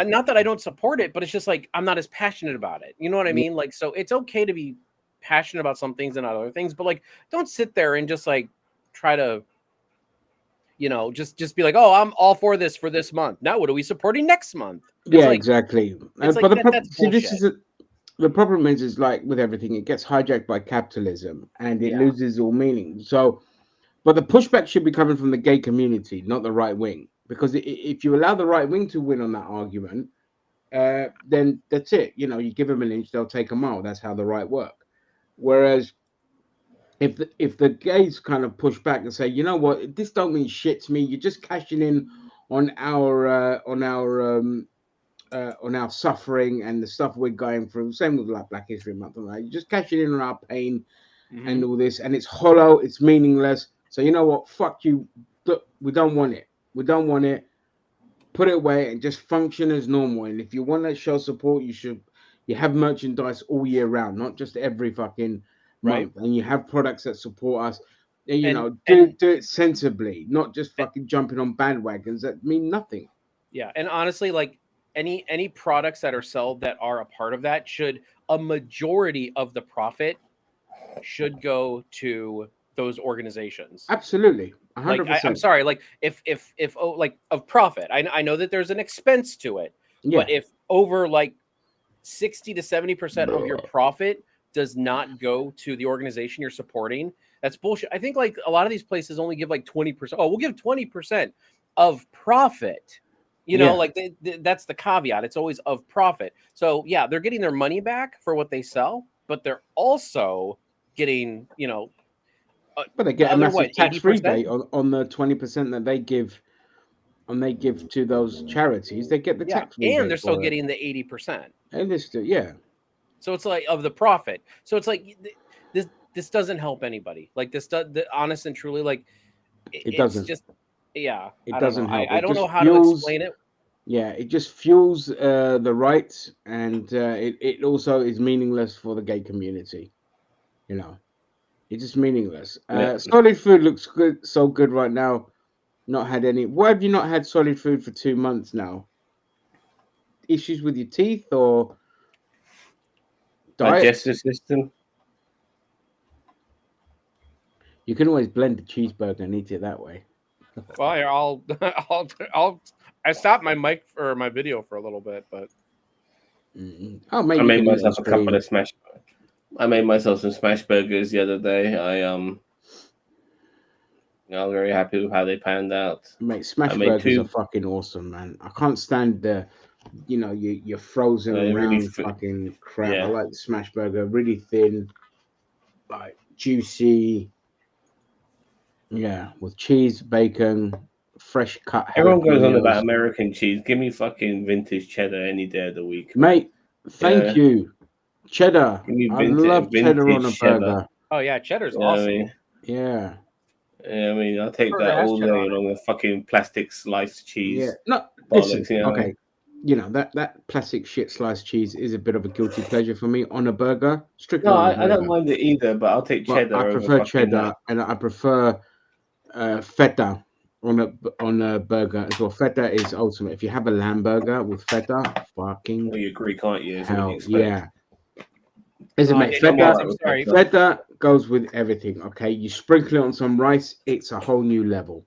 Speaker 3: not that I don't support it, but it's just like I'm not as passionate about it. You know what I mean? Like, so it's okay to be passionate about some things and other things, but like, don't sit there and just like try to, just be like, oh, I'm all for this month. Now, what are we supporting next month? It's
Speaker 1: Yeah,
Speaker 3: like,
Speaker 1: exactly.
Speaker 3: it's
Speaker 1: But
Speaker 3: like that's
Speaker 1: see, this
Speaker 3: bullshit.
Speaker 1: is the problem is like with everything, it gets hijacked by capitalism and it
Speaker 3: Yeah.
Speaker 1: loses all meaning. So, but the pushback should be coming from the gay community, not the right wing, because if you allow the right wing to win on that argument, then that's it. You give them an inch, they'll take a mile. That's how the right work. Whereas if the gays kind of push back and say, you know what, this don't mean shit to me. You're just cashing in on our suffering and the stuff we're going through. Same with like Black History Month, right? You're just cashing in on our pain and all this, and it's hollow, it's meaningless. So you know what? Fuck you. We don't want it. We don't want it. Put it away and just function as normal. And if you want to show support, you have merchandise all year round, not just every fucking month. And you have products that support us. And, do it sensibly, not just fucking jumping on bandwagons that mean nothing.
Speaker 3: Yeah, and honestly, like any products that are sold that are a part of that, a majority of the profit should go to those organizations.
Speaker 1: Absolutely, 100%.
Speaker 3: Like I'm sorry, like if like of profit, I know that there's an expense to it, but if over like 60 to 70% of your profit does not go to the organization you're supporting, that's bullshit. I think like a lot of these places only give like 20%. Oh, we'll give 20% of profit. Like that's the caveat. It's always of profit. So yeah, they're getting their money back for what they sell, but they're also getting,
Speaker 1: but they get a massive tax
Speaker 3: 80%?
Speaker 1: rebate on the 20% that they give, and they give to those charities. They get the tax rebate,
Speaker 3: and they're still getting the 80%.
Speaker 1: And they're still, yeah.
Speaker 3: So it's like of the profit. So it's like this doesn't help anybody. Like this does, honest and truly, like
Speaker 1: it doesn't.
Speaker 3: Just it
Speaker 1: doesn't help.
Speaker 3: I don't know how to explain it.
Speaker 1: Yeah, it just fuels the right, and it also is meaningless for the gay community. It's just meaningless. Solid food looks good, so good right now. Not had any. Why have you not had solid food for 2 months now? Issues with your teeth or diet?
Speaker 2: Digestive system?
Speaker 1: You can always blend a cheeseburger and eat it that way.
Speaker 3: Well, I stopped my mic or my video for a little bit, but
Speaker 1: Oh, maybe
Speaker 2: I made myself a couple of smash. I made myself some smash burgers the other day. I was very happy with how they panned out.
Speaker 1: Mate, smash burgers are fucking awesome, man. I can't stand the, your frozen round really fucking crap. Yeah. I like the smash burger, really thin, like juicy. Yeah, with cheese, bacon, fresh cut.
Speaker 2: Everyone goes on about American cheese. Give me fucking vintage cheddar any day of the week,
Speaker 1: mate. Thank you, cheddar. I love cheddar on a burger.
Speaker 3: Oh yeah, cheddar's awesome.
Speaker 2: I mean?
Speaker 1: Yeah.
Speaker 2: Yeah, I mean, I'll take that all day along a fucking plastic sliced cheese.
Speaker 1: Yeah, no, listen, okay. That plastic shit sliced cheese is a bit of a guilty pleasure for me on a burger. Strictly.
Speaker 2: No, I don't mind it either, but I'll take cheddar.
Speaker 1: I prefer cheddar, and I prefer feta on a burger as well. Feta is ultimate. If you have a lamb burger with feta, fucking
Speaker 2: well, you're Greek, aren't you?
Speaker 1: Hell, yeah. Is it
Speaker 3: I
Speaker 1: mate?
Speaker 3: didn't know
Speaker 2: Feta.
Speaker 3: that. I'm sorry.
Speaker 1: Feta goes with everything. Okay, you sprinkle it on some rice, it's a whole new level.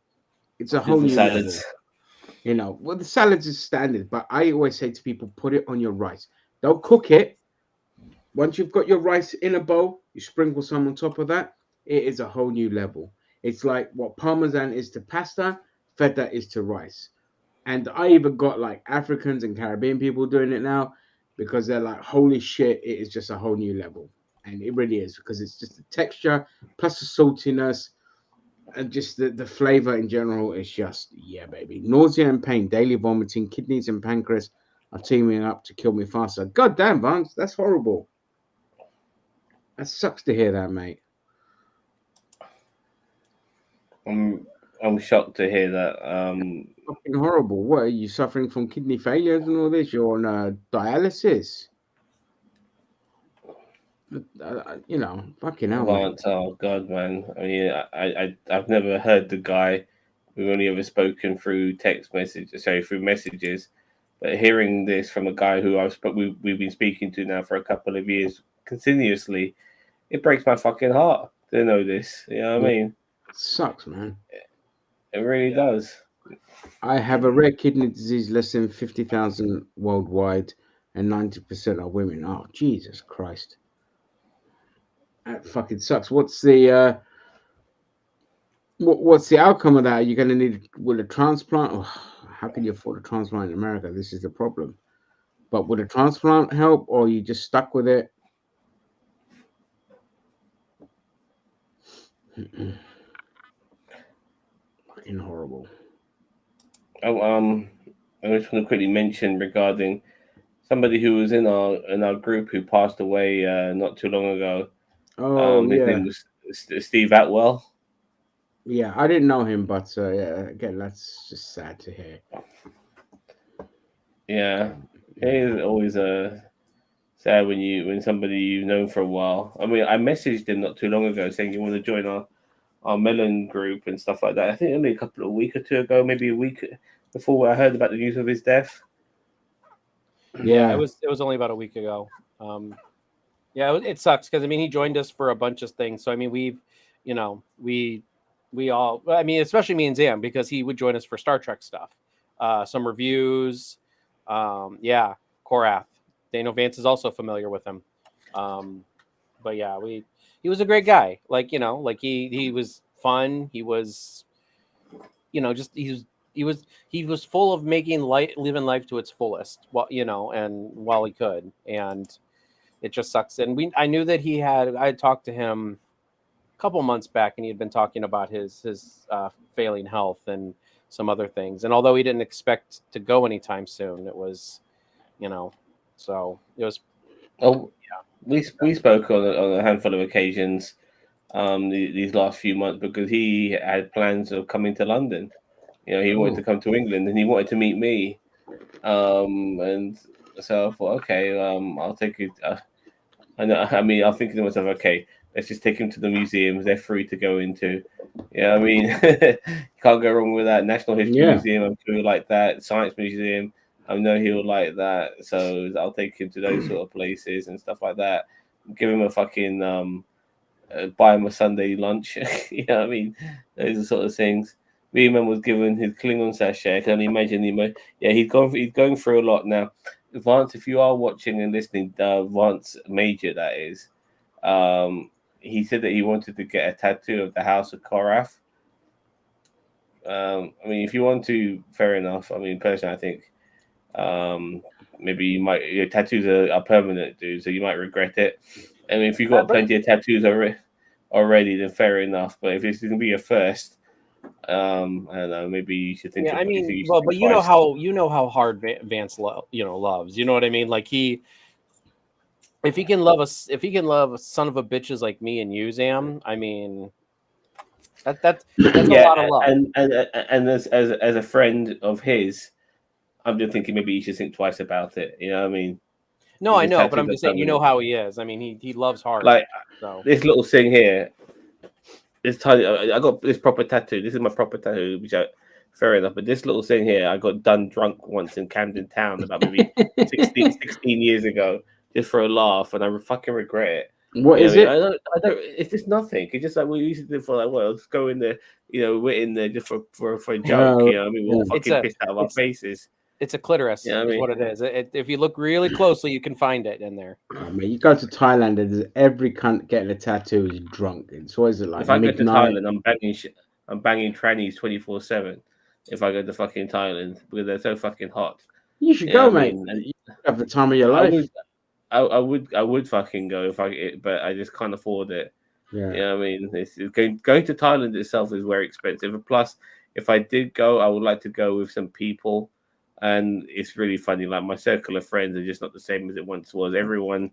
Speaker 1: It's a whole
Speaker 2: With the
Speaker 1: new
Speaker 2: salads.
Speaker 1: level. You know, well, the salads is standard, but I always say to people, put it on your rice. Don't cook it. Once you've got your rice in a bowl, you sprinkle some on top of that. It is a whole new level. It's like what Parmesan is to pasta, feta is to rice. And I even got like Africans and Caribbean people doing it now because they're like, holy shit, it is just a whole new level. And it really is because it's just the texture plus the saltiness and just the flavor in general is just, yeah, baby. Nausea and pain, daily vomiting, kidneys and pancreas are teaming up to kill me faster. God damn, Vance, that's horrible. That sucks to hear that, mate.
Speaker 2: I'm shocked to hear that.
Speaker 1: Fucking horrible. What are you suffering from? Kidney failures and all this? You're on dialysis. You know, fucking hell, mate.
Speaker 2: Vance, oh god, man. I mean, I've never heard the guy. We've only ever spoken through text messages, sorry, through messages. But hearing this from a guy who we've been speaking to now for a couple of years continuously, it breaks my fucking heart to know this. You know what I mean?
Speaker 1: It sucks, man.
Speaker 2: It really does.
Speaker 1: I have a rare kidney disease, less than 50,000 worldwide, and 90% are women. Oh, Jesus Christ. That fucking sucks. What's the what's the outcome of that? Are you going to need will a transplant? Oh, how can you afford a transplant in America? This is the problem. But would a transplant help, or are you just stuck with it? Fucking horrible.
Speaker 2: Oh, I just want to quickly mention regarding somebody who was in our group who passed away not too long ago.
Speaker 1: Oh,
Speaker 2: His
Speaker 1: yeah.
Speaker 2: name was Steve Atwell.
Speaker 1: Yeah, I didn't know him, but yeah, again, that's just sad to hear.
Speaker 2: Yeah, it is always sad when somebody you've known for a while. I mean, I messaged him not too long ago saying you want to join our Melon group and stuff like that. I think only a week or two ago, maybe a week before I heard about the news of his death.
Speaker 3: Yeah, it was only about a week ago. Yeah, it sucks because I mean he joined us for a bunch of things. So I mean we all, I mean especially me and Zam, because he would join us for Star Trek stuff, some reviews. Yeah, Korath. Daniel Vance is also familiar with him. But yeah, he was a great guy. Like like he was fun. He was, just he was full of living life to its fullest. Well, and while he could, and it just sucks. And I knew that I had talked to him a couple months back, and he had been talking about his failing health and some other things. And although he didn't expect to go anytime soon, it was, so it was.
Speaker 2: Oh, yeah. We spoke on a handful of occasions these last few months because he had plans of coming to London. He wanted to come to England and he wanted to meet me. And so I thought, okay, I'll take it. I mean, I'm thinking to myself, okay, let's just take him to the museums. They're free to go into. Yeah, I mean, you can't go wrong with that. National History Museum, I'm sure he'll like that. Science Museum, I know he'll like that. So I'll take him to those sort of places and stuff like that. Give him a fucking buy him a Sunday lunch. You know what I mean? Those are sort of things. Riemann was given his Klingon sachet. I can only imagine he's going through a lot now. Vance, if you are watching and listening, Vance Major, that is, he said that he wanted to get a tattoo of the House of Korath. I mean, if you want to, fair enough. I mean, personally, I think maybe your tattoos are permanent, dude, so you might regret it. I mean, if you've got plenty of tattoos already, then fair enough. But if this is going to be your first, I don't know. Maybe you should think.
Speaker 3: Yeah, I mean, well, but you know how hard Vance loves. You know what I mean? Like if he can love a son of a bitches like me and you, Zam. I mean, that's a lot of love.
Speaker 2: And as a friend of his, I'm just thinking maybe you should think twice about it. You know what I mean?
Speaker 3: No, I know, but I'm just saying, you know how he is. I mean, he loves hard.
Speaker 2: Like
Speaker 3: so.
Speaker 2: This little thing here. This tiny, I got this proper tattoo. This is my proper tattoo, which fair enough. But this little thing here, I got done drunk once in Camden Town about maybe 16 years ago. just for a laugh, and I fucking regret it.
Speaker 1: What
Speaker 2: You know
Speaker 1: is
Speaker 2: what I
Speaker 1: it?
Speaker 2: mean? I don't. It's just nothing. It's just like we used to do for like, well, let's go in there. You know, we're in there just for a joke. You know, what I mean, we're all
Speaker 3: It's
Speaker 2: fucking
Speaker 3: a
Speaker 2: pissed out of our
Speaker 3: it's
Speaker 2: faces.
Speaker 3: it's a clitoris,
Speaker 2: You know what I
Speaker 3: is
Speaker 2: mean?
Speaker 3: what it is. If you look really closely, you can find it in there.
Speaker 1: Oh, man, you go to Thailand and every cunt getting a tattoo is drunk. It's always at like
Speaker 2: If I go to
Speaker 1: midnight.
Speaker 2: Thailand, I'm banging trannies 24/7. If I go to fucking Thailand, because they're so fucking hot.
Speaker 1: You should
Speaker 2: You know
Speaker 1: go,
Speaker 2: what I
Speaker 1: mate.
Speaker 2: mean? And
Speaker 1: You have the time of your
Speaker 2: I
Speaker 1: life.
Speaker 2: would, I would fucking go if but I just can't afford it.
Speaker 1: Yeah.
Speaker 2: You know what I mean? It's going to Thailand itself is very expensive. And plus, if I did go, I would like to go with some people. And it's really funny. Like my circle of friends are just not the same as it once was. Everyone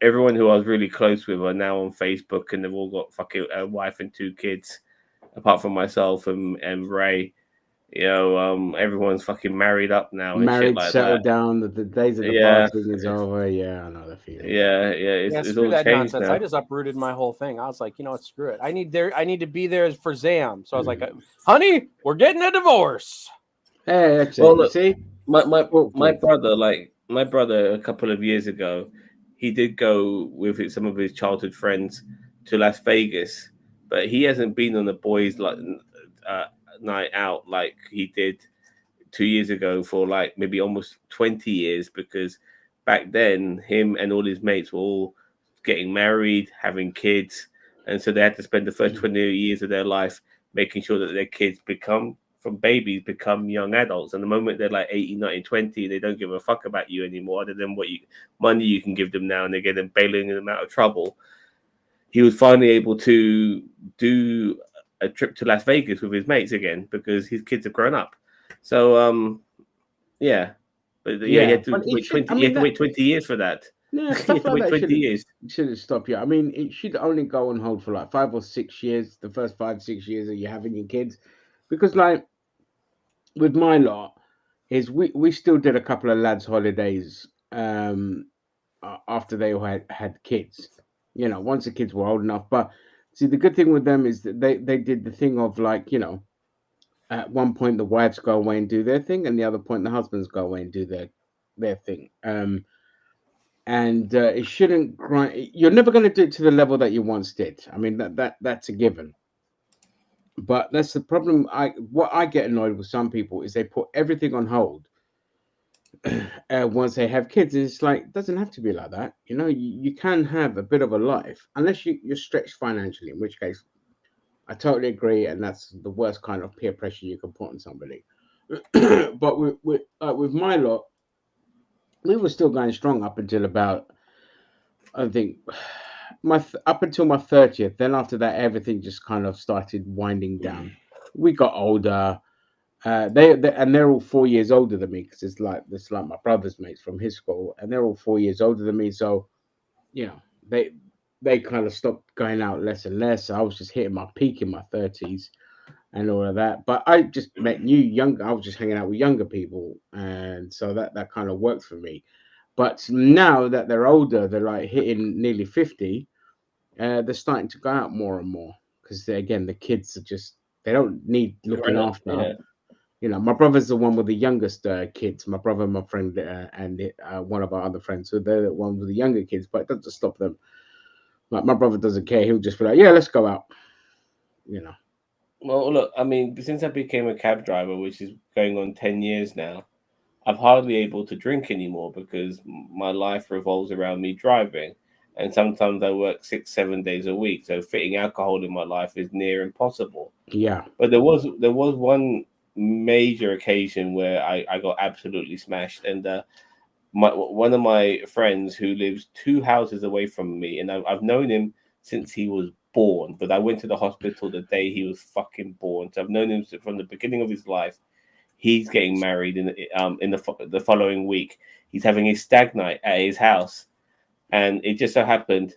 Speaker 2: who I was really close with are now on Facebook, and they've all got fucking a wife and 2 kids, apart from myself and Ray. You know, everyone's fucking married up now and shit
Speaker 1: Married,
Speaker 2: like
Speaker 1: settled
Speaker 2: that.
Speaker 1: down. The days of the
Speaker 2: Yeah,
Speaker 1: partying is over. Yeah, I know the feeling.
Speaker 2: yeah.
Speaker 3: Yeah,
Speaker 2: It's
Speaker 3: screw
Speaker 2: all
Speaker 3: that
Speaker 2: changed
Speaker 3: nonsense.
Speaker 2: now.
Speaker 3: I just uprooted my whole thing. I was like, you know what, screw it. I need to be there for Zam. So I was like, honey, we're getting a divorce.
Speaker 1: Hey, that's
Speaker 2: Well,
Speaker 1: it. You
Speaker 2: look,
Speaker 1: see?
Speaker 2: my brother, a couple of years ago, he did go with some of his childhood friends to Las Vegas, but he hasn't been on a boys like night out like he did 2 years ago for like maybe almost 20 years, because back then him and all his mates were all getting married, having kids, and so they had to spend the first 20 years of their life making sure that their kids become young adults. And the moment they're like 18, 19, 20, they don't give a fuck about you anymore other than what money you can give them now, and they get them bailing them out of trouble. He was finally able to do a trip to Las Vegas with his mates again because his kids have grown up. So yeah, but yeah, you
Speaker 1: Yeah,
Speaker 2: had to
Speaker 1: but it
Speaker 2: wait
Speaker 1: should.
Speaker 2: 20.
Speaker 1: I
Speaker 2: You
Speaker 1: mean,
Speaker 2: had to wait 20 years for that.
Speaker 1: yeah,
Speaker 2: You had
Speaker 1: stuff
Speaker 2: to
Speaker 1: like
Speaker 2: wait
Speaker 1: that
Speaker 2: 20 years.
Speaker 1: shouldn't stop you. I mean, it should only go on hold for like 5 or 6 years. The first 5, 6 years that you're having your kids, because like with my lot, is we still did a couple of lads' holidays after they all had kids. You know, once the kids were old enough. But see, the good thing with them is that they did the thing of like, you know, at one point the wives go away and do their thing, and the other point the husbands go away and do their thing. And it shouldn't grind. You're never going to do it to the level that you once did. I mean that's a given. But that's the problem. What I get annoyed with some people is they put everything on hold once they have kids. It's like it doesn't have to be like that. You know, you can have a bit of a life unless you're stretched financially, in which case I totally agree, and that's the worst kind of peer pressure you can put on somebody. But with my lot, we were still going strong up until about, I think, up until my 30th. Then after that, everything just kind of started winding down. We got older. They and they're all 4 years older than me because it's like my brother's mates from his school, and they're all 4 years older than me. So you know they kind of stopped going out less and less. I was just hitting my peak in my 30s and all of that. But I just met new younger. I was just hanging out with younger people, and so that kind of worked for me. But now that they're older, they're like hitting nearly 50. They're starting to go out more and more because again, the kids are just they don't need looking after.
Speaker 2: Yeah.
Speaker 1: You know, my brother's the one with the youngest kids. My brother, my friend, and one of our other friends. So they're the ones with the younger kids, but it doesn't stop them. Like my brother doesn't care. He'll just be like, "Yeah, let's go out." You know.
Speaker 2: Well, look, I mean, since I became a cab driver, which is going on 10 years now, I'm hardly able to drink anymore because my life revolves around me driving. And sometimes I work 6, 7 days a week. So fitting alcohol in my life is near impossible.
Speaker 1: Yeah.
Speaker 2: But there was one major occasion where I got absolutely smashed. And one of my friends who lives 2 houses away from me, and I've known him since he was born, but I went to the hospital the day he was fucking born. So I've known him from the beginning of his life. He's getting married in the following week. He's having his stag night at his house, and it just so happened.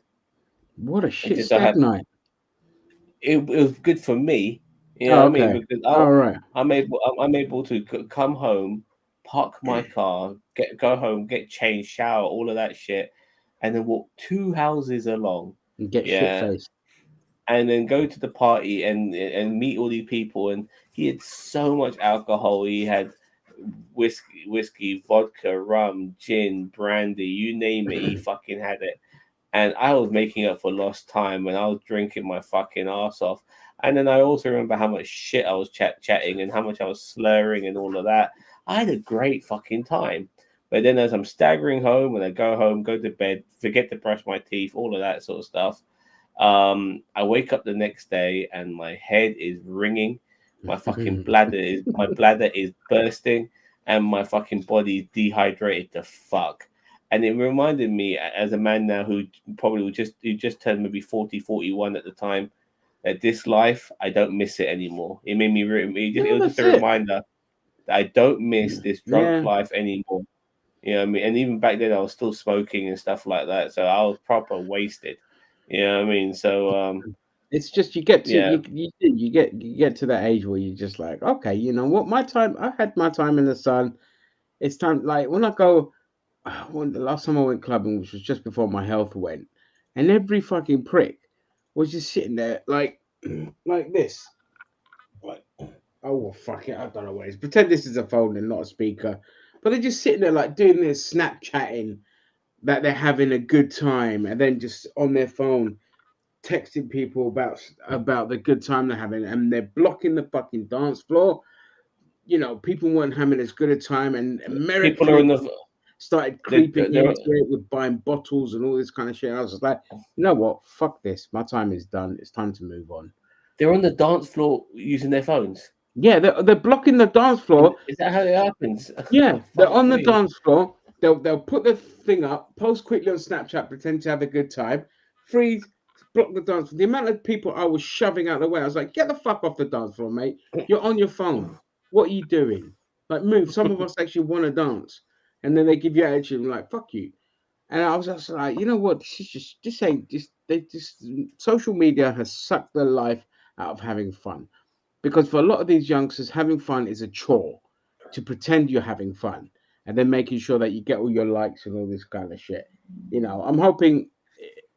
Speaker 1: What a
Speaker 2: It
Speaker 1: shit
Speaker 2: just so
Speaker 1: stag
Speaker 2: happened.
Speaker 1: night.
Speaker 2: It was good for me, you know
Speaker 1: Oh,
Speaker 2: what I mean,
Speaker 1: okay.
Speaker 2: because
Speaker 1: All right.
Speaker 2: I'm able to come home, park my car, go home, get changed, shower, all of that shit, and then walk 2 houses along.
Speaker 1: And get shit
Speaker 2: Yeah,
Speaker 1: faced.
Speaker 2: and then go to the party and meet all these people. And he had so much alcohol. He had whiskey, vodka, rum, gin, brandy, you name it, he fucking had it. And I was making up for lost time, and I was drinking my fucking ass off. And then I also remember how much shit I was chatting and how much I was slurring and all of that. I had a great fucking time. But then as I'm staggering home, when I go home, go to bed, forget to brush my teeth, all of that sort of stuff, I wake up the next day and my head is ringing. My fucking bladder is bursting, and my fucking body is dehydrated to fuck. And it reminded me, as a man now who probably just turned maybe 40, 41 at the time, that this life, I don't miss it anymore. It made me, it was just a reminder that I don't miss this drunk life anymore. You know what I mean? And even back then, I was still smoking and stuff like that. So I was proper wasted. You know what I mean? So
Speaker 1: it's just you get to you get to that age where you're just like, okay, you know what? I had my time in the sun. It's time. Like when I go, when the last time I went clubbing, which was just before my health went, and every fucking prick was just sitting there like this, like, oh well, fuck it, I don't know what it is. Pretend this is a phone and not a speaker, but they're just sitting there like doing this Snapchatting that they're having a good time, and then just on their phone texting people about the good time they're having, and they're blocking the fucking dance floor. You know, people weren't having as good a time, and
Speaker 2: people are in the
Speaker 1: started creeping into it with buying bottles and all this kind of shit. I was just like, you know what? Fuck this. My time is done. It's time to move on.
Speaker 2: They're on the dance floor using their phones.
Speaker 1: Yeah, they're blocking the dance floor.
Speaker 2: Is that how it happens?
Speaker 1: Yeah, they're on the dance floor. They'll put the thing up, post quickly on Snapchat, pretend to have a good time, freeze, block the dance floor. The amount of people I was shoving out of the way, I was like, get the fuck off the dance floor, mate. You're on your phone. What are you doing? Like, move. Some of us actually want to dance. And then they give you attitude, like, fuck you. And I was just like, you know what? This ain't social media has sucked the life out of having fun. Because for a lot of these youngsters, having fun is a chore to pretend you're having fun and then making sure that you get all your likes and all this kind of shit. You know, I'm hoping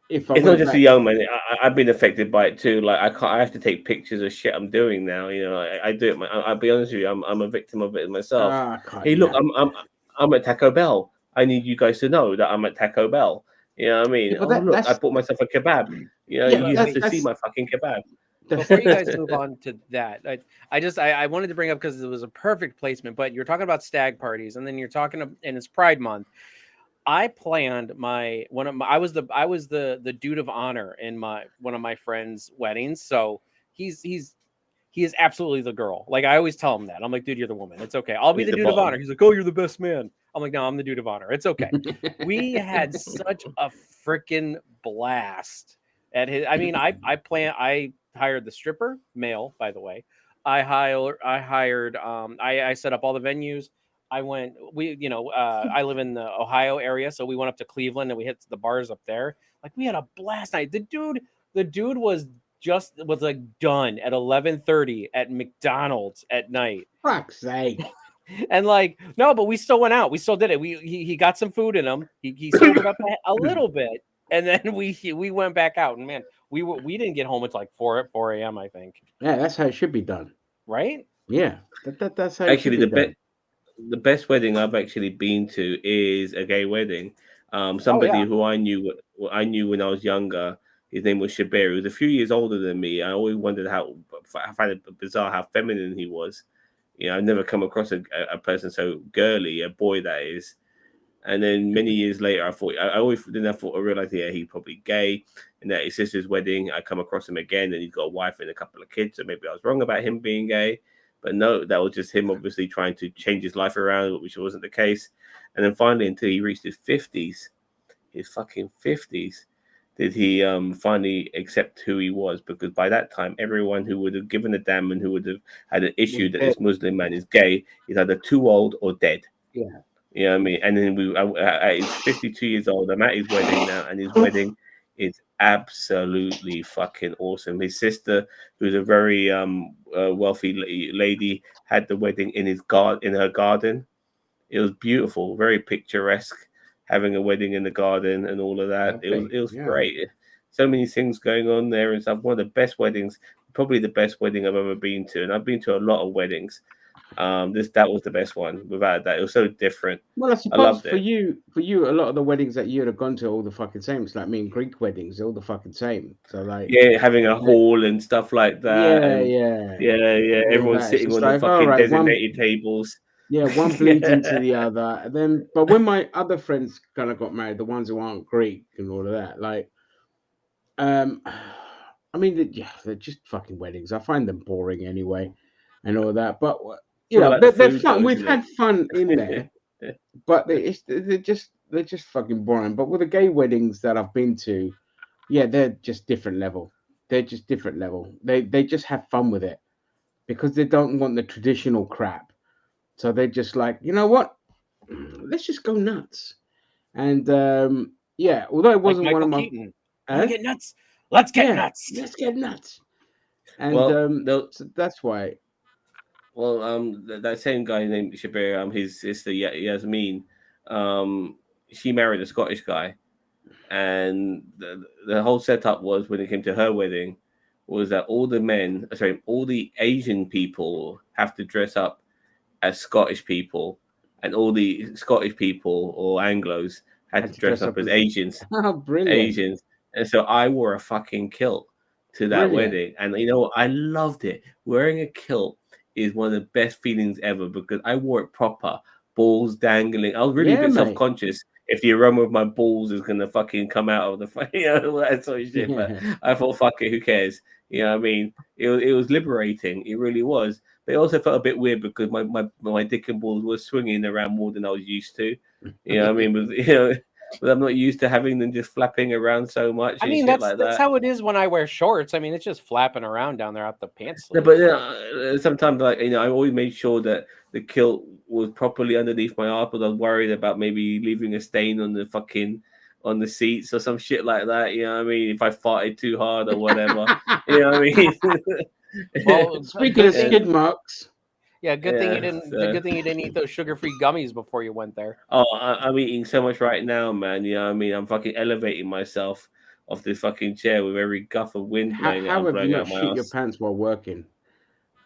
Speaker 2: it's not just a young man. I've been affected by it too. Like I have to take pictures of shit I'm doing now. You know, I do it. I'll be honest with you. I'm a victim of it myself. Hey, look, I'm at Taco Bell. I need you guys to know that I'm at Taco Bell. You know what I mean? Yeah, look, I bought myself a kebab. You know, you have to see my fucking kebab.
Speaker 3: Before you guys move on to that, I wanted to bring up, because it was a perfect placement, but you're talking about stag parties, and then you're talking, and it's Pride Month. I planned I was the dude of honor in one of my friends' weddings. So he is absolutely the girl. Like, I always tell him that. I'm like, dude, you're the woman. It's okay. I'll be the dude of honor. He's like, oh, you're the best man. I'm like, no, I'm the dude of honor. It's okay. We had such a freaking blast at his. I mean, I hired the stripper, male, by the way. I hired I set up all the venues. I live in the Ohio area, so we went up to Cleveland and we hit the bars up there. Like, we had a blast night. The dude was like done at 11:30 at McDonald's at night.
Speaker 1: Fuck's sake.
Speaker 3: And like, no, but we still went out. We still did it. He got some food in him. He sobered up a little bit, and then we went back out. And man, we didn't get home until like 4 a.m. I think.
Speaker 1: Yeah, that's how it should be done.
Speaker 3: Right?
Speaker 1: Yeah, that's how.
Speaker 2: Actually, the best wedding I've actually been to is a gay wedding. Somebody who I knew when I was younger. His name was Shabir. He was a few years older than me. I always wondered I found it bizarre how feminine he was. You know, I've never come across a person so girly, a boy that is. And then many years later, I realized, yeah, he's probably gay. And at his sister's wedding, I come across him again, and he's got a wife and a couple of kids. So maybe I was wrong about him being gay. But no, that was just him obviously trying to change his life around, which wasn't the case. And then finally, until he reached his fucking 50s, did he finally accept who he was. Because by that time, everyone who would have given a damn and who would have had an issue that this Muslim man is gay is either too old or dead.
Speaker 1: Yeah.
Speaker 2: You know what I mean? And then he's 52 years old. I'm at his wedding now, and his wedding is absolutely fucking awesome. His sister, who's a very wealthy lady, had the wedding in her garden. It was beautiful, very picturesque, having a wedding in the garden and all of that. It was great. So many things going on there and stuff. One of the best weddings, probably the best wedding I've ever been to, and I've been to a lot of weddings. That was the best one. Without that, it was so different.
Speaker 1: Well, I
Speaker 2: I
Speaker 1: suppose
Speaker 2: loved
Speaker 1: for
Speaker 2: it.
Speaker 1: you, a lot of the weddings that you'd have gone to are all the fucking same. It's like me and Greek weddings, they're all the fucking same. So like,
Speaker 2: Yeah, having a
Speaker 1: the-
Speaker 2: hall and stuff like that,
Speaker 1: yeah,
Speaker 2: and
Speaker 1: yeah,
Speaker 2: yeah,
Speaker 1: all
Speaker 2: everyone's
Speaker 1: that. It's
Speaker 2: sitting
Speaker 1: just
Speaker 2: on the
Speaker 1: like, all
Speaker 2: fucking
Speaker 1: right, one,
Speaker 2: designated tables.
Speaker 1: yeah, one bleeds into the other. And then, but when my other friends kind of got married, the ones who aren't Greek and all of that, like, I mean, yeah, they're just fucking weddings. I find them boring anyway, and all that. But
Speaker 2: It's all about the
Speaker 1: they're
Speaker 2: food, though,
Speaker 1: fun. We've
Speaker 2: isn't
Speaker 1: had fun in there,
Speaker 2: it?
Speaker 1: but they're just fucking boring. But with the gay weddings that I've been to, yeah, they're just different level. They're just different level. They just have fun with it because they don't want the traditional crap. So they're just like, you know what? Let's just go nuts. And yeah, although it
Speaker 3: Like
Speaker 1: wasn't one
Speaker 3: Michael
Speaker 1: of my,
Speaker 3: Keaton. Want to
Speaker 1: uh,
Speaker 3: get nuts? Let's get
Speaker 1: yeah,
Speaker 3: nuts.
Speaker 1: let's get nuts. And
Speaker 2: Well, no,
Speaker 1: so that's why.
Speaker 2: well, that same guy named Shabir, his sister Yasmin, she married a Scottish guy, and the whole setup was when it came to her wedding, was that all the Asian people have to dress up as Scottish people, and all the Scottish people or Anglos had
Speaker 1: Had
Speaker 2: to
Speaker 1: to
Speaker 2: dress
Speaker 1: dress
Speaker 2: up
Speaker 1: up
Speaker 2: as
Speaker 1: as
Speaker 2: Asians.
Speaker 1: oh, brilliant,
Speaker 2: Asians. And so I wore a fucking kilt to that
Speaker 1: brilliant.
Speaker 2: wedding. And you know what? I loved it. Wearing a kilt is one of the best feelings ever because I wore it proper, balls dangling. I was really a
Speaker 1: Yeah,
Speaker 2: bit self
Speaker 1: mate.
Speaker 2: conscious if the aroma of my balls is gonna fucking come out of the all that sort of shit. But
Speaker 1: Yeah.
Speaker 2: I thought, fuck it, who cares? You know what I mean? It was liberating. It really was. But it also felt a bit weird because my dick and balls were swinging around more than I was used to. You know what I mean? With but I'm not used to having them just flapping around so much
Speaker 3: I
Speaker 2: and
Speaker 3: mean,
Speaker 2: shit like
Speaker 3: that's
Speaker 2: that.
Speaker 3: how it is when I wear shorts. I mean, it's just flapping around down there out the pants
Speaker 2: No,
Speaker 3: sleeve.
Speaker 2: but sometimes, like I always made sure that the kilt was properly underneath my arm, because I was worried about maybe leaving a stain on the seats or some shit like that. You know what I mean? If I farted too hard or whatever, you know what I mean?
Speaker 3: Well,
Speaker 1: Speaking
Speaker 3: good
Speaker 1: of
Speaker 3: thing,
Speaker 1: skid marks,
Speaker 3: yeah, good thing you
Speaker 2: Yeah.
Speaker 3: didn't. The good thing you didn't eat those sugar-free gummies before you went there.
Speaker 2: Oh, I'm eating so much right now, man. You know what I mean? I'm fucking elevating myself off this fucking chair with every guff of wind
Speaker 1: how have you
Speaker 2: blowing
Speaker 1: not
Speaker 2: out my
Speaker 1: shit your
Speaker 2: ass.
Speaker 1: pants while working?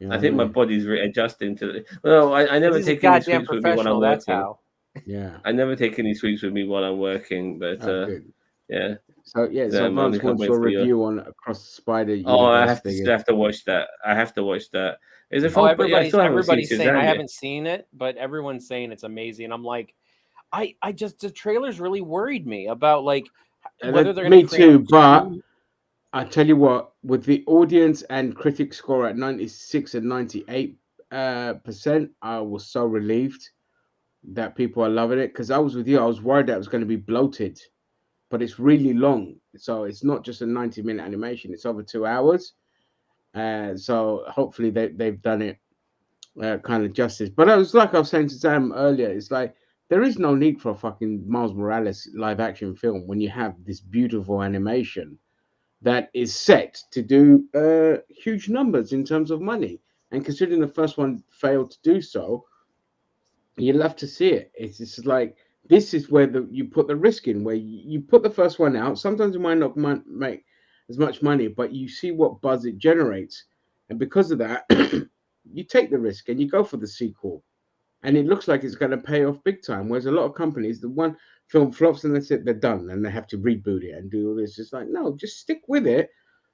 Speaker 1: You know
Speaker 2: I
Speaker 1: what I
Speaker 2: think my
Speaker 1: mean?
Speaker 2: body's readjusting to the. Well, I
Speaker 3: Because
Speaker 2: never
Speaker 3: he's a
Speaker 2: take any
Speaker 3: goddamn
Speaker 2: sweets with me while I'm
Speaker 3: professional. That's
Speaker 2: working.
Speaker 3: how.
Speaker 1: Yeah.
Speaker 2: I never take any sweets with me while I'm working, but
Speaker 1: Oh, good.
Speaker 2: yeah.
Speaker 1: So yeah, so
Speaker 2: I
Speaker 1: Vance
Speaker 2: can't
Speaker 1: wants
Speaker 2: wait
Speaker 1: your
Speaker 2: for you.
Speaker 1: review on Across the Spider
Speaker 2: Oh,
Speaker 1: Universe thing.
Speaker 2: still have to watch that. I have to watch that. Is it
Speaker 3: Oh,
Speaker 2: full? But yeah, I still haven't seen
Speaker 3: everybody's saying I
Speaker 2: Shazam yet.
Speaker 3: haven't seen it, but everyone's saying it's amazing. I'm like, I just the trailers really worried me about like whether they're going
Speaker 1: Me
Speaker 3: to create
Speaker 1: too, but
Speaker 3: two.
Speaker 1: I tell you what, with the audience and critic score at 96 and 98 percent, I was so relieved that people are loving it, because I was with you. I was worried that it was going to be bloated, but it's really long. So it's not just a 90-minute animation, it's over 2 hours. So hopefully they've done it kind of justice. But I was like I was saying to Sam earlier, it's like there is no need for a fucking Miles Morales live action film when you have this beautiful animation that is set to do huge numbers in terms of money. And considering the first one failed to do so, you love to see it. It's just like this is where you put the risk in, where you put the first one out. Sometimes it might not make as much money, but you see what buzz it generates, and because of that, you take the risk and you go for the sequel, and it looks like it's going to pay off big time. Whereas a lot of companies, the one film flops and that's it, they're done, and they have to reboot it and do all this. It's like, no, just stick with it.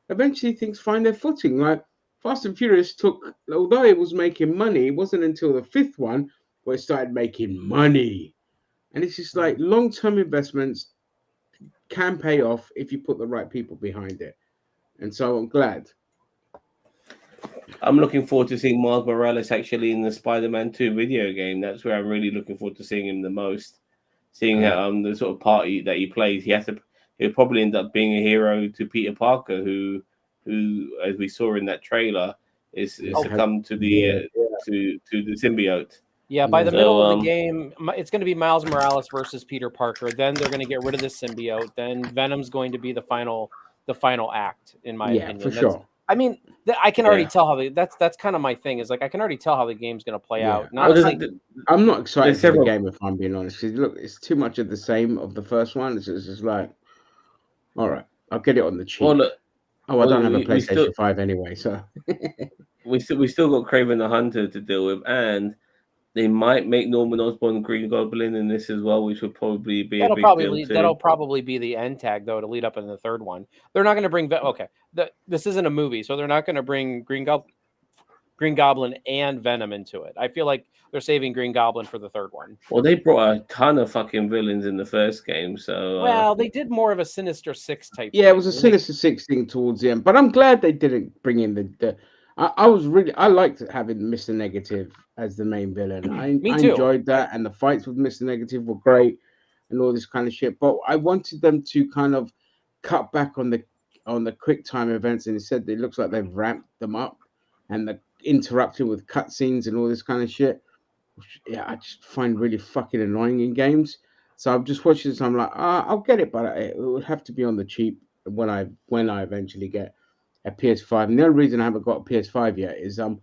Speaker 1: Eventually, things find their footing. Like Fast and Furious took, although it was making money, it wasn't until the fifth one where it started making money. And it's just like long-term investments can pay off if you put the right people behind it. And so I'm glad.
Speaker 2: I'm looking forward to seeing Miles Morales actually in the Spider-Man 2 video game. That's where I'm really looking forward to seeing him the most. Seeing the sort of party that he plays, he'll probably end up being a hero to Peter Parker, who as we saw in that trailer, is succumbed to the to the symbiote.
Speaker 3: Yeah, by the
Speaker 2: So,
Speaker 3: middle of the game, it's going to be Miles Morales versus Peter Parker. Then they're going to get rid of the symbiote. Then Venom's going to be the final act, in my opinion.
Speaker 1: For sure.
Speaker 3: I mean, I can already tell how that's kind of my thing. Is like I can already tell how the game's going to play out.
Speaker 1: I'm not excited for the game, if I'm being honest. Look, it's too much of the same of the first one. It's just like, all right, I'll get it on the cheap.
Speaker 2: Well, look,
Speaker 1: I don't have a PlayStation 5 anyway, so.
Speaker 2: we still got Craven the Hunter to deal with, and they might make Norman Osborn Green Goblin in this as well, which would probably be a big deal too.
Speaker 3: That'll probably be the end tag though to lead up in the third one. They're not going to bring this isn't a movie, so they're not going to bring Green Goblin and Venom into it. I feel like they're saving Green Goblin for the third one.
Speaker 2: Well, they brought a ton of fucking villains in the first game, so
Speaker 3: well, they did more of a Sinister Six type.
Speaker 1: Yeah, it was a Sinister Six thing towards the end, but I'm glad they didn't bring in the. I liked having Mr. Negative as the main villain. I enjoyed that, and the fights with Mr. Negative were great, and all this kind of shit. But I wanted them to kind of cut back on the quick time events, and instead it looks like they've ramped them up, and the interrupting with cutscenes and all this kind of shit. Which, yeah, I just find really fucking annoying in games. So I'm just watching this. I'm like, I'll get it, but it would have to be on the cheap when I eventually get a PS5. And the only reason I haven't got a PS5 yet is I'm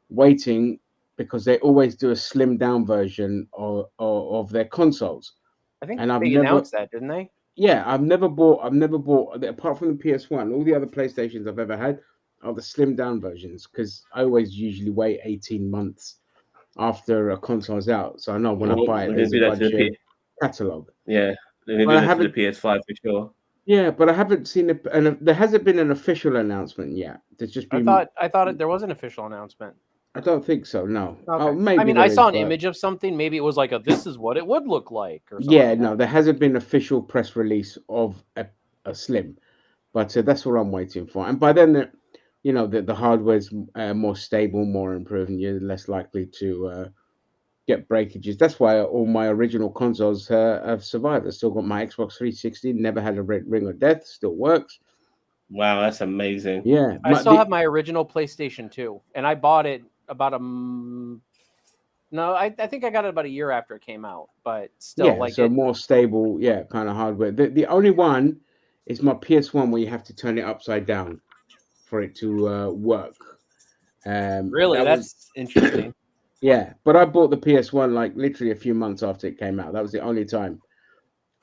Speaker 1: waiting because they always do a slimmed down version of their consoles.
Speaker 3: I think they announced that, didn't they?
Speaker 1: Yeah, I've never bought apart from the PS1. All the other PlayStations I've ever had are the slimmed down versions because I always usually wait 18 months after a console's out, so I know when I buy it, there's a budget catalog.
Speaker 2: Yeah, they're going to do that for the PS5 for sure.
Speaker 1: Yeah, but I haven't seen it, and there hasn't been an official announcement yet. There's just been.
Speaker 3: I thought there was an official announcement.
Speaker 1: I don't think so. No.
Speaker 3: Okay.
Speaker 1: Oh, maybe.
Speaker 3: I mean, I saw an image of something. Maybe it was like this is what it would look like, or something.
Speaker 1: Yeah, no, there hasn't been official press release of a Slim, but that's what I'm waiting for. And by then, the hardware's more stable, more improved, and you're less likely to get breakages. That's why all my original consoles have survived. I still got my Xbox 360, never had a ring of death, still works.
Speaker 2: Wow, that's amazing.
Speaker 1: Yeah.
Speaker 3: I still have my original PlayStation 2, and I bought it about I think I got it about a year after it came out, but still
Speaker 1: more stable, kind of hardware. The only one is my PS1 where you have to turn it upside down for it to work.
Speaker 3: Really, that's interesting.
Speaker 1: Yeah, but I bought the PS1 like literally a few months after it came out. That was the only time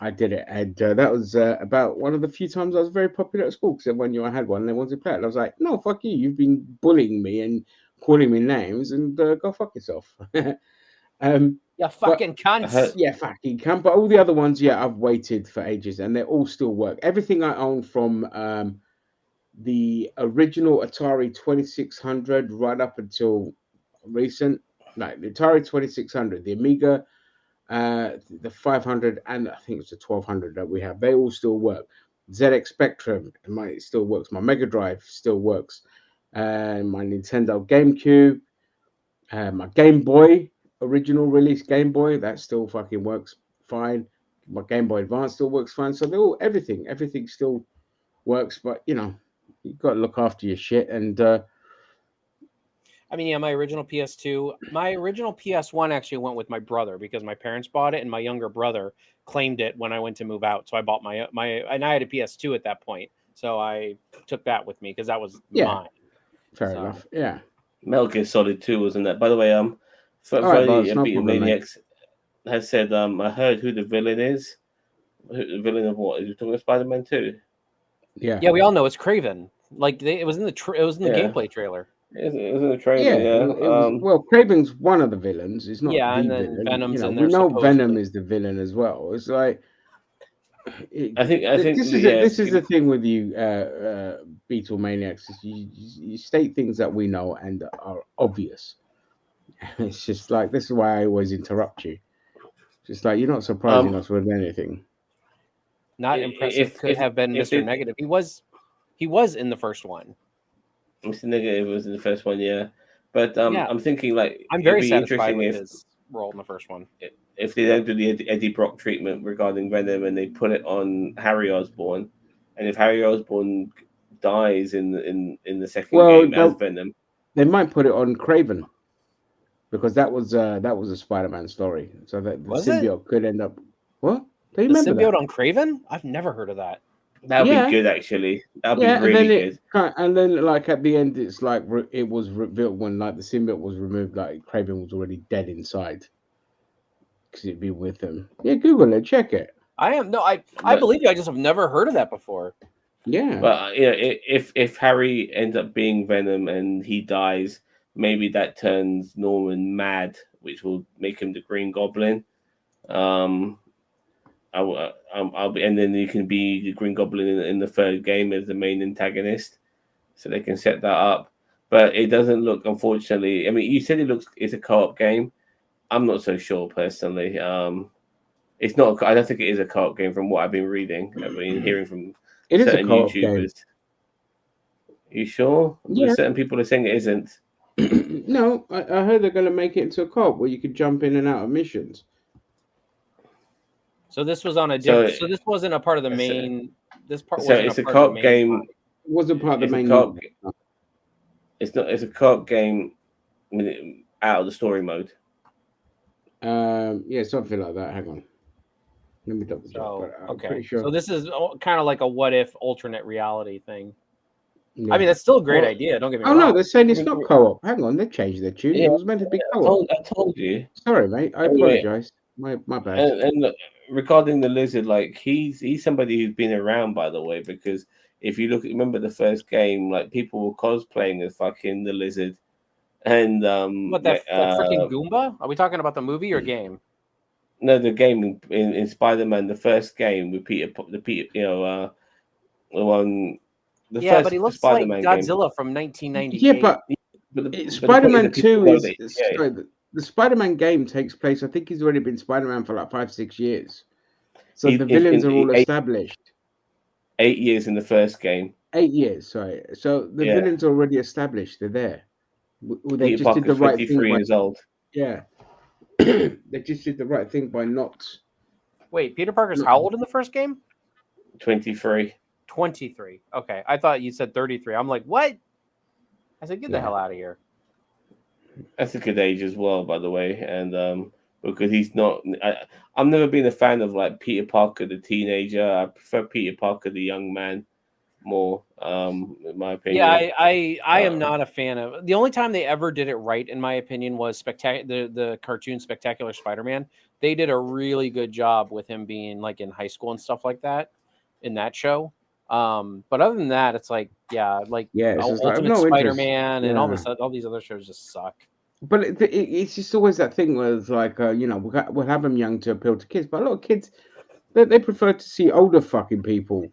Speaker 1: I did it, and that was about one of the few times I was very popular at school because everyone knew I had one and they wanted to play it. And I was like, no, fuck you. You've been bullying me and calling me names, and go fuck yourself.
Speaker 3: Yeah, fucking cunts.
Speaker 1: Yeah, fucking cunt. But all the other ones, I've waited for ages, and they all still work. Everything I own from the original Atari 2600 right up until recent, like the Atari 2600, the Amiga, the 500, and I think it's the 1200 that we have. They all still work. ZX Spectrum, it still works. My Mega Drive still works. My Nintendo GameCube, my Game Boy, original release Game Boy, that still fucking works fine. My Game Boy Advance still works fine. So everything still works. But you've got to look after your shit. And
Speaker 3: I mean, my original PS2, my original PS1 actually went with my brother because my parents bought it and my younger brother claimed it when I went to move out. So I bought my and I had a PS2 at that point. So I took that with me because that was mine.
Speaker 1: Fair enough. Yeah.
Speaker 2: Metal Gear Solid 2 wasn't that. By the way, Beaten Maniacs has said, I heard who the villain is. The villain of what? Is he talking about Spider-Man 2?
Speaker 1: Yeah.
Speaker 3: Yeah, we all know it's Kraven. Like it was in the gameplay trailer.
Speaker 2: It was in the trailer.
Speaker 1: Well, Kraven's one of the villains. It's not.
Speaker 3: Yeah,
Speaker 1: the
Speaker 3: and then
Speaker 1: villain.
Speaker 3: Venom's in
Speaker 1: we
Speaker 3: there.
Speaker 1: know
Speaker 3: supposedly.
Speaker 1: Venom is the villain as well. It's like.
Speaker 2: I think
Speaker 1: this is the thing with you, Beatlemaniacs. Is you state things that we know and are obvious. It's just like this is why I always interrupt you. Just like you're not surprising us with anything.
Speaker 3: Not impressive. Could have been Mr. Negative. He was in the first one.
Speaker 2: Mr. Negative was in the first one, yeah. But I'm thinking like
Speaker 3: I'm very satisfied with his role in the first one.
Speaker 2: If they don't do the Eddie Brock treatment regarding Venom and they put it on Harry Osborn, and if Harry Osborn dies in the second game as Venom,
Speaker 1: they might put it on Kraven because that was a Spider-Man story. So that the symbiote could end up. What? Do you remember
Speaker 3: symbiote
Speaker 1: that?
Speaker 3: on Kraven? I've never heard of that.
Speaker 2: That'd be good, actually. That'd be really good.
Speaker 1: And then, like at the end, it's like it was revealed when like the symbiote was removed, like Kraven was already dead inside. Because it'd be with him. Yeah, Google it, check it.
Speaker 3: I believe you. I just have never heard of that before.
Speaker 1: Yeah.
Speaker 2: But if Harry ends up being Venom and he dies, maybe that turns Norman mad, which will make him the Green Goblin. I'll be, and then you can be the Green Goblin in the third game as the main antagonist, so they can set that up. But it doesn't look, unfortunately. I mean, you said it's a co-op game. I'm not so sure personally. It's not. I don't think it is a co-op game from what I've been reading. I've been hearing from
Speaker 1: It is a
Speaker 2: certain
Speaker 1: co-op
Speaker 2: YouTubers. You sure?
Speaker 1: Yeah.
Speaker 2: Certain people are saying it isn't.
Speaker 1: No, I heard they're going to make it into a co-op where you could jump in and out of missions.
Speaker 3: So this was on a
Speaker 2: So-
Speaker 3: different. So this wasn't a part of the
Speaker 2: It's a-
Speaker 3: main. This part
Speaker 2: So
Speaker 3: wasn't
Speaker 2: it's a
Speaker 3: part of the
Speaker 2: co-op
Speaker 3: main
Speaker 2: game.
Speaker 3: plot.
Speaker 1: It wasn't part of the
Speaker 2: It's a
Speaker 1: main.
Speaker 2: co-op. It's not. It's a co-op game out of the story mode.
Speaker 1: Yeah, something like that. Hang on, let me double check.
Speaker 3: So
Speaker 1: but I'm
Speaker 3: okay,
Speaker 1: pretty sure.
Speaker 3: so this is kind of like a what if alternate reality thing.
Speaker 1: Yeah.
Speaker 3: I mean, that's still a great
Speaker 2: Well-
Speaker 3: idea. Don't get me
Speaker 1: Oh
Speaker 3: wrong.
Speaker 1: no, they're saying it's not co-op. Hang on, they changed their tune.
Speaker 2: Yeah,
Speaker 1: It was meant to be
Speaker 2: I
Speaker 1: co-op.
Speaker 2: told you.
Speaker 1: Sorry, mate. I
Speaker 2: Anyway.
Speaker 1: apologize. My bad.
Speaker 2: And look, regarding the lizard, like he's somebody who's been around, by the way, because if you remember the first game, like people were cosplaying as fucking the lizard, and
Speaker 3: What that freaking Goomba? Are we talking about the movie or game?
Speaker 2: no, the game in Spider-Man, the first game with the one, the
Speaker 3: Yeah,
Speaker 2: first
Speaker 3: but he looks
Speaker 2: Spider-Man
Speaker 3: like
Speaker 2: game.
Speaker 3: Godzilla from 1998.
Speaker 1: Yeah, but
Speaker 2: But the point is
Speaker 1: Spider-Man
Speaker 2: that people
Speaker 1: 2
Speaker 2: know
Speaker 1: is
Speaker 2: that-
Speaker 1: sorry, the Spider-Man game takes place. I think he's already been Spider-Man for like 5-6 years. So the villains are all established.
Speaker 2: 8 years in the first game.
Speaker 1: 8 years, sorry. So the
Speaker 2: Yeah.
Speaker 1: villains are already established. They're there. They
Speaker 2: Peter
Speaker 1: just did the
Speaker 2: Parker's
Speaker 1: right thing.
Speaker 2: 23
Speaker 1: By,
Speaker 2: years old.
Speaker 1: yeah, they just did the right thing by not.
Speaker 3: Wait, Peter Parker's how old in the first game?
Speaker 2: 23.
Speaker 3: 23. Okay, I thought you said 33. I'm like, what? I said, get the
Speaker 1: Yeah.
Speaker 3: hell out of here.
Speaker 2: That's a good age as well, by the way, and because he's not. I've never been a fan of like Peter Parker the teenager. I prefer Peter Parker the young man more. In my opinion.
Speaker 3: Yeah, I am not a fan of. The only time they ever did it right, in my opinion, was the cartoon Spectacular Spider-Man. They did a really good job with him being like in high school and stuff like that in that show. But other than that, it's like like
Speaker 1: Yeah, it's just like,
Speaker 3: Ultimate
Speaker 1: no interest.
Speaker 3: Spider-Man and all
Speaker 1: Yeah.
Speaker 3: all these other shows just suck.
Speaker 1: But it's just always that thing where it's like, we'll have them young to appeal to kids, but a lot of kids, they prefer to see older fucking people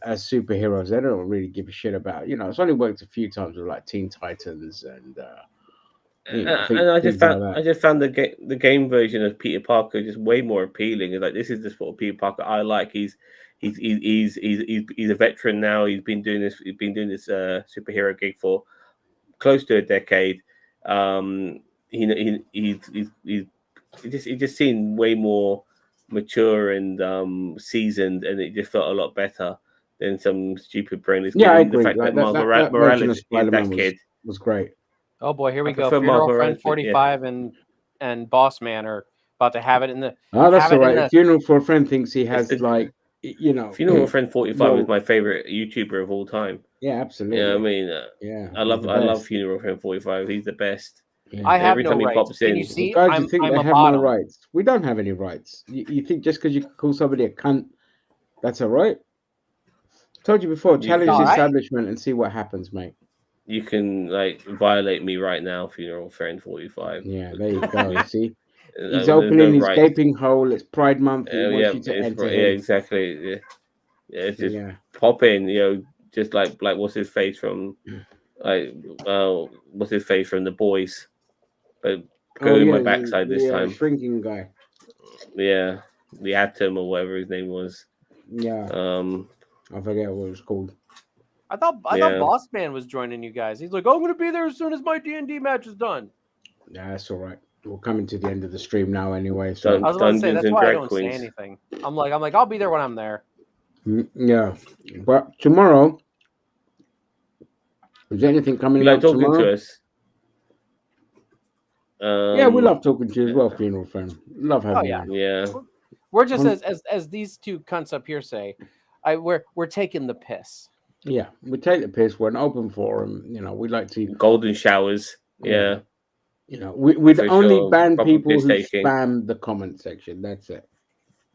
Speaker 1: as superheroes. They don't really give a shit about, it's only worked a few times with like Teen Titans and
Speaker 2: And I just found the game version of Peter Parker just way more appealing. It's like this is the sort of Peter Parker I like. He's a veteran now. He's been doing this superhero gig for close to a decade. He just seemed way more mature and seasoned, and it just felt a lot better than some stupid brainless.
Speaker 1: Yeah, I
Speaker 2: The
Speaker 1: agree.
Speaker 2: fact
Speaker 1: Like,
Speaker 2: that
Speaker 1: that
Speaker 2: Morales
Speaker 1: version of
Speaker 2: is
Speaker 1: Spider-Man
Speaker 2: that kid.
Speaker 1: was great.
Speaker 3: Oh boy, here we
Speaker 2: I
Speaker 3: go.
Speaker 2: prefer
Speaker 3: Funeral
Speaker 2: Marvel
Speaker 3: Friend
Speaker 2: Rose,
Speaker 3: 45 and Boss Man are about to have it in the.
Speaker 1: Oh, that's
Speaker 3: have
Speaker 1: all
Speaker 3: it in
Speaker 1: right.
Speaker 3: the-
Speaker 1: Funeral for a Friend thinks he has
Speaker 2: It's a-
Speaker 1: like,
Speaker 2: Funeral Friend 45
Speaker 1: Well-
Speaker 2: is my favorite YouTuber of all time.
Speaker 1: yeah, absolutely.
Speaker 2: Yeah, I mean,
Speaker 1: yeah,
Speaker 2: I love Funeral Friend 45. He's the best.
Speaker 1: Yeah.
Speaker 3: I have
Speaker 2: Every
Speaker 3: no
Speaker 2: time he
Speaker 3: rights.
Speaker 2: pops
Speaker 3: Can
Speaker 2: in-
Speaker 3: you see?
Speaker 1: Guys,
Speaker 3: I'm,
Speaker 1: you think
Speaker 3: I'm
Speaker 1: they
Speaker 3: a
Speaker 1: have
Speaker 3: bottom.
Speaker 1: no rights? We don't have any rights. You think just because you call somebody a cunt, that's all right? Told you before, challenge
Speaker 3: all
Speaker 1: the
Speaker 3: right.
Speaker 1: establishment and see what happens, mate.
Speaker 2: You can like violate me right now, Funeral Friend 45.
Speaker 1: Yeah, there you go. You see,
Speaker 2: There's
Speaker 1: he's
Speaker 2: no
Speaker 1: opening his
Speaker 2: right.
Speaker 1: gaping hole. It's Pride Month. He wants
Speaker 2: Yeah,
Speaker 1: you to
Speaker 2: it's
Speaker 1: enter
Speaker 2: right, yeah,
Speaker 1: him.
Speaker 2: exactly. It's just
Speaker 1: Yeah,
Speaker 2: pop in, just like what's his face from, what's his face from The Boys, but go in my backside this time.
Speaker 1: Shrinking guy.
Speaker 2: Yeah, the Atom or whatever his name was.
Speaker 1: Yeah, I forget what it was called.
Speaker 3: I thought
Speaker 2: Yeah.
Speaker 3: Boss Man was joining you guys. He's like, oh, I'm gonna be there as soon as my D&D match is done.
Speaker 1: Yeah, that's all right. We're coming to the end of the stream now, anyway. So
Speaker 2: Done.
Speaker 3: I was about to say
Speaker 2: Dungeons
Speaker 3: that's
Speaker 2: and
Speaker 3: why I
Speaker 2: Drag
Speaker 3: don't
Speaker 2: Queens.
Speaker 3: say anything. I'm like I'll be there when I'm there.
Speaker 1: yeah, but tomorrow, is there anything coming
Speaker 2: You like
Speaker 1: up
Speaker 2: talking
Speaker 1: tomorrow?
Speaker 2: to us?
Speaker 1: Yeah, we love talking to you as well, Funeral Friend. Love having
Speaker 3: yeah.
Speaker 1: you.
Speaker 2: Yeah,
Speaker 3: We're just
Speaker 1: Um,
Speaker 3: as these two cunts up here say, we're taking the piss.
Speaker 1: Yeah, we take the piss. We're an open forum. We like to.
Speaker 2: golden showers. Yeah,
Speaker 1: We'd
Speaker 2: For
Speaker 1: only
Speaker 2: sure,
Speaker 1: ban
Speaker 2: proper
Speaker 1: people who
Speaker 2: piss-taking.
Speaker 1: spam the comment section. That's it.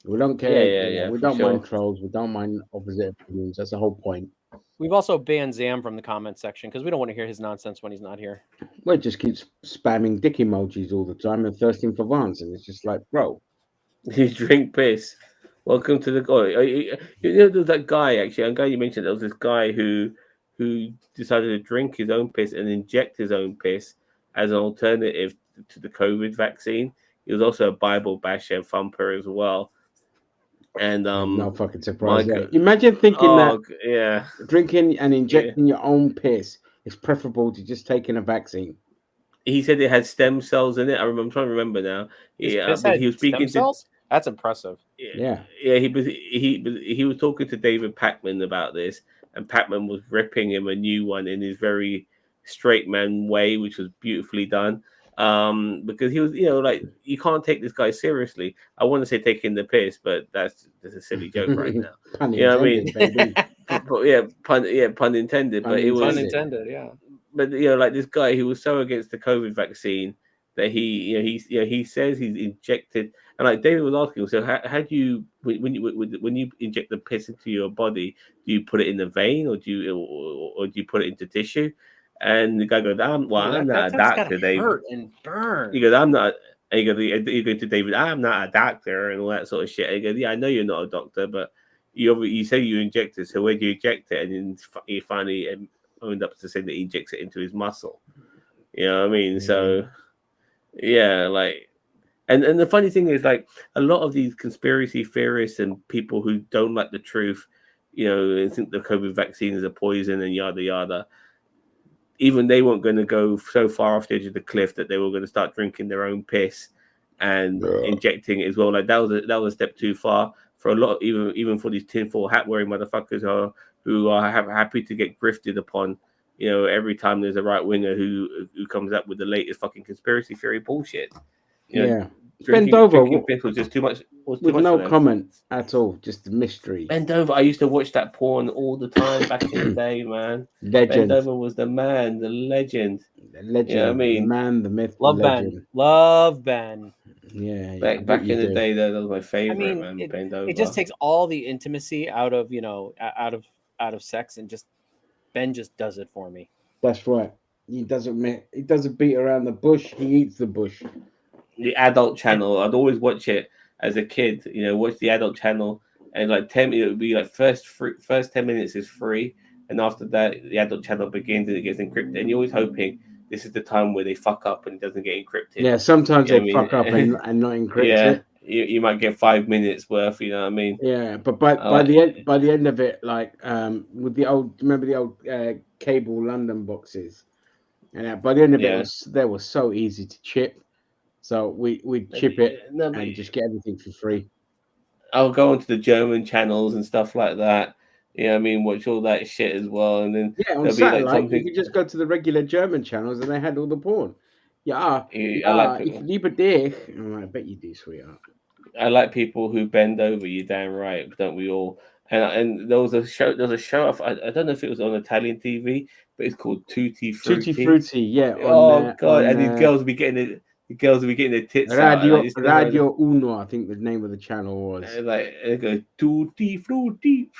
Speaker 1: We don't care.
Speaker 2: Yeah,
Speaker 1: We
Speaker 2: for
Speaker 1: don't mind
Speaker 2: sure.
Speaker 1: trolls. We don't mind opposite opinions. That's the whole point.
Speaker 3: We've also banned Zam from the comment section because we don't want to hear his nonsense when he's not here.
Speaker 1: Well, it just keeps spamming dick emojis all the time and thirsting for Vance, and it's just like, bro.
Speaker 2: You drink piss. Welcome to the there's that guy actually. I'm glad you mentioned there was this guy who decided to drink his own piss and inject his own piss as an alternative to the COVID vaccine. He was also a Bible basher thumper as well. And
Speaker 1: No fucking surprise.
Speaker 2: my
Speaker 1: Yeah.
Speaker 2: God.
Speaker 1: Imagine thinking that
Speaker 2: yeah,
Speaker 1: drinking and injecting your own piss is preferable to just taking a vaccine.
Speaker 2: he said it had stem cells in it. I'm trying to remember now.
Speaker 3: His
Speaker 2: Yeah,
Speaker 3: piss
Speaker 2: but
Speaker 3: had
Speaker 2: he was speaking
Speaker 3: stem cells? That's impressive.
Speaker 1: Yeah.
Speaker 2: He was talking to David Pacman about this, and Pacman was ripping him a new one in his very straight man way, which was beautifully done. Because he was, like, you can't take this guy seriously. I want to say taking the piss, but that's a silly joke right now.
Speaker 1: Pun
Speaker 2: You know what I mean?
Speaker 1: intended, baby.
Speaker 2: Pun intended.
Speaker 1: Pun
Speaker 2: But it was,
Speaker 3: Pun intended, yeah.
Speaker 2: but like this guy who was so against the COVID vaccine that he says he's injected, and like David was asking, so how do you when you inject the piss into your body, do you put it in the vein or do you put it into tissue? And the guy goes, I'm not a doctor, David.
Speaker 3: Hurt and burn.
Speaker 2: He goes, I'm not. And you go to David, I'm not a doctor and all that sort of shit. And he goes, yeah, I know you're not a doctor, but you say you inject it, so where do you inject it? And then he finally owned up to saying that he injects it into his muscle. You know what I mean? So, yeah, like, and the funny thing is, like, a lot of these conspiracy theorists and people who don't like the truth, and think the COVID vaccine is a poison and yada yada, even they weren't going to go so far off the edge of the cliff that they were going to start drinking their own piss and injecting it as well. Like that was a step too far for a lot, even for these tinfoil hat wearing motherfuckers who are happy to get grifted upon, every time there's a right winger who comes up with the latest fucking conspiracy theory bullshit.
Speaker 1: Bend over.
Speaker 2: Drinking piss was just too much.
Speaker 1: With no comment at all, just a mystery.
Speaker 2: Bend over. I used to watch that porn all the time back in the day, man.
Speaker 1: Legend.
Speaker 2: Bend over was the man, the legend.
Speaker 1: The legend.
Speaker 2: You know what I mean?
Speaker 1: The man, the myth,
Speaker 3: Love
Speaker 1: the
Speaker 3: Ben.
Speaker 1: legend.
Speaker 3: Love Ben.
Speaker 1: Yeah.
Speaker 2: Back in the day, that was my favorite, man. Bend over.
Speaker 3: It just takes all the intimacy out of sex, and just Ben just does it for me.
Speaker 1: That's right. He doesn't beat around the bush. He eats the bush.
Speaker 2: The adult channel, I'd always watch it as a kid. Watch the adult channel, and like 10, it would be like first 10 minutes is free, and after that, the adult channel begins and it gets encrypted. And you're always hoping this is the time where they fuck up and it doesn't get encrypted.
Speaker 1: Yeah, sometimes they fuck up and not encrypt it.
Speaker 2: You might get 5 minutes worth. You know what I mean?
Speaker 1: Yeah, but by the end of it, like with the old, remember the old cable London boxes, and by the end of it, they were so easy to chip. So we'd chip it and just get everything for free.
Speaker 2: I'll go onto the German channels and stuff like that. Watch all that shit as well. And then
Speaker 1: on satellite, you could just go to the regular German channels and they had all the porn. Ich liebe dich. I bet you do, sweetheart.
Speaker 2: I like people who bend over. You damn right, don't we all? And there was a show. I don't know if it was on Italian TV, but it's called Tutti Frutti.
Speaker 1: Tutti Frutti, yeah.
Speaker 2: God! And these girls will be getting it. The girls will be getting their tits
Speaker 1: Radio Uno, I think the name of the channel was.
Speaker 2: And they go Tutti Frutti,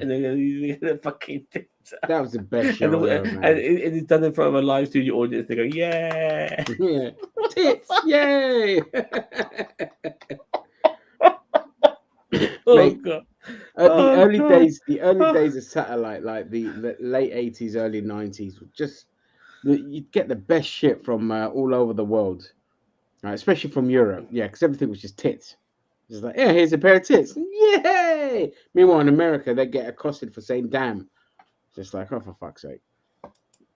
Speaker 2: and they go fucking tits.
Speaker 1: That was the best show ever, man.
Speaker 2: And it's done in front of a live studio audience. They go, yeah,
Speaker 1: yeah, tits, yay.
Speaker 2: God.
Speaker 1: The early days of satellite, like the late 80s, early 90s, just you'd get the best shit from all over the world. Especially from Europe, because everything was just tits. It's like, here's a pair of tits, yay! Meanwhile, in America, they get accosted for saying "damn." Just like, oh, for fuck's sake.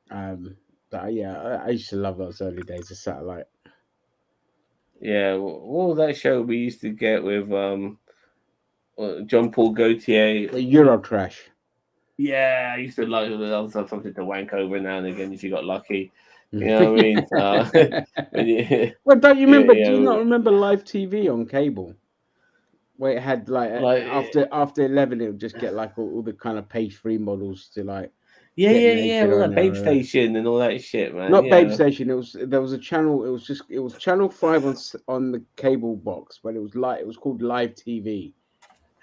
Speaker 1: But I used to love those early days of satellite.
Speaker 2: Yeah, what was that show we used to get with John Paul Gaultier?
Speaker 1: The Eurotrash.
Speaker 2: Yeah, I used to love something to wank over now and again if you got lucky. You know what I mean?
Speaker 1: Well, don't you remember? Do you not remember live TV on cable, where it had like after 11, it would just get like all the kind of page 3 models to like.
Speaker 2: All that Babe Station and all that shit, man.
Speaker 1: Not Babe Station. There was a channel. It was Channel 5 on the cable box, but it was called Live TV,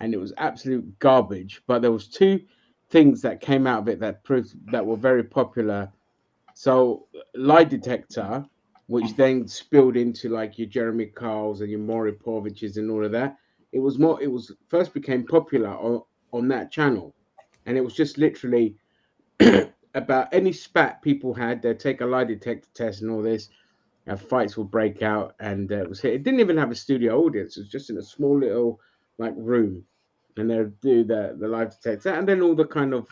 Speaker 1: and it was absolute garbage. But there was two things that came out of it that proved that were very popular. So lie detector, which then spilled into like your Jeremy Carls and your Maury Poviches and all of that. It was first became popular on that channel, and it was just literally about any spat people had. They'd take a lie detector test and all this. Fights would break out, and it didn't even have a studio audience. It was just in a small little like room, and they'd do the lie detector, and then all the kind of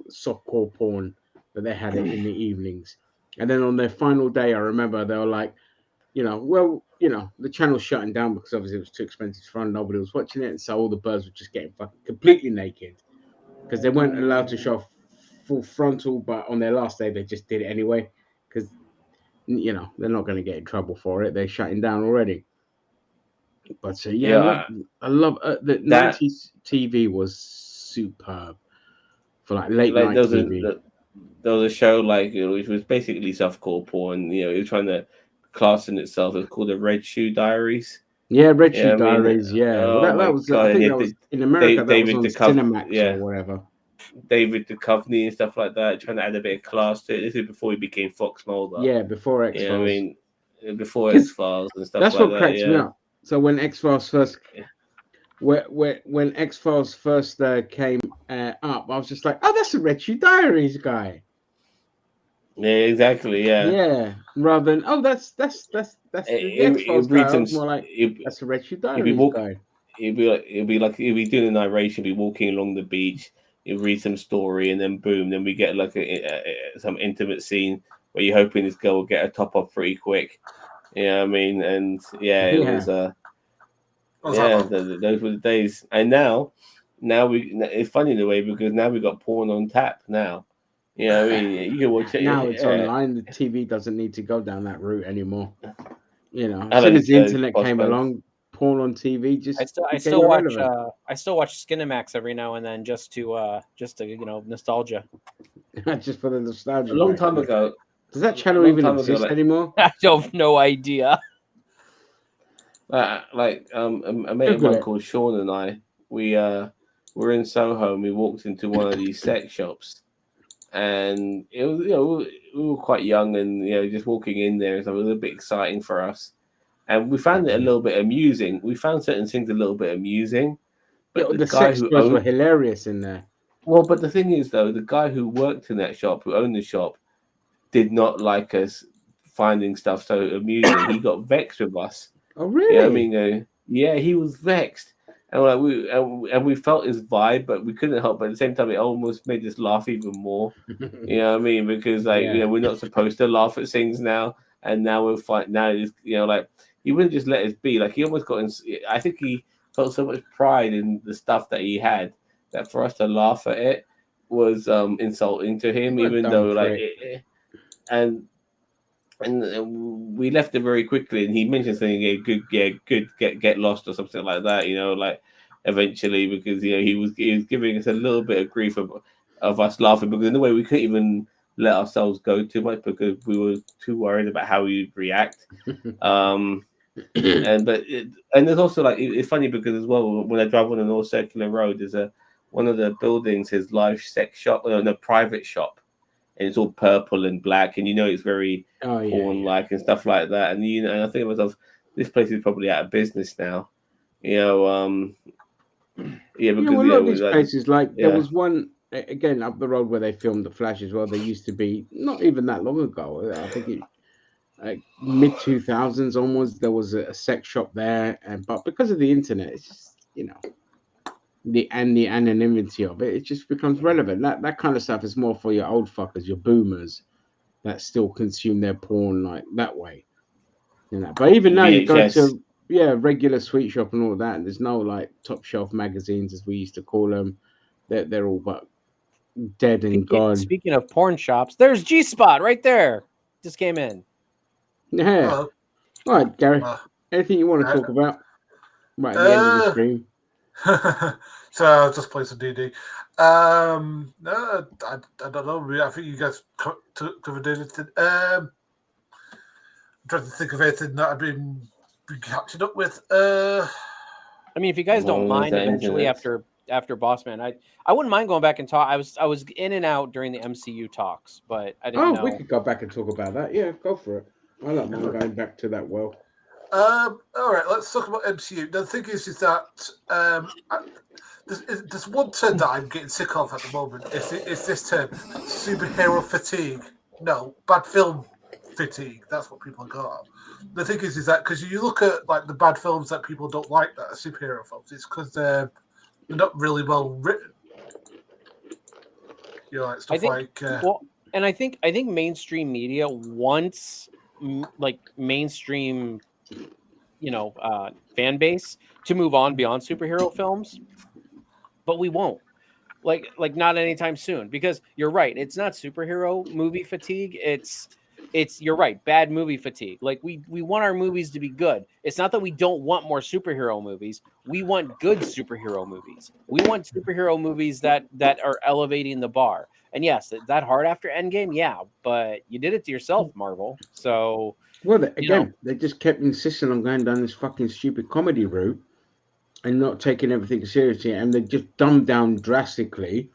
Speaker 1: softcore porn that they had it in the evenings. And then on their final day, I remember they were like, the channel's shutting down because obviously it was too expensive to run. Nobody was watching it, and so all the birds were just getting fucking completely naked because they weren't allowed to show full frontal. But on their last day, they just did it anyway because they're not going to get in trouble for it. They're shutting down already. But I love the
Speaker 2: that
Speaker 1: 90s TV was superb for like late night TV.
Speaker 2: There was a show which was basically softcore porn. It was trying to class in itself. It was called the Red Shoe Diaries.
Speaker 1: Yeah, Red Shoe Diaries. Yeah,
Speaker 2: oh
Speaker 1: well, that was.
Speaker 2: God.
Speaker 1: I think that was in America.
Speaker 2: David
Speaker 1: that was on Cinemax or whatever.
Speaker 2: David Duchovny and stuff like that, trying to add a bit of class to it. This is before he became Fox Mulder.
Speaker 1: Yeah, before X Files.
Speaker 2: I mean, before X Files and stuff.
Speaker 1: That's
Speaker 2: like
Speaker 1: what cracks me up. So when X Files first, when X Files first came up, I was just like, oh, that's a Red Shoe Diaries guy.
Speaker 2: Yeah, exactly. Yeah.
Speaker 1: Yeah. Rather than that's the X-Files guy. More like that's a Red Shoe Diaries guy.
Speaker 2: He'd be doing a narration, be walking along the beach, he'd read some story, and then boom, then we get like some intimate scene where you're hoping this girl will get a top up pretty quick. Yeah, I mean, and it was those were the days. And now it's funny in a way because now we've got porn on tap now. I mean, you can watch it.
Speaker 1: Now it's online. The TV doesn't need to go down that route anymore. As soon as the internet came along, porn on TV just.
Speaker 3: I still watch Skinemax every now and then just to nostalgia.
Speaker 1: Just for the nostalgia.
Speaker 2: A long time ago.
Speaker 1: Does that channel even exist anymore?
Speaker 3: I have no idea.
Speaker 2: A mate of mine called Sean and I, we were in Soho and we walked into one of these sex shops. And it was, we were quite young, and just walking in there, so it was a bit exciting for us. And we found it a little bit amusing. We found certain things a little bit amusing, but
Speaker 1: the sex guys were hilarious in there.
Speaker 2: Well, but the thing is, though, the guy who worked in that shop, who owned the shop, did not like us finding stuff so amusing. He got vexed with us.
Speaker 1: Oh, really?
Speaker 2: I mean, he was vexed. And we felt his vibe, but we couldn't help. But at the same time, it almost made us laugh even more. You know what I mean? Because we're not supposed to laugh at things now, and now we'll fight. Now he wouldn't just let us be. Like he almost got in. I think he felt so much pride in the stuff that he had that for us to laugh at it was insulting to him. Even though and we left it very quickly, and he mentioned something, good, get lost or something like that. Eventually, because he was giving us a little bit of grief of us laughing, because in a way we couldn't even let ourselves go too much because we were too worried about how we would react. And there's also it's funny because as well, when I drive on the North Circular Road, there's one of the buildings, his live sex shop, private shop. And it's all purple and black, and it's very porn-like and stuff like that. And and I think to myself, this place is probably out of business now. Because
Speaker 1: a lot of these places, there was one again up the road where they filmed The Flash as well. There used to be not even that long ago. I think mid 2000s onwards, there was a sex shop there, but because of the internet, it's just the anonymity of it just becomes relevant. That kind of stuff is more for your old fuckers, your boomers that still consume their porn like that way. But even now you go to regular sweet shop and all that, and there's no top shelf magazines as we used to call them. They're all but dead and gone.
Speaker 3: Speaking of porn shops, there's G-Spot right there. Just came in.
Speaker 1: Yeah. All right, Gary. Anything you want to talk about right at the end of the stream?
Speaker 4: So I'll just play some DD. No, I don't know. I think you guys covered anything. I'm trying to think of anything that I've been catching up with.
Speaker 3: I mean, if you guys don't mind, eventually after after Bossman. I wouldn't mind going back and talk. I was in and out during the MCU talks, but I didn't
Speaker 1: Oh,
Speaker 3: know.
Speaker 1: we could go back and talk about that. Yeah, go for it. I don't mind going back to that world.
Speaker 4: All right, let's talk about MCU. The thing is that there's one term that I'm getting sick of at the moment. It's this term, superhero fatigue. No, bad film fatigue. That's what people got. The thing is that because you look at like the bad films that people don't like that are superhero films, it's because they're not really well written. You know, like stuff
Speaker 3: and I think mainstream media wants like mainstream, fan base to move on beyond superhero films, but we won't. Like not anytime soon, because you're right. It's not superhero movie fatigue. It's you're right. Bad movie fatigue. Like we want our movies to be good. It's not that we don't want more superhero movies. We want good superhero movies. We want superhero movies that are elevating the bar. And yes, that hard after Endgame, yeah, but you did it to yourself, Marvel. So
Speaker 1: Well, they just kept insisting on going down this fucking stupid comedy route and not taking everything seriously, and they just dumbed down drastically.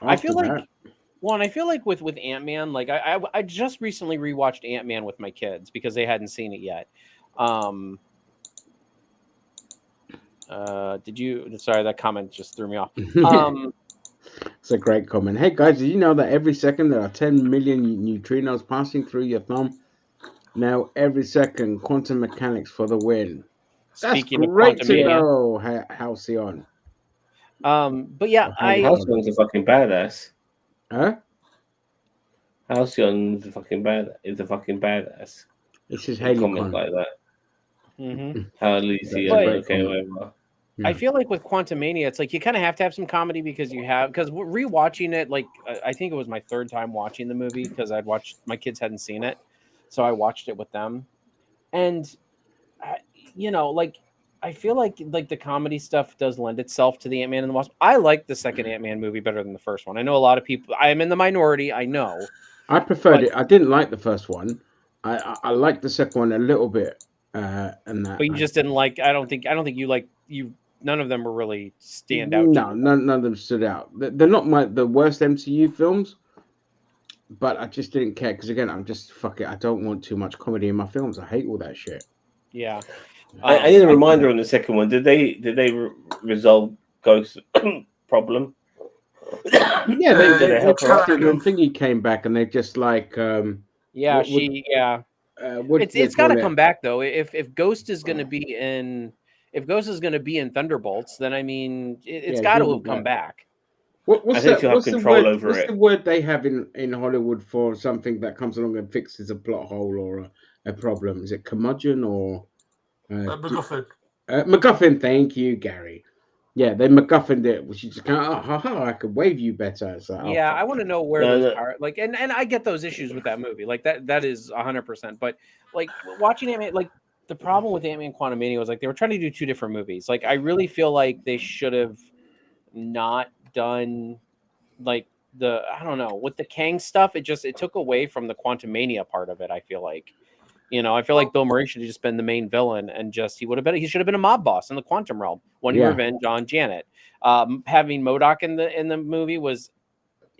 Speaker 3: I feel like, and I feel like with Ant-Man, like I just recently rewatched Ant-Man with my kids because they hadn't seen it yet. Did you? Sorry, that comment just threw me off.
Speaker 1: It's a great comment. Hey guys, did you know that every second there are 10 million neutrinos passing through your thumb? Now every second, quantum mechanics for the win.
Speaker 3: Speaking
Speaker 1: That's great
Speaker 3: of
Speaker 1: to know, Halcyon.
Speaker 3: But yeah,
Speaker 2: Halcyon's a fucking badass.
Speaker 1: Huh?
Speaker 2: Halcyon's a fucking badass.
Speaker 1: This is Haley
Speaker 2: comment like that.
Speaker 3: Mm-hmm.
Speaker 2: How whatever.
Speaker 3: I feel like with Quantumania, it's like you kind of have to have some comedy because rewatching it, like I think it was my third time watching the movie because my kids hadn't seen it, so I watched it with them, and I feel like the comedy stuff does lend itself to the Ant-Man and the Wasp. I like the second Ant-Man movie better than the first one. I know a lot of people. I am in the minority. I know.
Speaker 1: I preferred it. I didn't like the first one. I liked the second one a little bit, and that.
Speaker 3: But you just didn't like. I don't think you like you. None of them were really stand out.
Speaker 1: No, none of them stood out. They're not the worst MCU films, but I just didn't care because again, I'm just fuck it. I don't want too much comedy in my films. I hate all that shit.
Speaker 3: Yeah.
Speaker 2: I need a reminder on the second one. Did they resolve Ghost's problem?
Speaker 1: Yeah, they thingy came back and they just like
Speaker 3: it's got to come back though. If Ghost is going to be in Thunderbolts, then I mean it's got to come back.
Speaker 1: What's the word they have in Hollywood for something that comes along and fixes a plot hole or a problem? Is it curmudgeon or
Speaker 4: MacGuffin?
Speaker 1: MacGuffin, thank you, Gary. Yeah, they MacGuffined it, which is kind of, I could wave you better. So,
Speaker 3: I want to know where those are. Like, and I get those issues with that movie. Like that is 100%. But like watching Ant-Man, like the problem with Ant-Man Quantumania was like they were trying to do two different movies. Like I really feel like they should have not done like I don't know, with the Kang stuff. It took away from the Quantumania part of it. I feel like. I feel like Bill Murray should have just been the main villain and he should have been a mob boss in the quantum realm, wanting revenge on Janet. Having MODOK in the movie was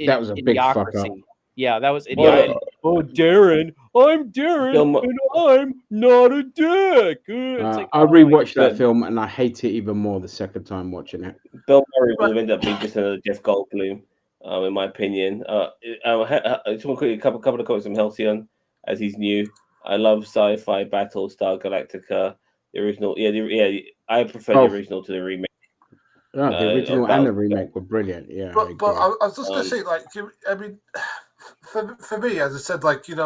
Speaker 1: that was a big fuck up.
Speaker 3: Yeah, that was idiotic. Oh, Darren, I'm Darren, and I'm not a dick.
Speaker 1: I rewatched that film and I hate it even more the second time watching it.
Speaker 2: Bill Murray would have ended up being just another Jeff Goldblum, in my opinion. I just want to quickly a couple of comments from Halcyon as he's new. I love sci-fi Battlestar Galactica, the original. I prefer the original to the remake.
Speaker 1: Oh, the original and the remake were brilliant. Yeah,
Speaker 4: but I was just gonna say, like, I mean, for me, as I said, like, I'm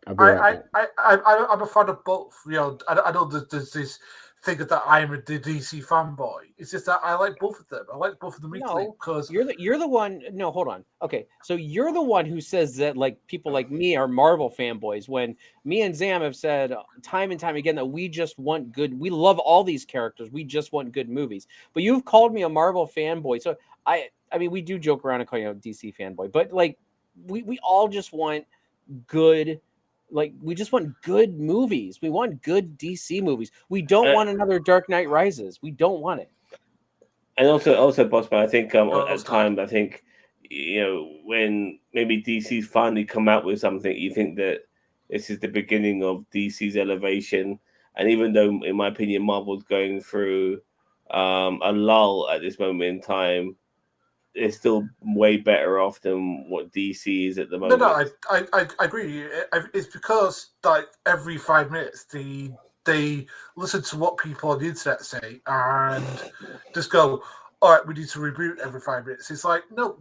Speaker 4: a fan of both. I know there's this thing that I'm a DC fanboy. It's just that I like both of them. I like both of them equally because
Speaker 3: you're the one. No, hold on. Okay, so you're the one who says that like people like me are Marvel fanboys. When me and Zam have said time and time again that we just want good. We love all these characters. We just want good movies. But you've called me a Marvel fanboy. So I mean, we do joke around and call you a DC fanboy. But like we all just want good. Like we just want good movies. We want good DC movies. We don't want another Dark Knight Rises. We don't want it.
Speaker 2: And also, Bossman, I think
Speaker 4: Oh,
Speaker 2: at
Speaker 4: sorry.
Speaker 2: times, I think, when maybe DC's finally come out with something, you think that this is the beginning of DC's elevation. And even though, in my opinion, Marvel's going through a lull at this moment in time, it's still way better off than what DC is at the moment.
Speaker 4: No, I agree. It's because like every 5 minutes they listen to what people on the internet say and just go, all right, we need to reboot every 5 minutes. It's like, no,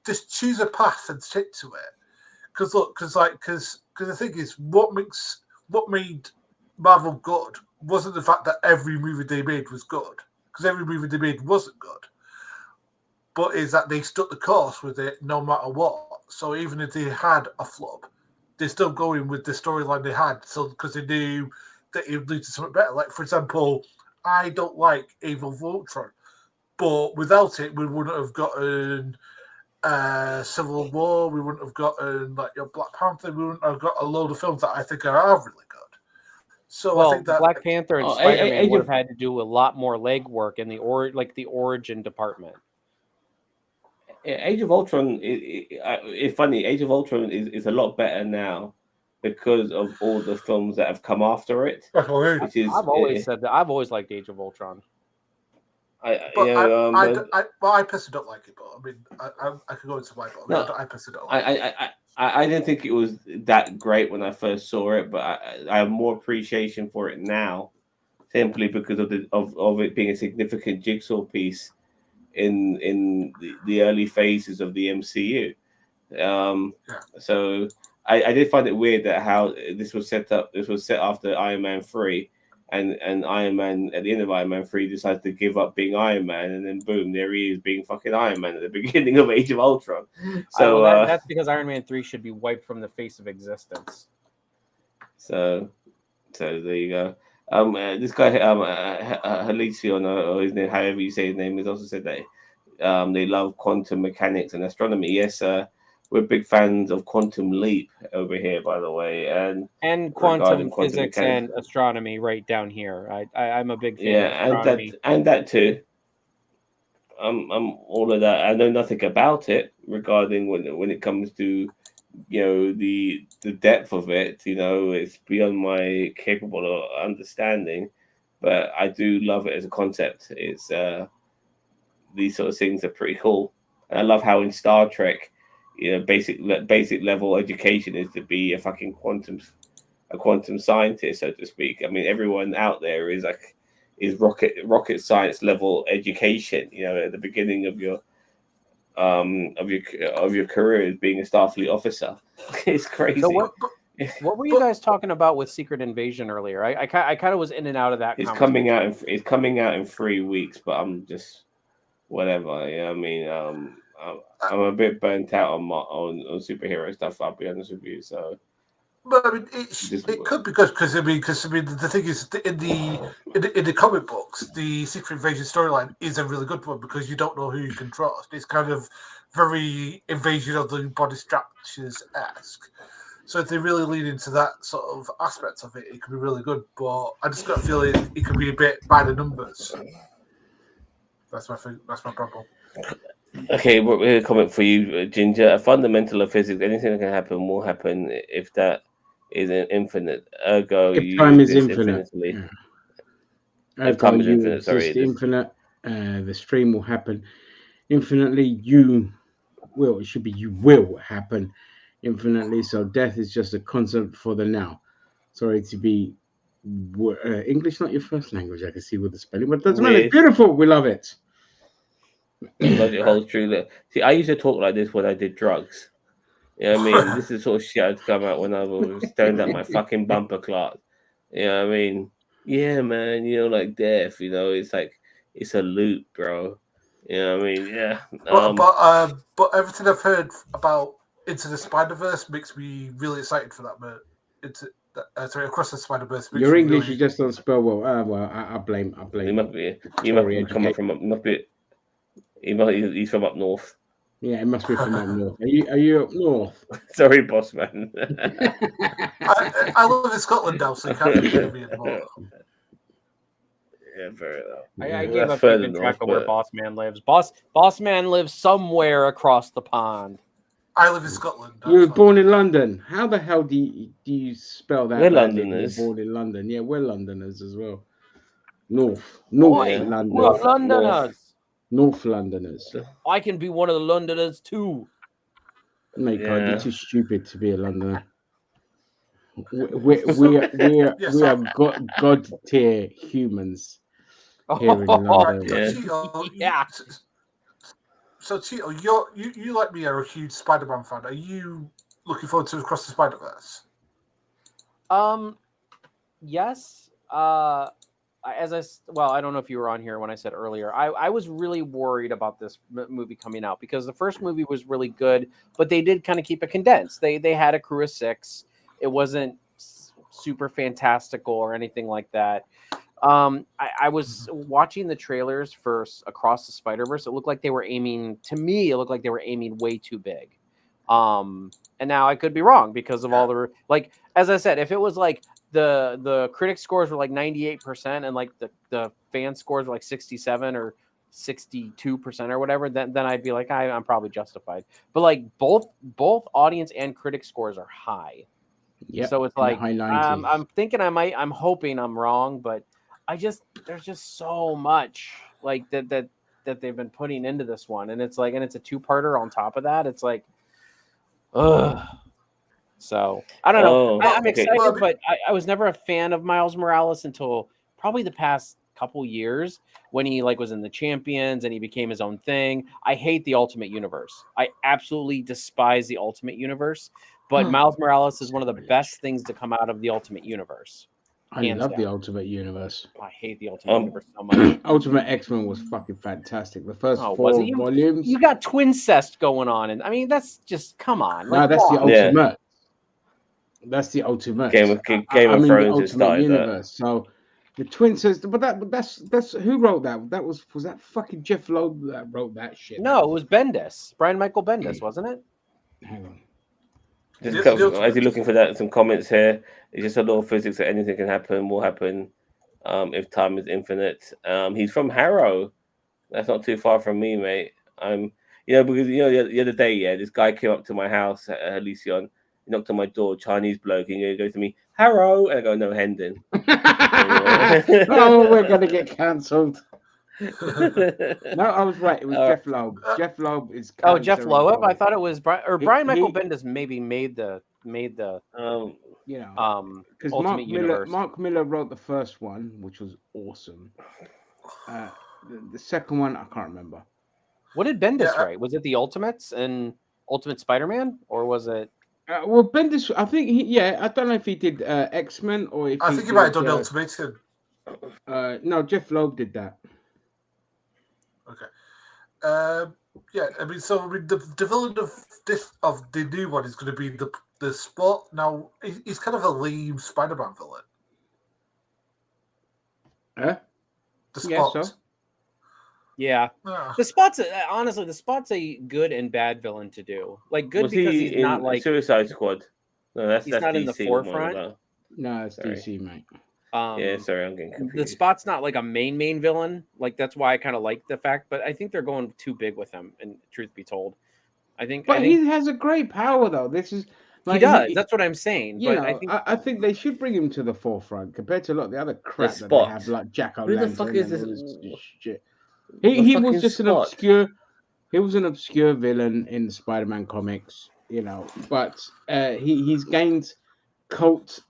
Speaker 4: just choose a path and stick to it. Because the thing is, what made Marvel good wasn't the fact that every movie they made was good, because every movie they made wasn't good, but is that they stuck the course with it no matter what. So even if they had a flop, they're still going with the storyline they had. So because they knew that it would lead to something better. Like, for example, I don't like Age of Ultron, but without it, we wouldn't have gotten Civil War. We wouldn't have gotten Black Panther. We wouldn't have got a load of films that I think are really good. So
Speaker 3: Well,
Speaker 4: I think that
Speaker 3: Black Panther and
Speaker 2: Oh,
Speaker 3: Spider-Man would have had to do a lot more legwork in the origin department.
Speaker 2: Age of Ultron it's funny. Age of Ultron is a lot better now because of all the films that have come after it.
Speaker 4: definitely.
Speaker 2: Which is,
Speaker 3: I've always said that. I've always liked Age of Ultron.
Speaker 4: I personally don't like it, but I mean, I could go into my book.
Speaker 2: No,
Speaker 4: I personally don't like it.
Speaker 2: I didn't think it was that great when I first saw it, but I have more appreciation for it now, simply because of it being a significant jigsaw piece in the early phases of the MCU. So I did find it weird that how this was set up. This was set after Iron Man 3, and Iron Man at the end of Iron Man 3 decided to give up being Iron Man, and then boom, there he is being fucking Iron Man at the beginning of Age of Ultron. So
Speaker 3: that's because Iron Man 3 should be wiped from the face of existence.
Speaker 2: So there you go. This guy, Halicion, or his name, however you say his name, has also said that they love quantum mechanics and astronomy. Yes, we're big fans of Quantum Leap over here, by the way,
Speaker 3: and quantum physics
Speaker 2: mechanics
Speaker 3: and astronomy right down here. I'm a big fan.
Speaker 2: Yeah,
Speaker 3: of astronomy.
Speaker 2: and that too. I'm all of that. I know nothing about it regarding when it comes to the depth of it. It's beyond my capable of understanding, but I do love it as a concept. It's these sort of things are pretty cool. And I love how in Star Trek, basic level education is to be a fucking quantum scientist, so to speak. I mean, everyone out there is rocket science level education. At the beginning of your career as being a Starfleet officer. It's crazy.
Speaker 3: So what were you guys talking about with Secret Invasion earlier? I kind of was in and out of that.
Speaker 2: It's coming out in 3 weeks, but I'm just whatever. I mean, I'm a bit burnt out on superhero stuff. I'll be honest with you. So,
Speaker 4: but I mean, it could be good because the thing is in the comic books, the Secret Invasion storyline is a really good one because you don't know who you can trust. It's kind of very Invasion of the Body Snatchers-esque. So if they really lean into that sort of aspect of it, it could be really good. But I just got a feeling it could be a bit by the numbers. That's my problem.
Speaker 2: Okay, we're a comment for you, Ginger. A fundamental of physics: anything that can happen will happen if that is an infinite. Ergo,
Speaker 1: if time is infinite.
Speaker 2: If time is infinite, sorry.
Speaker 1: Infinite. The stream will happen infinitely. You will happen infinitely. So death is just a constant for the now. Sorry to be English not your first language. I can see with the spelling, but it doesn't matter. It's beautiful. We love it.
Speaker 2: Logic holds true. See, I used to talk like this when I did drugs. You know what I mean? This is sort of shit I'd come out when I was stoned up my fucking bumper clot. You know what I mean? Yeah, man. Like death. It's like it's a loop, bro. You know what I mean? Yeah.
Speaker 4: But everything I've heard about Into the Spider-Verse makes me really excited for that. But Across the Spider-Verse.
Speaker 1: Your English, you just don't spell well. Well, I blame.
Speaker 2: You must be coming from. He's from up north.
Speaker 1: Yeah, it must be from up north. Are you up north?
Speaker 2: Sorry, boss man.
Speaker 4: I live in Scotland now, so you can't be anymore.
Speaker 2: Yeah, very low.
Speaker 3: I gave
Speaker 2: That's
Speaker 3: up
Speaker 2: further
Speaker 3: keeping
Speaker 2: north,
Speaker 3: track of where
Speaker 2: but-
Speaker 3: Boss Man lives. Boss Man lives somewhere across the pond.
Speaker 4: I live in Scotland.
Speaker 1: You were
Speaker 4: that's all.
Speaker 1: born in London. How the hell do you spell that?
Speaker 2: We're
Speaker 1: badly if
Speaker 2: Londoners.
Speaker 1: You're born in London. Yeah, we're Londoners as well. North
Speaker 3: Oi,
Speaker 1: London.
Speaker 3: we're
Speaker 2: North-
Speaker 3: Londoners.
Speaker 1: North Londoners.
Speaker 3: I can be one of the Londoners too.
Speaker 1: No, you can't.
Speaker 2: Yeah.
Speaker 1: You're too stupid to be a Londoner. We
Speaker 4: Yes,
Speaker 1: are God tier humans here in
Speaker 4: Right,
Speaker 1: London.
Speaker 4: so
Speaker 2: Yeah.
Speaker 4: Cheeto,
Speaker 3: Yeah.
Speaker 4: So Cheeto, you like me are a huge Spider-Man fan. Are you looking forward to Across the Spider-Verse?
Speaker 3: Yes. Well, I don't know if you were on here when I said earlier. I was really worried about this movie coming out because the first movie was really good, but they did kind of keep it condensed. They had a crew of 6. It wasn't super fantastical or anything like that. I was watching the trailers for Across the Spider-Verse. It looked like they were aiming way too big. And now I could be wrong because of all the, like, as I said, if it was like the critic scores were like 98% and like the fan scores were like 67 or 62% or whatever, then I'd be like, I'm probably justified. But like both audience and critic scores are high.
Speaker 1: Yeah.
Speaker 3: So it's
Speaker 1: in the
Speaker 3: like
Speaker 1: high 90s.
Speaker 3: I'm thinking I'm hoping I'm wrong, but there's just so much like that they've been putting into this one, and it's like, and it's a 2-parter on top of that. It's like, ugh. So I don't know. I'm
Speaker 2: okay.
Speaker 3: excited,
Speaker 4: Well,
Speaker 3: but I was never a fan of Miles Morales until probably the past couple years when he like was in the Champions and he became his own thing. I hate the Ultimate Universe. I absolutely despise the Ultimate Universe. But Miles Morales is one of the best things to come out of the Ultimate Universe.
Speaker 1: I
Speaker 3: hands
Speaker 1: love the
Speaker 3: down.
Speaker 1: Ultimate Universe.
Speaker 3: I hate the Ultimate Universe so much.
Speaker 1: Ultimate X-Men was fucking fantastic. The first
Speaker 3: Oh, was
Speaker 1: 4
Speaker 3: it?
Speaker 1: volumes.
Speaker 3: You got twincest going on, and I mean that's just come on.
Speaker 1: No,
Speaker 3: Like,
Speaker 1: that's the
Speaker 3: why?
Speaker 2: Yeah.
Speaker 1: ultimate. That's the ultimate.
Speaker 2: Game of
Speaker 1: I'm
Speaker 2: Thrones
Speaker 1: in the
Speaker 2: has
Speaker 1: Ultimate
Speaker 2: started that.
Speaker 1: Universe. So the twin says, but that's who wrote that? That was that fucking Jeff Loeb that wrote that shit.
Speaker 3: No, it was Bendis, Brian Michael Bendis, wasn't it?
Speaker 1: Hang on.
Speaker 2: Just
Speaker 4: The-
Speaker 2: come,
Speaker 4: the-
Speaker 2: as you're looking for that, some comments here. It's just a law of physics that anything can happen, will happen, if time is infinite. He's from Harrow. That's not too far from me, mate. Because the other day, this guy came up to my house at Elysion. He knocked on my door, Chinese bloke, and he goes to me, Harrow, and I go, no, Hendon.
Speaker 1: Oh, we're gonna get cancelled. No, I was right. It was
Speaker 2: Uh,
Speaker 1: Jeff Loeb. Jeff Loeb is.
Speaker 3: Oh, Jeff
Speaker 1: character
Speaker 3: Loeb. I
Speaker 1: involved.
Speaker 3: thought it was Brian
Speaker 1: He-
Speaker 3: Brian Michael
Speaker 1: he-
Speaker 3: Bendis. Maybe made the
Speaker 1: You know,
Speaker 3: Ultimate
Speaker 1: because
Speaker 3: Universe.
Speaker 1: Mark Miller wrote the first one, which was awesome. The second one, I can't remember.
Speaker 3: What did Bendis
Speaker 4: Yeah,
Speaker 3: write? Was it the Ultimates and Ultimate Spider-Man, or was it?
Speaker 1: Well, Bendis, I think I don't know if he did X-Men or if
Speaker 4: I
Speaker 1: he
Speaker 4: think he might have
Speaker 1: did,
Speaker 4: done Ultimatum.
Speaker 1: no, Jeff Loeb did that.
Speaker 4: Okay. The villain of the new one is going to be the Spot. Now he's kind of a lame Spider-Man villain.
Speaker 1: Huh?
Speaker 4: The
Speaker 1: Yeah,
Speaker 4: Spot.
Speaker 1: so.
Speaker 3: Yeah,
Speaker 4: Ah.
Speaker 3: the Spot's honestly the Spot's a good and bad villain to do. Like good
Speaker 2: was
Speaker 3: because
Speaker 2: he
Speaker 3: he's not
Speaker 2: in
Speaker 3: like
Speaker 2: Suicide Squad? No, that's
Speaker 3: He's
Speaker 2: that's
Speaker 3: not
Speaker 2: DC
Speaker 3: in the
Speaker 2: what I'm on
Speaker 3: forefront?
Speaker 2: about.
Speaker 1: No, it's
Speaker 2: Sorry.
Speaker 1: DC, mate.
Speaker 2: Yeah, sorry, I'm getting
Speaker 3: the
Speaker 2: confused.
Speaker 3: Spot's not like a main villain. Like that's why I kind of like the fact, but I think they're going too big with him. And truth be told, I think
Speaker 1: But he has a great power, though. This is
Speaker 3: he does. That's what I'm saying.
Speaker 1: You
Speaker 3: But
Speaker 1: know,
Speaker 3: I think
Speaker 1: I think they should bring him to the forefront compared to a lot of the other crap that they
Speaker 2: Spot.
Speaker 1: have, like Jack
Speaker 2: Who the
Speaker 1: O'Lantern.
Speaker 2: fuck is
Speaker 1: and all
Speaker 2: this-
Speaker 1: this shit.
Speaker 2: the
Speaker 1: He
Speaker 2: fucking
Speaker 1: was just an
Speaker 2: Spot?
Speaker 1: obscure. He was an obscure villain in the Spider-Man comics, you know. But he's gained cult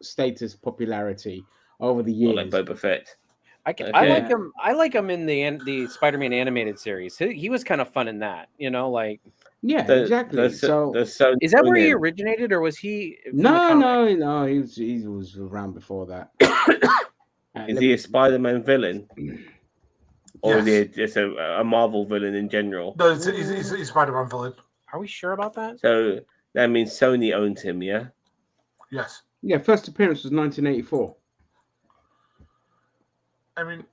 Speaker 1: status, popularity over the
Speaker 2: Or
Speaker 1: years.
Speaker 2: like Boba Fett.
Speaker 3: I
Speaker 2: Okay.
Speaker 3: like him. I like him in the Spider-Man animated series. He was kind of fun in that. You know, like
Speaker 1: Yeah,
Speaker 2: The-
Speaker 1: exactly.
Speaker 2: the-
Speaker 1: So
Speaker 2: the Sony
Speaker 3: is that where he
Speaker 2: Union.
Speaker 3: originated, or was he? from the comic?
Speaker 1: no, he was around before that.
Speaker 2: Is he a Spider-Man villain? Or is
Speaker 4: Yes.
Speaker 2: he just a Marvel villain in general?
Speaker 4: No, he's a Spider-Man villain.
Speaker 3: Are we sure about that?
Speaker 2: So that means Sony owns him, yeah?
Speaker 4: Yes.
Speaker 1: Yeah, first appearance was 1984.
Speaker 4: I mean,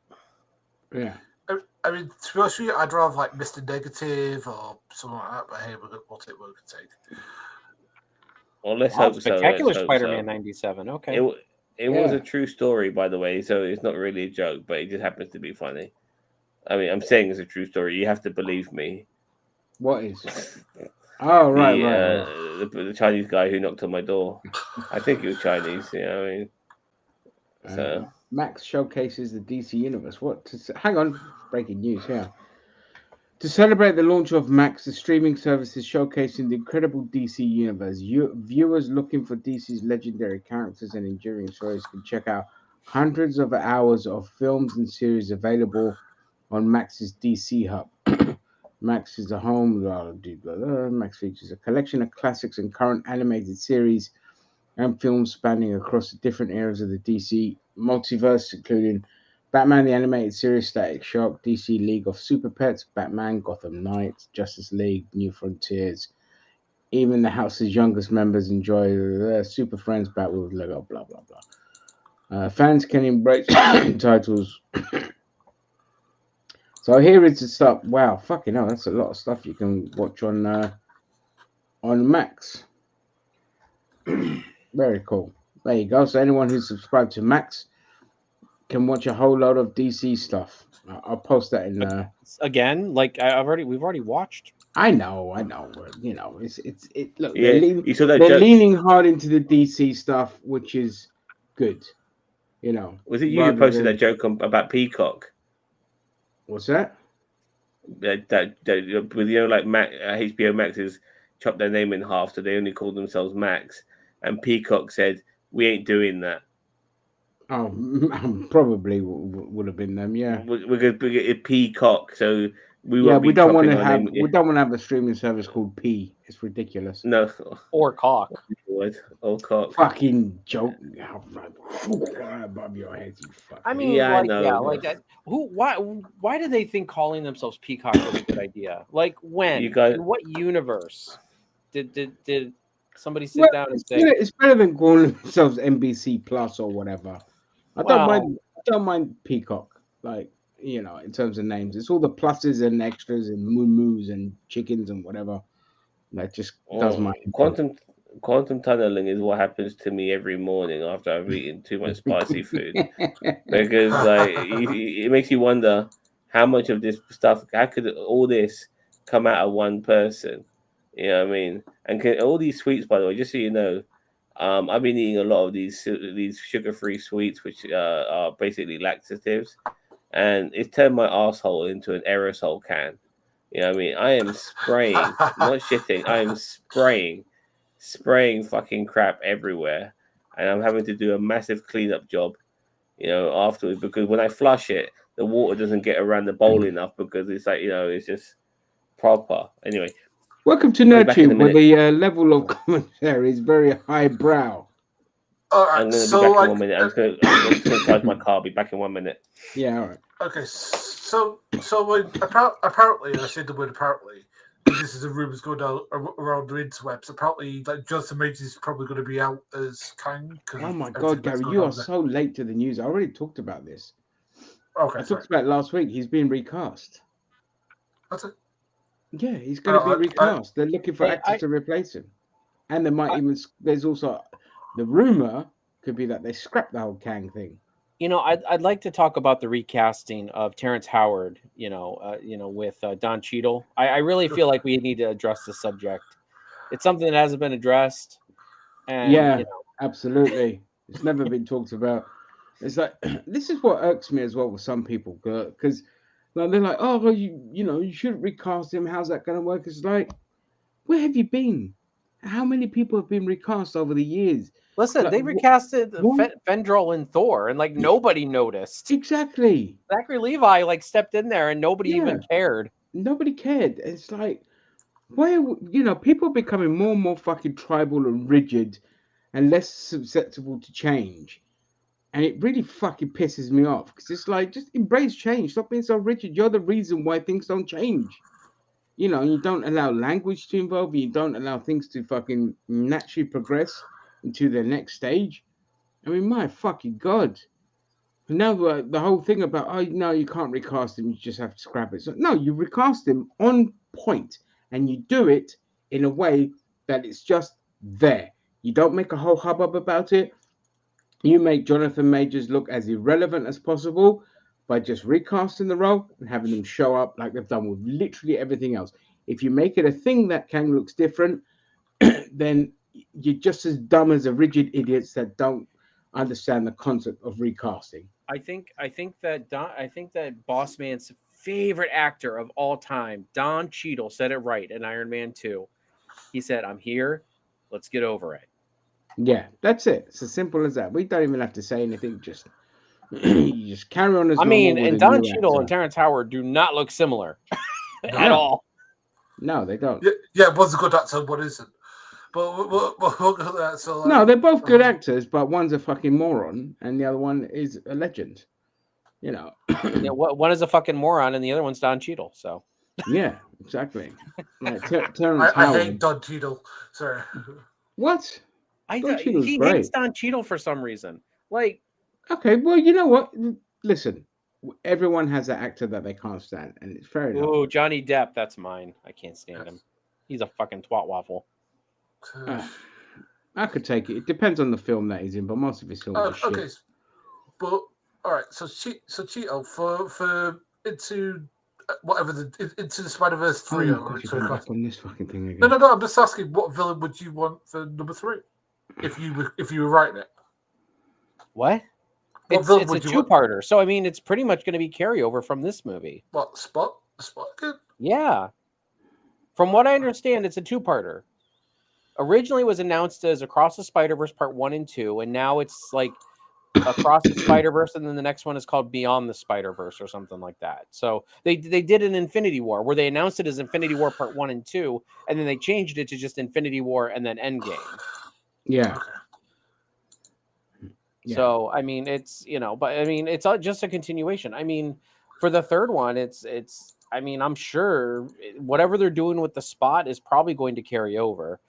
Speaker 1: Yeah.
Speaker 4: to be honest with you, I'd rather like Mr. Negative or something like that. But hey, we'll take what we can take.
Speaker 2: Well, let's
Speaker 3: Wow,
Speaker 2: hope so.
Speaker 3: Spectacular
Speaker 2: let's hope
Speaker 3: Spider-Man
Speaker 2: so.
Speaker 3: '97. Okay.
Speaker 2: It was
Speaker 1: Yeah.
Speaker 2: a true story, by the way, so it's not really a joke, but it just happens to be funny. I mean, I'm saying it's a true story. You have to believe me.
Speaker 1: What is? Oh, right, right.
Speaker 2: The Chinese guy who knocked on my door. I think he was Chinese. You know what I mean? So
Speaker 1: Max showcases the DC universe. Hang on, breaking news here. To celebrate the launch of Max, the streaming service is showcasing the incredible DC universe. Viewers looking for DC's legendary characters and enduring stories can check out hundreds of hours of films and series available on Max's DC Hub. Max is the home. Max features a collection of classics and current animated series and films spanning across the different eras of the DC multiverse, including Batman the Animated Series, Static Shock, DC League of Super Pets, Batman, Gotham Knights, Justice League, New Frontiers. Even the house's youngest members enjoy their Super Friends, Batwheels, Lego, blah, blah, blah. Fans can embrace titles. So here is the stuff. Wow, fucking hell, that's a lot of stuff you can watch on Max. Very cool. There you go. So anyone who's subscribed to Max can watch a whole lot of DC stuff. I'll post that in.
Speaker 3: Again, like we've already watched.
Speaker 1: I know. You know, it's. Look,
Speaker 2: yeah, you saw that
Speaker 1: they're
Speaker 2: joke.
Speaker 1: leaning hard into the DC stuff, which is good. You know.
Speaker 2: Was it you who posted that joke about Peacock?
Speaker 1: What's that?
Speaker 2: That with like HBO Max has chopped their name in half, so they only call themselves Max. And Peacock said, "We ain't doing that."
Speaker 1: Oh, probably would have been them. Yeah,
Speaker 2: we're going to get Peacock, so we
Speaker 1: don't want to have we don't want to have a streaming service called P. It's ridiculous.
Speaker 2: No,
Speaker 3: or cock.
Speaker 2: Or cock.
Speaker 1: Fucking joke above your head. You fucking.
Speaker 3: I mean,
Speaker 2: yeah, I know.
Speaker 3: Yeah, like why do they think calling themselves Peacock was a good idea? Like when? In what universe did somebody sit down and say
Speaker 1: it's better than calling themselves NBC Plus or whatever? I don't mind Peacock, like, you know, in terms of names. It's all the pluses and extras and moo-moos and chickens and whatever. That just does my
Speaker 2: quantum tunneling is what happens to me every morning after I've eaten too much spicy food. Because like it makes you wonder how much of this stuff, how could all this come out of one person? You know what I mean? And all these sweets, by the way, just so you know, I've been eating a lot of these sugar-free sweets, which are basically laxatives, and it's turned my asshole into an aerosol can. You know what I mean? I am spraying, not shitting. I am spraying fucking crap everywhere, and I'm having to do a massive cleanup job, you know, afterwards, because when I flush it, the water doesn't get around the bowl enough because it's like, you know, it's just proper. Anyway.
Speaker 1: Welcome to NerdTube, where the level of commentary is very highbrow.
Speaker 4: All right,
Speaker 2: I'm going to be back in 1 minute. I'm just going to charge my car. I'll be back in 1 minute.
Speaker 1: Yeah, all right.
Speaker 4: Okay, so apparently, I said the word apparently, this is the rumors going down around the interwebs. Apparently, like Jonathan Majors is probably going to be out as Kang.
Speaker 1: Oh my God, Gary, you are so late to the news. I already talked about this.
Speaker 4: Okay,
Speaker 1: I talked about it last week. He's being recast.
Speaker 4: That's it.
Speaker 1: Yeah, he's going to be recast. They're looking for actors to replace him, and they might even. There's also the rumor could be that they scrap the whole Kang thing.
Speaker 3: You know, I'd like to talk about the recasting of Terrence Howard. You know, with Don Cheadle. I really feel like we need to address the subject. It's something that hasn't been addressed. And,
Speaker 1: yeah,
Speaker 3: you know.
Speaker 1: Absolutely. It's never been talked about. It's like this is what irks me as well with some people, because they're like, oh, you shouldn't recast him. How's that going to work? It's like, where have you been? How many people have been recast over the years?
Speaker 3: Listen,
Speaker 1: like,
Speaker 3: they recasted Fendrel in Thor, and like nobody noticed.
Speaker 1: Exactly.
Speaker 3: Zachary Levi like stepped in there, and nobody even cared.
Speaker 1: Nobody cared. It's like, why? People are becoming more and more fucking tribal and rigid, and less susceptible to change. And it really fucking pisses me off, because it's like, just embrace change. Stop being so rigid. You're the reason why things don't change. You don't allow language to evolve. You don't allow things to fucking naturally progress into the next stage. I mean, my fucking God. Now the whole thing about, oh, no, you can't recast him. You just have to scrap it. So, no, you recast him on point, and you do it in a way that it's just there. You don't make a whole hubbub about it. You make Jonathan Majors look as irrelevant as possible by just recasting the role and having them show up like they've done with literally everything else. If you make it a thing that Kang looks different, then you're just as dumb as the rigid idiots that don't understand the concept of recasting.
Speaker 3: I think that Boss Man's favorite actor of all time, Don Cheadle, said it right in Iron Man 2. He said, "I'm here. Let's get over it."
Speaker 1: Yeah, that's it. It's as simple as that. We don't even have to say anything. Just you just carry on as
Speaker 3: I
Speaker 1: normal
Speaker 3: mean,
Speaker 1: with
Speaker 3: and
Speaker 1: a
Speaker 3: Don
Speaker 1: new
Speaker 3: Cheadle and
Speaker 1: actor.
Speaker 3: Terrence Howard do not look similar at
Speaker 1: No.
Speaker 3: all.
Speaker 1: No, they don't.
Speaker 4: Yeah, one's a good actor, one isn't. But we'll go to that. So,
Speaker 1: No, they're both good actors, but one's a fucking moron and the other one is a legend. You know.
Speaker 3: Yeah, one is a fucking moron, and the other one's Don Cheadle. So
Speaker 1: Yeah, exactly. Like Terrence
Speaker 4: I
Speaker 1: Howard.
Speaker 4: hate Don Cheadle. Sorry.
Speaker 1: What? Don Cheadle's
Speaker 3: he
Speaker 1: great.
Speaker 3: hates Don Cheadle for some reason. Like,
Speaker 1: Okay, well, you know what? Listen, everyone has an actor that they can't stand, and it's fair enough.
Speaker 3: oh, Johnny Depp, that's mine. I can't stand him. He's a fucking twat waffle.
Speaker 1: I could take it. It depends on the film that he's in, but most of his films are shit.
Speaker 4: Okay, but all right. So Cheeto for into whatever into the Spider-Verse 3.
Speaker 1: Oh, God, you're going back on this fucking thing again.
Speaker 4: No. I'm just asking, what villain would you want for number 3 if you were writing it?
Speaker 3: What?
Speaker 4: What
Speaker 3: It's
Speaker 4: villain
Speaker 3: a
Speaker 4: would you want?
Speaker 3: two-parter. So I mean, it's pretty much going to be carryover from this movie.
Speaker 4: What Spot? Spot again?
Speaker 3: Yeah. From what I understand, it's a two-parter. Originally, it was announced as Across the Spider-Verse Part 1 and 2, and now it's like Across the Spider-Verse, and then the next one is called Beyond the Spider-Verse or something like that. So they did an Infinity War where they announced it as Infinity War Part 1 and 2, and then they changed it to just Infinity War and then Endgame.
Speaker 1: Yeah.
Speaker 4: Okay.
Speaker 1: Yeah.
Speaker 3: So I mean, it's but I mean, it's just a continuation. I mean, for the third one, it's. I mean, I'm sure whatever they're doing with the Spot is probably going to carry over.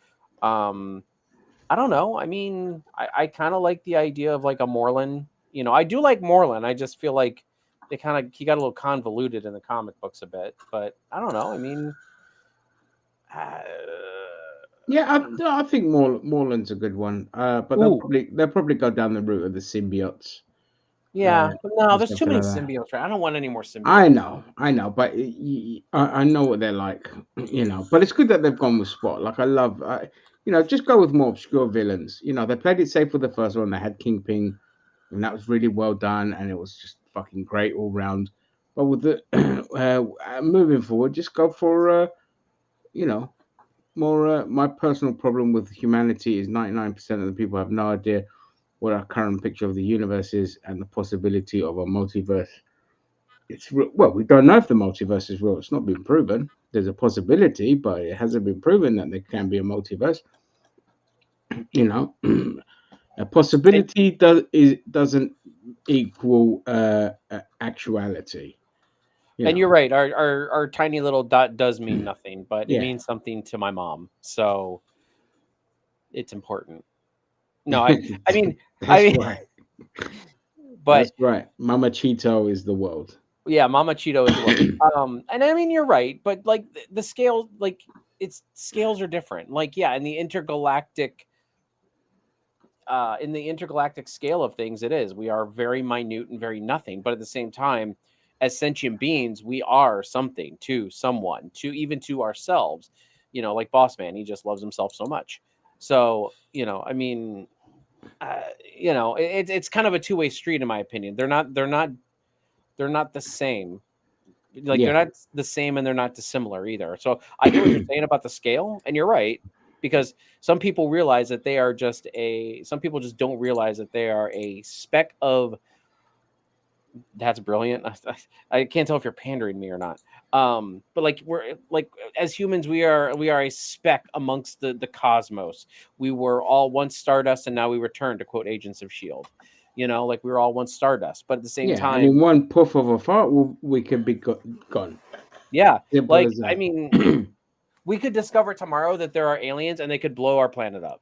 Speaker 3: I don't know. I mean, I kind of like the idea of like a Moreland. I do like Moreland. I just feel like he got a little convoluted in the comic books a bit. But I don't know. I mean,
Speaker 1: Yeah, I think Moreland's a good one. But they'll probably go down the route of the symbiotes.
Speaker 3: yeah. But no, there's too
Speaker 1: something
Speaker 3: many
Speaker 1: like that.
Speaker 3: symbiotes. Right? I don't want any more symbiotes.
Speaker 1: I know, but I know what they're like, But it's good that they've gone with Spot. Like I love, just go with more obscure villains. They played it safe with the first one. They had Kingpin, and that was really well done, and it was just fucking great all round. But with the moving forward, just go for more. My personal problem with humanity is 99% of the people have no idea what our current picture of the universe is and the possibility of a multiverse. We don't know if the multiverse is real. It's not been proven. There's a possibility, but it hasn't been proven that there can be a multiverse. A possibility doesn't equal actuality.
Speaker 3: And you're right. Our tiny little dot does mean nothing, but it means something to my mom, so it's important. No, I mean,
Speaker 1: right.
Speaker 3: But
Speaker 1: that's right. Mama Cheeto is the world.
Speaker 3: Yeah, Mama Cheeto is the world. And I mean, you're right, but like the scale, like scales are different. Like, yeah, in the intergalactic scale of things, it is. We are very minute and very nothing, but at the same time, as sentient beings, we are something to someone, even to ourselves. Like Boss Man, he just loves himself so much. So, I mean, it's kind of a two-way street, in my opinion. They're not the same. They're not the same, and they're not dissimilar either. So I get what you're saying about the scale, and you're right, because some people realize that they are some people just don't realize that they are a speck of. That's brilliant. I can't tell if you're pandering me or not. But we're as humans, we are a speck amongst the cosmos. We were all once stardust, and now we return, to quote Agents of S.H.I.E.L.D. We were all once stardust, but at the same time,
Speaker 1: in one puff of a fart, we can be gone.
Speaker 3: Yeah,
Speaker 1: Simple as
Speaker 3: I
Speaker 1: that.
Speaker 3: mean, we could discover tomorrow that there are aliens, and they could blow our planet up,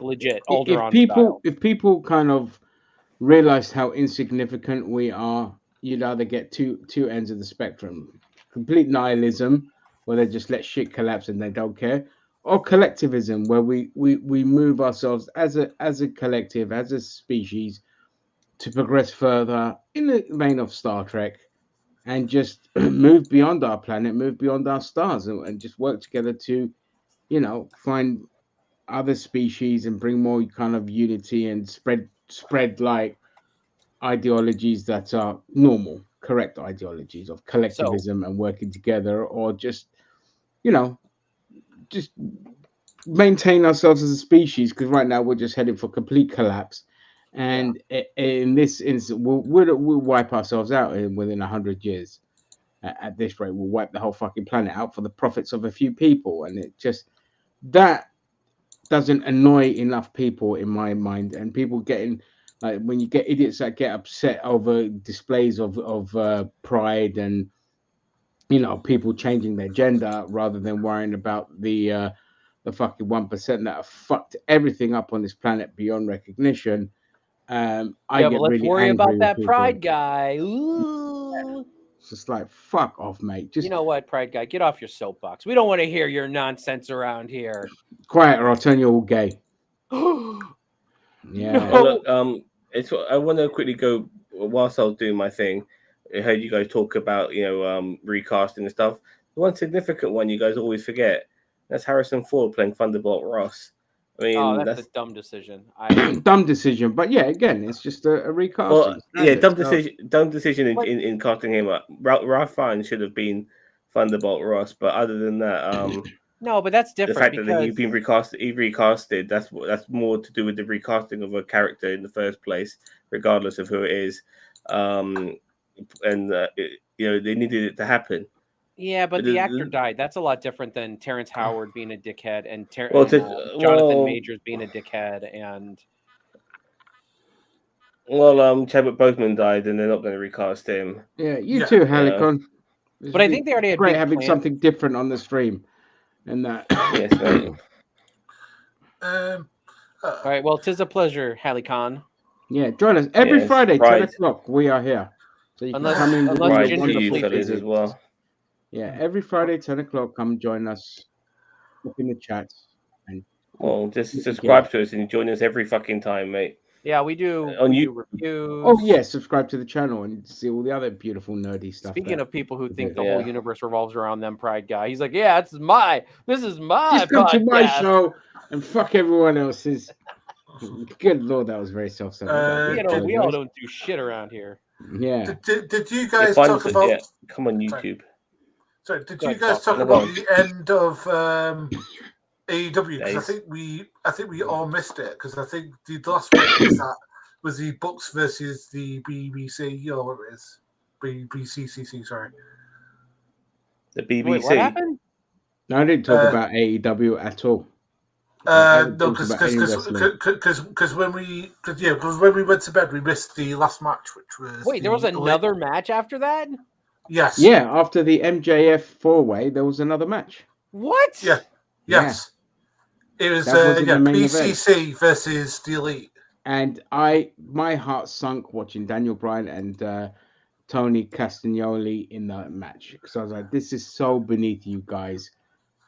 Speaker 3: legit.
Speaker 1: If people kind of realize how insignificant we are, you'd either get two ends of the spectrum: complete nihilism, where they just let shit collapse and they don't care, or collectivism, where we move ourselves as a collective, as a species, to progress further in the vein of Star Trek and just move beyond our planet, move beyond our stars, and just work together to, find other species and bring more kind of unity and spread like ideologies that are normal, correct ideologies of collectivism and working together, or just, just maintain ourselves as a species, because right now we're just heading for complete collapse. And in this instance, we'll wipe ourselves out within 100 years. At this rate, we'll wipe the whole fucking planet out for the profits of a few people, and it just that doesn't annoy enough people in my mind. And people getting like, when you get idiots that get upset over displays of pride and people changing their gender rather than worrying about the fucking 1% that have fucked everything up on this planet beyond recognition. I
Speaker 3: but
Speaker 1: get
Speaker 3: let's
Speaker 1: really
Speaker 3: worry
Speaker 1: angry
Speaker 3: about
Speaker 1: with
Speaker 3: that
Speaker 1: people.
Speaker 3: pride guy. Ooh.
Speaker 1: It's just like, fuck off, mate. Just
Speaker 3: You know what, pride guy? Get off your soapbox. We don't want to hear your nonsense around here.
Speaker 1: quiet, or I'll turn you all gay. Yeah.
Speaker 2: Well, look, I want to quickly go whilst I was doing my thing. I heard you guys talk about recasting and stuff. The one significant one you guys always forget, that's Harrison Ford playing Thunderbolt Ross. I mean,
Speaker 3: that's a dumb decision.
Speaker 1: Dumb decision, but yeah, again, it's just a recasting.
Speaker 2: Well, yeah, dumb
Speaker 1: So-
Speaker 2: decision in casting him up. Ralph Fiennes should have been Thunderbolt Ross, but other than that,
Speaker 3: No, but that's
Speaker 2: the
Speaker 3: different
Speaker 2: fact
Speaker 3: because
Speaker 2: that he's been recasted, that's more to do with the recasting of a character in the first place, regardless of who it is. They needed it to happen.
Speaker 3: yeah, but
Speaker 2: But
Speaker 3: the
Speaker 2: the-
Speaker 3: actor died. That's a lot different than Terrence Howard being a dickhead and
Speaker 2: well-
Speaker 3: Jonathan Majors being a dickhead. And
Speaker 2: Chadwick Boseman died, and they're not going to recast him.
Speaker 1: Yeah, you
Speaker 4: Yeah.
Speaker 1: too, Halicon.
Speaker 3: But I think they already had
Speaker 1: great
Speaker 3: big
Speaker 1: having
Speaker 3: plans.
Speaker 1: something different on the stream, and that.
Speaker 2: Yes, mate.
Speaker 3: All right, well, 'tis a pleasure, Hallie Khan.
Speaker 1: Yeah, join us every
Speaker 2: Yes,
Speaker 1: Friday,
Speaker 2: Pride.
Speaker 1: 10 o'clock. We are here, so you
Speaker 3: Unless-
Speaker 1: can come in with
Speaker 3: unless
Speaker 1: your
Speaker 2: Right
Speaker 3: Ginger
Speaker 2: to you
Speaker 1: wonderful
Speaker 3: Fleet
Speaker 2: fellas
Speaker 1: physics.
Speaker 2: as well.
Speaker 1: Yeah, every Friday, 10 o'clock. Come join us. Look in the chat. And
Speaker 2: Well, just
Speaker 1: Yeah.
Speaker 2: subscribe to us and join us every fucking time, mate.
Speaker 3: Yeah, we do.
Speaker 2: On
Speaker 3: we
Speaker 2: you-
Speaker 3: do reviews.
Speaker 1: oh yeah, subscribe to the channel and see all the other beautiful nerdy stuff.
Speaker 3: Speaking
Speaker 1: there.
Speaker 3: of people who think
Speaker 1: Yeah.
Speaker 3: the whole universe revolves around them, pride guy. He's like, yeah, this is my
Speaker 1: just come to my
Speaker 3: podcast.
Speaker 1: show and fuck everyone else's. Good lord, that was very self-centered.
Speaker 3: We all don't do shit around here.
Speaker 1: Yeah.
Speaker 4: Did you
Speaker 2: Yeah,
Speaker 4: guys
Speaker 2: find
Speaker 4: talk
Speaker 2: us-
Speaker 4: about?
Speaker 2: yeah, come on YouTube.
Speaker 4: Sorry, did
Speaker 3: Go
Speaker 4: you
Speaker 3: ahead,
Speaker 4: guys
Speaker 3: talk.
Speaker 4: talk
Speaker 2: No,
Speaker 4: about
Speaker 2: go
Speaker 4: the end of AEW? Because
Speaker 2: Days.
Speaker 4: I think we all missed it. Because I think the last week was the Bucks versus the BBC or whatever it is, BCCC. Sorry.
Speaker 2: The BBC.
Speaker 3: Wait, what happened?
Speaker 1: No, I didn't talk about AEW at all. I haven't
Speaker 4: No,
Speaker 1: talked about any wrestling.
Speaker 4: because when we went to bed, we missed the last match, which was
Speaker 3: Wait, there was another match after that?
Speaker 4: Yes.
Speaker 1: Yeah, after the MJF four-way, there was another match.
Speaker 3: What?
Speaker 4: Yeah. Yes. It was
Speaker 1: That wasn't the main
Speaker 4: BCC versus the Elite.
Speaker 1: And my heart sunk watching Daniel Bryan and Tony Castagnoli in that match, because I was like, this is so beneath you guys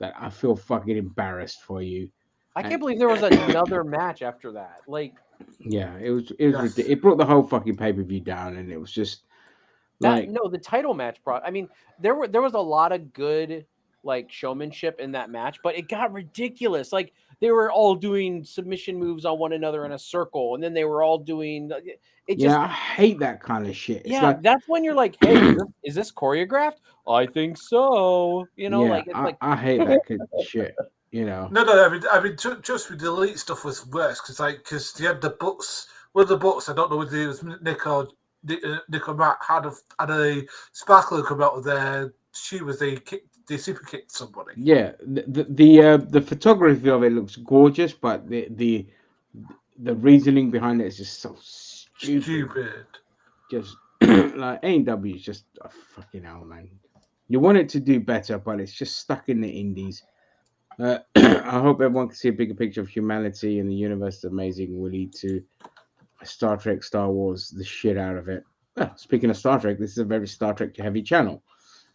Speaker 1: that I feel fucking embarrassed for you.
Speaker 3: I can't believe there was another match after that. Like
Speaker 1: Yeah, it was
Speaker 4: Yes.
Speaker 1: ridiculous. It brought the whole fucking pay-per-view down, and it was just
Speaker 3: that.
Speaker 1: like,
Speaker 3: No, the title match brought. I mean, there was a lot of good like showmanship in that match, but it got ridiculous. Like they were all doing submission moves on one another in a circle, and then they were all doing. It just
Speaker 1: I hate that kind of shit. It's
Speaker 3: yeah,
Speaker 1: like,
Speaker 3: that's when you're like, hey, is this choreographed? I think so. You know,
Speaker 1: yeah,
Speaker 3: like it's like
Speaker 1: I hate that kind of shit. You know,
Speaker 4: No, I mean, just with the Elite stuff was worse because they had the Bucks. One of the Bucks, I don't know whether it was Nick or Matt, had a sparkler come out of their shoe as they super kicked somebody.
Speaker 1: yeah, the photography of it looks gorgeous, but the reasoning behind it is just so stupid. Just like AEW is just a fucking hell, man. You want it to do better, but it's just stuck in the indies. I hope everyone can see a bigger picture of humanity and the universe. Amazing will lead to Star Trek, Star Wars, the shit out of it. Well, speaking of Star Trek, this is a very Star Trek heavy channel,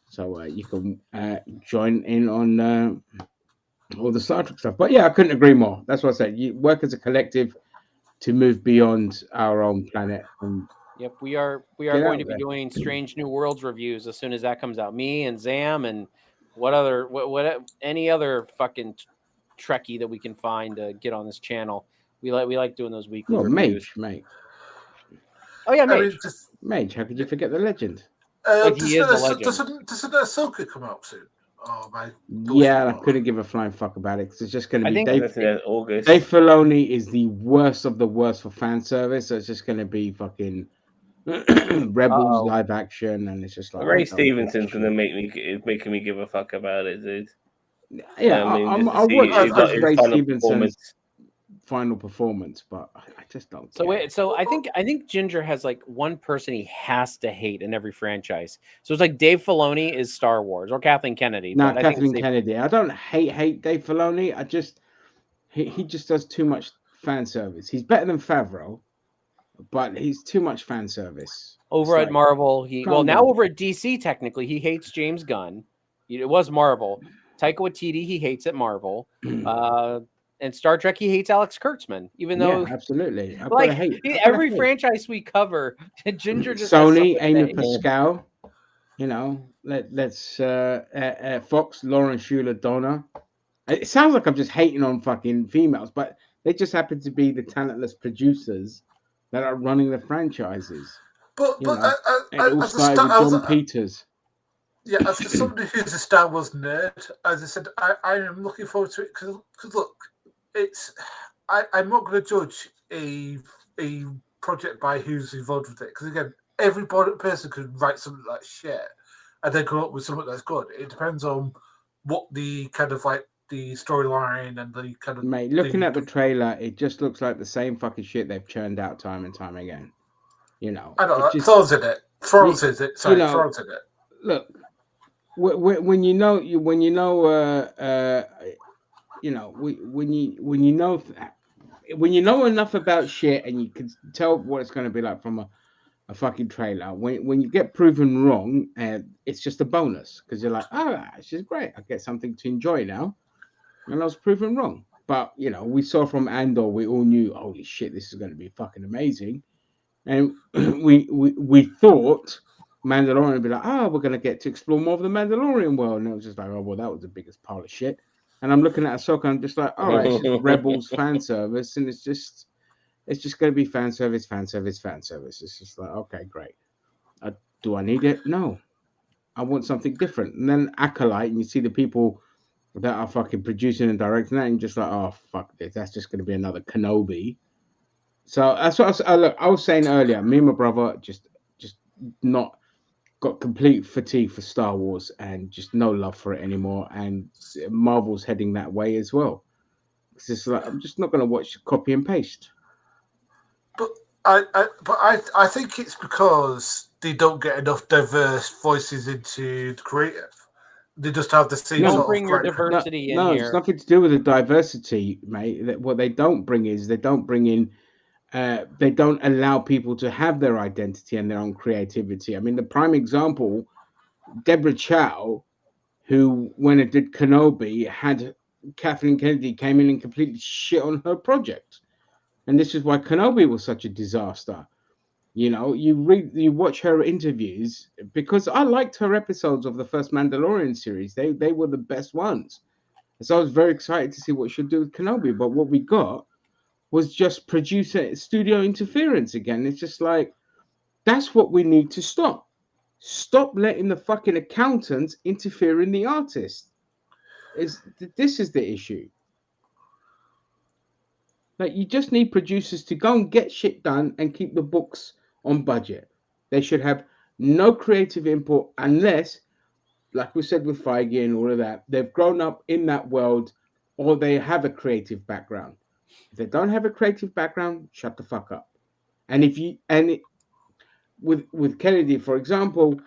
Speaker 1: so you can join in on all the Star Trek stuff. But yeah, I couldn't agree more. That's what I said. You work as a collective. to move beyond our own planet. And
Speaker 3: Yep, we are
Speaker 1: Get
Speaker 3: going
Speaker 1: out
Speaker 3: to be
Speaker 1: there.
Speaker 3: doing Strange New Worlds reviews as soon as that comes out. Me and Zam and what any other fucking Trekkie that we can find to get on this channel. We like doing those weekly
Speaker 1: well,
Speaker 3: reviews.
Speaker 1: Mage.
Speaker 3: Oh yeah,
Speaker 4: I
Speaker 3: Mage.
Speaker 4: mean, just
Speaker 1: Mage, how could you forget the legend?
Speaker 3: Like, he is a legend.
Speaker 4: Doesn't Ahsoka come out soon? Oh my!
Speaker 1: Yeah, I couldn't give a flying fuck about it because it's just going to
Speaker 3: I
Speaker 1: be
Speaker 3: think
Speaker 1: Dave.
Speaker 2: That's in August.
Speaker 1: Dave Filoni is the worst of the worst for fan service, so it's just going to be fucking Rebels
Speaker 3: Uh-oh.
Speaker 1: live action, and it's just like
Speaker 2: Ray
Speaker 1: I don't give a
Speaker 2: Stevenson's gonna
Speaker 1: shit.
Speaker 2: making me give a fuck about it, dude.
Speaker 1: Yeah,
Speaker 2: I mean,
Speaker 1: I'll watch
Speaker 2: his
Speaker 1: Ray
Speaker 2: final
Speaker 1: Stevenson's
Speaker 2: performance.
Speaker 1: final performance, but I just don't.
Speaker 3: So
Speaker 1: care.
Speaker 3: wait, so I think Ginger has like one person he has to hate in every franchise. So it's like Dave Filoni is Star Wars or Kathleen Kennedy.
Speaker 1: No,
Speaker 3: but I think
Speaker 1: Kathleen
Speaker 3: it's
Speaker 1: Kennedy. I don't hate Dave Filoni. I just he just does too much fan service. He's better than Favreau, but he's too much fan service.
Speaker 3: over
Speaker 1: It's
Speaker 3: at
Speaker 1: like,
Speaker 3: Marvel. Now
Speaker 1: down.
Speaker 3: over at DC, technically he hates James Gunn. It was Marvel. Taika Waititi he hates at Marvel. And Star Trek he hates Alex Kurtzman, even though
Speaker 1: yeah, absolutely. I've
Speaker 3: like
Speaker 1: got to hate
Speaker 3: every franchise we cover, Ginger just
Speaker 1: Sony,
Speaker 3: has
Speaker 1: Amy
Speaker 3: something to hate.
Speaker 1: Pascal. You know, let's Fox, Lauren Schuler, Donna. It sounds like I'm just hating on fucking females, but they just happen to be the talentless producers that are running the franchises.
Speaker 4: But
Speaker 1: You know, and it all
Speaker 4: as a
Speaker 1: started with
Speaker 4: Star-
Speaker 1: John Peters.
Speaker 4: yeah, as somebody who's a Star Wars nerd, as I said, I am looking forward to it because look, I'm not going to judge a project by who's involved with it because again, every person could write something like shit and then come up with something that's good. It depends on what the kind of like the storyline and the kind of
Speaker 1: Mate, looking at the trailer, it just looks like the same fucking shit they've churned out time and time again. You know,
Speaker 4: I don't know. Thrones in it. Thrones is it? Sorry, Thrones in it.
Speaker 1: Look, when you know when you know enough about shit and you can tell what it's going to be like from a fucking trailer. When you get proven wrong, it's just a bonus because you're like, oh, this is great. I get something to enjoy now, and I was proven wrong. But you know, we saw from Andor, we all knew, holy shit, this is going to be fucking amazing, and we thought Mandalorian would be like, oh, we're going to get to explore more of the Mandalorian world, and it was just like, oh well, that was the biggest pile of shit. And I'm looking at Ahsoka, I'm just like, all right, it's just Rebels fan service, and it's just going to be fan service. It's just like, okay, great. Do I need it? No. I want something different. And then Acolyte, and you see the people that are fucking producing and directing that, and you're just like, oh, fuck this. That's just going to be another Kenobi. So that's what I was saying earlier. Me and my brother just not got complete fatigue for Star Wars and just no love for it anymore. And Marvel's heading that way as well. It's just like, I'm just not going to watch copy and paste.
Speaker 4: But I think it's because they don't get enough diverse voices into the creative. They just have the same.
Speaker 3: Don't bring your diversity in here.
Speaker 1: It's nothing to do with the diversity, mate. What they don't bring is they don't bring in. They don't allow people to have their identity and their own creativity. I mean, the prime example, Deborah Chow, who when it did Kenobi, had Kathleen Kennedy came in and completely shit on her project. And this is why Kenobi was such a disaster. You know, you watch her interviews because I liked her episodes of the first Mandalorian series. They were the best ones. So I was very excited to see what she'd do with Kenobi. But what we got was just producer studio interference again. It's just like, that's what we need to stop. Stop letting the fucking accountants interfere in the artist. This is the issue. Like, you just need producers to go and get shit done and keep the books on budget. They should have no creative input unless, like we said with Feige and all of that, they've grown up in that world or they have a creative background. If they don't have a creative background, shut the fuck up. And with Kennedy, for example,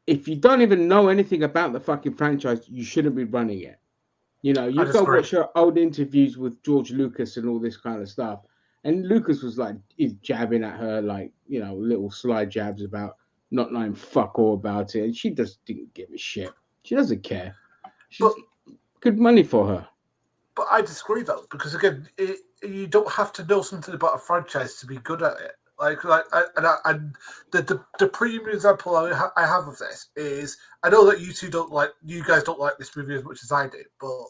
Speaker 1: if you don't even know anything about the fucking franchise, you shouldn't be running it. You know, you've got to watch her old interviews with George Lucas and all this kind of stuff. And Lucas was like, he's jabbing at her, like, you know, little sly jabs about not knowing fuck all about it. And she just didn't give a shit. She doesn't care. She's good money for her.
Speaker 4: But I disagree, though, because again, you don't have to know something about a franchise to be good at it. The premium example I have of this is, I know that you guys don't like this movie as much as I do, but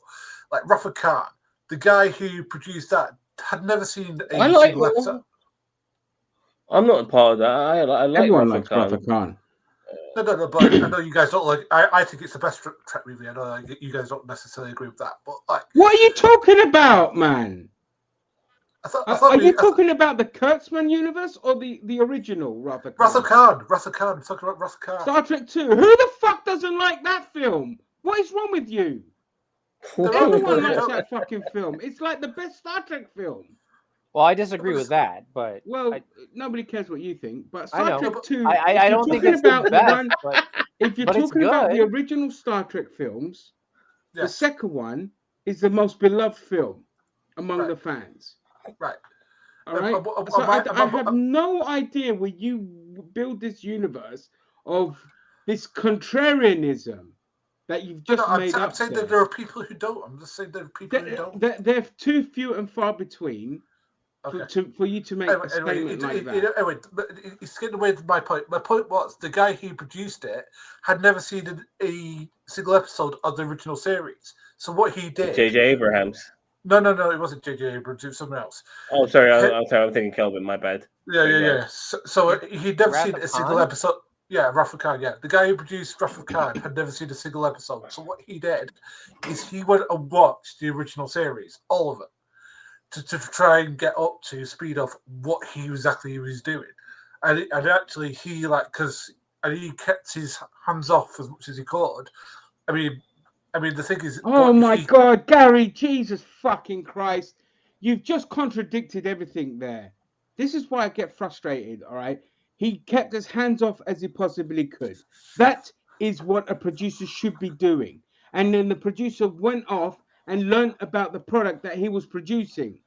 Speaker 4: like Rafa Khan, the guy who produced that, had never seen a single episode.
Speaker 2: I'm not a part of that. I like
Speaker 1: Everyone
Speaker 2: Rafa
Speaker 1: likes
Speaker 2: Khan.
Speaker 1: Rafa Khan.
Speaker 4: No, but I know you guys don't like. I think it's the best Trek movie. I know you guys don't necessarily agree with that, but like,
Speaker 1: What are you talking about, man? Are you talking about the Kurtzman universe or the original Rafa Khan?
Speaker 4: Rafa Khan. I'm talking about Rafa Khan.
Speaker 1: Star Trek 2. Who the fuck doesn't like that film? What is wrong with you? Everyone likes that fucking film. It's like the best Star Trek film.
Speaker 3: Well, I disagree with that, but
Speaker 1: nobody cares what you think. But
Speaker 3: I
Speaker 1: Star
Speaker 3: know.
Speaker 1: Trek 2.
Speaker 3: I don't think it's
Speaker 1: about
Speaker 3: the best. But,
Speaker 1: if you're talking about the original Star Trek films, the second one is the most beloved film among the fans.
Speaker 4: Right.
Speaker 1: All right. So I have no idea where you build this universe of this contrarianism that you've just made up.
Speaker 4: I'm saying that there are people who don't. I'm just saying there are people who don't.
Speaker 1: They're too few and far between for you to make a statement like that.
Speaker 4: Anyway, it's getting away from my point. My point was the guy who produced it had never seen a single episode of the original series. So what he did...
Speaker 2: J.J. Abrams.
Speaker 4: No, it wasn't J.J. Abrams. It was someone else.
Speaker 2: Oh, sorry. I'm thinking Kelvin. My bad.
Speaker 4: Yeah. So he'd never seen a single episode. Yeah, Rafa Khan, yeah. The guy who produced Rafa Khan had never seen a single episode. So what he did is he went and watched the original series, all of it, to try and get up to speed of what he was doing. And actually he he kept his hands off as much as he could. I mean the thing is...
Speaker 1: Oh my God, Gary, Jesus fucking Christ. You've just contradicted everything there. This is why I get frustrated, all right? He kept as hands off as he possibly could. That is what a producer should be doing. And then the producer went off and learned about the product that he was producing.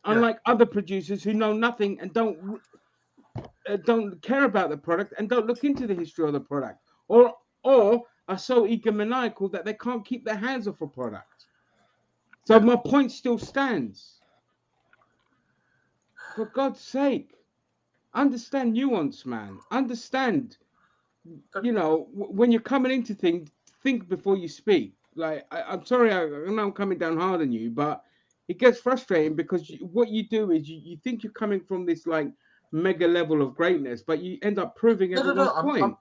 Speaker 1: Unlike other producers who know nothing and don't care about the product and don't look into the history of the product. Or are so egomaniacal that they can't keep their hands off a product. So my point still stands. For God's sake. Understand nuance, man. Understand, when you're coming into things, think before you speak. Like, I'm sorry, I know I'm coming down hard on you, but it gets frustrating because what you do is you think you're coming from this, like, mega level of greatness, but you end up proving everyone's point.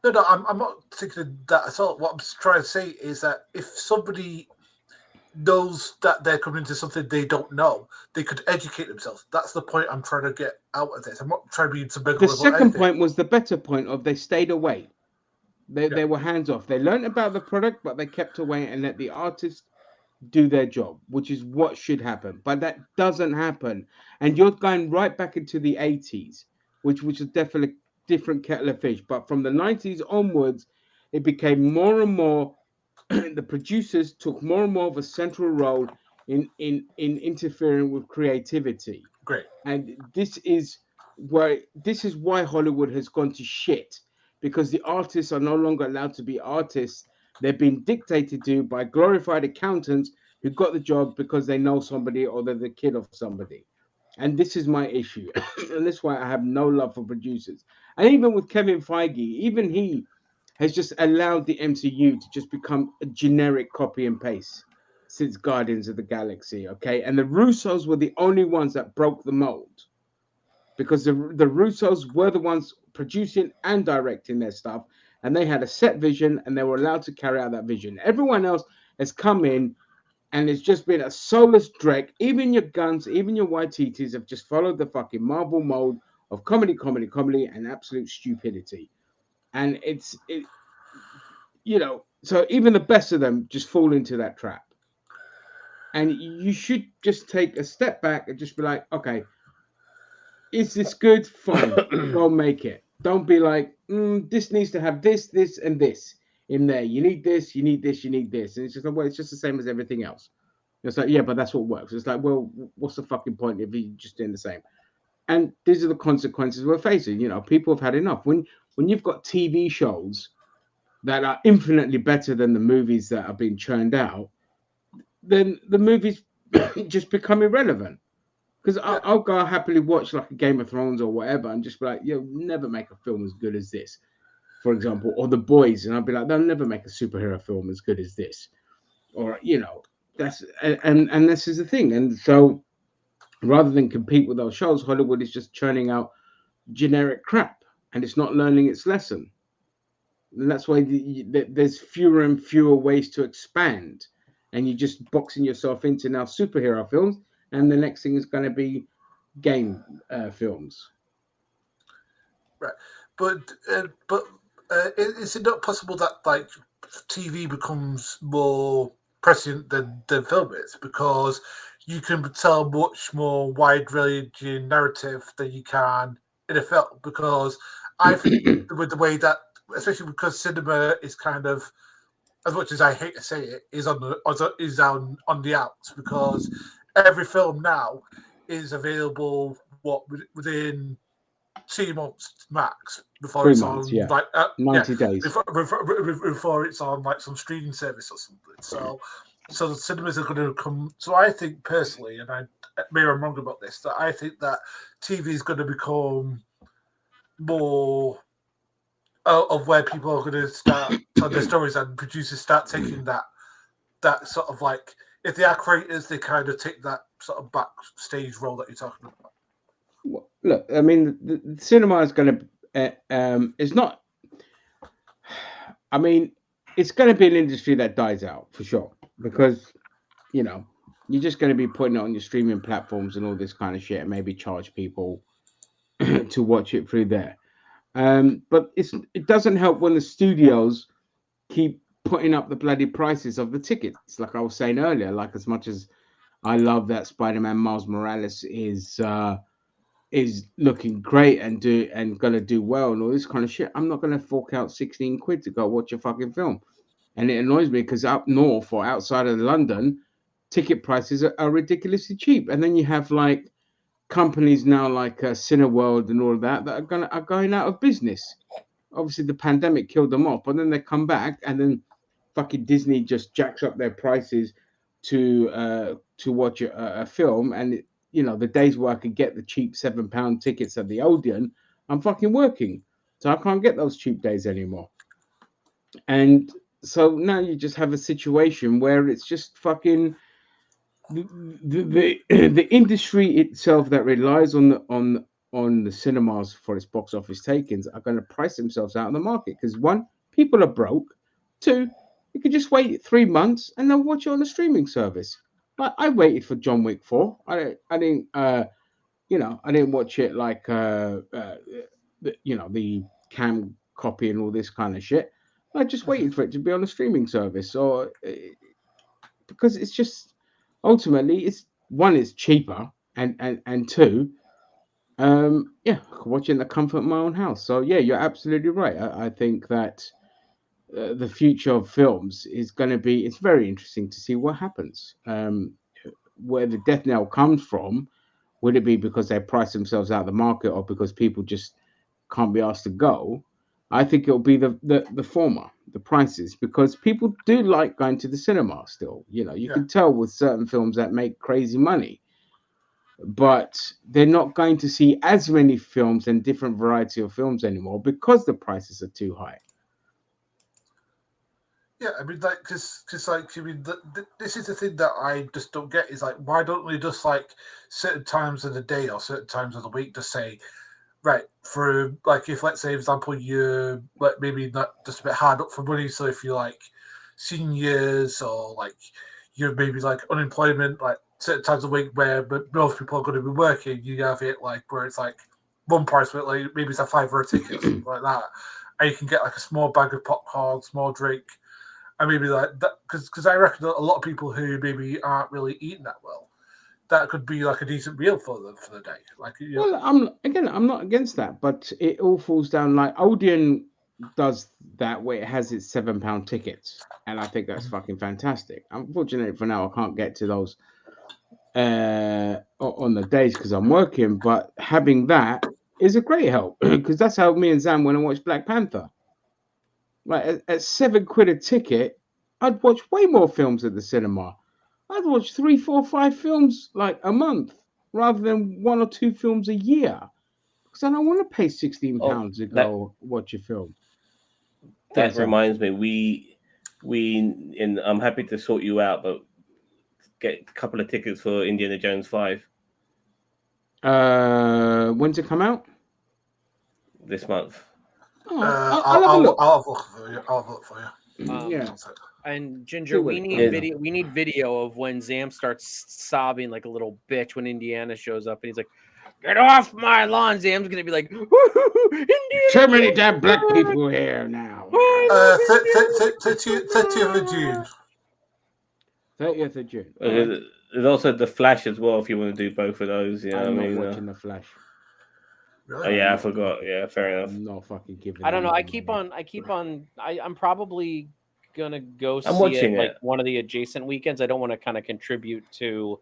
Speaker 4: I'm not thinking that at all. What I'm trying to say is that if somebody knows that they're coming into something they don't know, they could educate themselves. That's the point I'm trying to get out of this. I'm not trying to be into big.
Speaker 1: The second point was the better point of they stayed away. They were hands off. They learned about the product, but they kept away and let the artist do their job, which is what should happen. But that doesn't happen, and you're going right back into the 80s, which was definitely different kettle of fish. But from the 90s onwards, it became more and more. The producers took more and more of a central role in interfering with creativity.
Speaker 4: Great.
Speaker 1: And this is why Hollywood has gone to shit, because the artists are no longer allowed to be artists. They've been dictated to by glorified accountants who got the job because they know somebody or they're the kid of somebody. And this is my issue. And that's why I have no love for producers. And even with Kevin Feige, even he has just allowed the MCU to just become a generic copy and paste since Guardians of the Galaxy, okay? And the Russos were the only ones that broke the mold, because the Russos were the ones producing and directing their stuff, and they had a set vision, and they were allowed to carry out that vision. Everyone else has come in, and it's just been a soulless dreck. Even your Guns, even your YTTs have just followed the fucking Marvel mode of comedy, and absolute stupidity. And so even the best of them just fall into that trap. And you should just take a step back and just be like, okay, is this good? Fine, go make it. Don't be like, this needs to have this, and this in there. You need this, you need this, you need this. And it's just like, well, it's just the same as everything else. It's like, yeah, but that's what works. It's like, well, what's the fucking point if you're just doing the same? And these are the consequences we're facing. People have had enough. When you've got TV shows that are infinitely better than the movies that are being churned out, then the movies just become irrelevant. Because I'll go happily watch like a Game of Thrones or whatever, and just be like, you'll never make a film as good as this, for example, or The Boys, and I'll be like, they'll never make a superhero film as good as this, or that's and this is the thing, and so rather than compete with those shows, Hollywood is just churning out generic crap, and it's not learning its lesson. And that's why there's fewer and fewer ways to expand, and you're just boxing yourself into now superhero films, and the next thing is going to be game films.
Speaker 4: Right, but is it not possible that like TV becomes more prescient than film is, because you can tell much more wide-ranging narrative than you can in a film? Because I think with the way that, especially because cinema is kind of, as much as I hate to say it, is on the outs, because every film now is available within 2 months max before
Speaker 1: 3
Speaker 4: it's
Speaker 1: months,
Speaker 4: on,
Speaker 1: yeah.
Speaker 4: like
Speaker 1: 90 days
Speaker 4: before it's on like some streaming service or something. So the cinemas are going to come. So I think personally, and maybe I'm wrong about this, that I think that TV is going to become more of where people are going to start telling their stories, and producers start taking that sort of like, if they are creators, they kind of take that sort of backstage role that you're talking about.
Speaker 1: Well, look, I mean, the cinema is going to. It's not. I mean, it's going to be an industry that dies out for sure, because you're just going to be putting it on your streaming platforms and all this kind of shit, and maybe charge people to watch it through there. But it doesn't help when the studios keep putting up the bloody prices of the tickets. Like I was saying earlier, like as much as I love that Spider-Man Miles Morales is looking great and gonna do well and all this kind of shit, I'm not gonna fork out 16 quid to go watch a fucking film. And it annoys me because up north or outside of London, ticket prices are ridiculously cheap. And then you have like companies now like Cineworld and all of that are going out of business. Obviously, the pandemic killed them off, but then they come back, and then fucking Disney just jacks up their prices to watch a film, and the days where I could get the cheap £7 tickets at the Odeon, I'm fucking working, so I can't get those cheap days anymore. And so now you just have a situation where it's just fucking the industry itself that relies on the cinemas for its box office takings are going to price themselves out of the market, because 1, people are broke. 2, you could just wait 3 months and they'll watch it on the streaming service. Like I waited for John Wick 4. I didn't I didn't watch it like the cam copy and all this kind of shit. I just waited for it to be on a streaming service, or because it's just ultimately it's 1, it's cheaper, and 2, watch it in the comfort of my own house. So yeah, you're absolutely right. I think that the future of films is going to be, it's very interesting to see what happens. Where the death knell comes from, would it be because they price themselves out of the market, or because people just can't be asked to go? I think it'll be the former, the prices, because people do like going to the cinema still. You can tell with certain films that make crazy money, but they're not going to see as many films and different variety of films anymore because the prices are too high.
Speaker 4: Yeah, I mean, like, because like, I mean, this is the thing that I just don't get, is like, why don't we just like certain times of the day or certain times of the week just say, right, for like, if let's say, for example, you're like maybe not just a bit hard up for money, so if you're like seniors, or like you're maybe like unemployment, like certain times of the week where most people are going to be working, you have it like where it's like one price, with like maybe it's a £5 ticket, something like that, and you can get like a small bag of popcorn, small drink. And maybe like that, because I reckon a lot of people who maybe aren't really eating that well, that could be like a decent meal for them for the day. Like,
Speaker 1: Well, I'm not against that, but it all falls down, like Odeon does that where it has its £7 tickets, and I think that's fucking fantastic. Unfortunately for now, I can't get to those on the days because I'm working, but having that is a great help, because that's how me and Zam went and watched Black Panther. Like at £7 a ticket, I'd watch way more films at the cinema. I'd watch 3, 4, 5 films like a month rather than 1 or 2 films a year. Because I don't want to pay £16 to
Speaker 2: that-
Speaker 1: go watch a film.
Speaker 2: That
Speaker 1: Yes, sir.
Speaker 2: reminds me, I'm happy to sort you out, but get a couple of tickets for Indiana Jones 5
Speaker 1: When's it come out?
Speaker 2: this month.
Speaker 1: Oh,
Speaker 4: I'll
Speaker 1: I'll have a look.
Speaker 4: I'll have a look for you. I'll have a look for you.
Speaker 1: Yeah.
Speaker 4: That's it.
Speaker 3: And
Speaker 1: See
Speaker 3: Ginger,
Speaker 1: what
Speaker 3: we
Speaker 1: it
Speaker 3: need
Speaker 2: goes.
Speaker 3: video. We need video of when Zam starts sobbing like a little bitch when Indiana shows up, and he's like, "Get off my lawn!" Zam's gonna be like, "Indiana
Speaker 1: So many
Speaker 3: Jones,
Speaker 1: damn black
Speaker 3: oh,
Speaker 1: people here now.
Speaker 3: oh,
Speaker 4: 30th of June.
Speaker 1: 30th of June. All right.
Speaker 2: There's also The Flash as well if you want to do both of those. You know what I
Speaker 1: I'm not
Speaker 2: mean?
Speaker 1: watching The Flash.
Speaker 2: Oh, yeah, I forgot. Yeah, fair enough.
Speaker 1: I'm not fucking giving.
Speaker 3: I don't know.
Speaker 1: them money.
Speaker 3: I'm probably gonna go see
Speaker 2: watching
Speaker 3: it like
Speaker 2: it.
Speaker 3: one of the adjacent weekends. I don't want to kind of contribute to,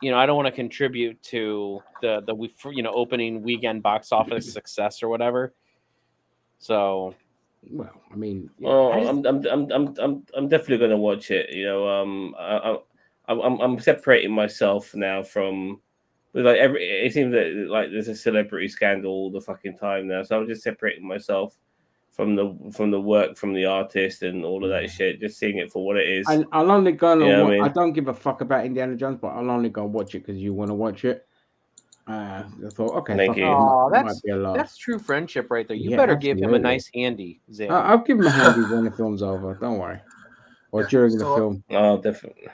Speaker 3: I don't want to contribute to the opening weekend box office success or whatever. So,
Speaker 1: Well, I mean, yeah,
Speaker 2: Well,
Speaker 1: I just-
Speaker 2: I'm definitely gonna watch it. You know, I'm separating myself now from like it seems that like there's a celebrity scandal all the fucking time now. So I'm just separating myself from the work, from the artist, and all of that shit. Just seeing it for what it is.
Speaker 1: I'll only go and
Speaker 2: Yeah, I
Speaker 1: watch.
Speaker 2: mean-
Speaker 1: I don't give a fuck about Indiana Jones, but I'll only go and watch it because you want to watch it. I thought, okay,
Speaker 2: Thank
Speaker 1: fuck
Speaker 2: you.
Speaker 1: it,
Speaker 3: Aw,
Speaker 1: it might be a laugh.
Speaker 3: that's true friendship right there. You
Speaker 1: Yeah,
Speaker 3: better give him a
Speaker 1: absolutely.
Speaker 3: nice handy, Zam.
Speaker 1: I'll give him a handy when the film's over. Don't worry. Or
Speaker 4: Yeah,
Speaker 1: during the
Speaker 4: so-
Speaker 1: film.
Speaker 2: Oh, definitely.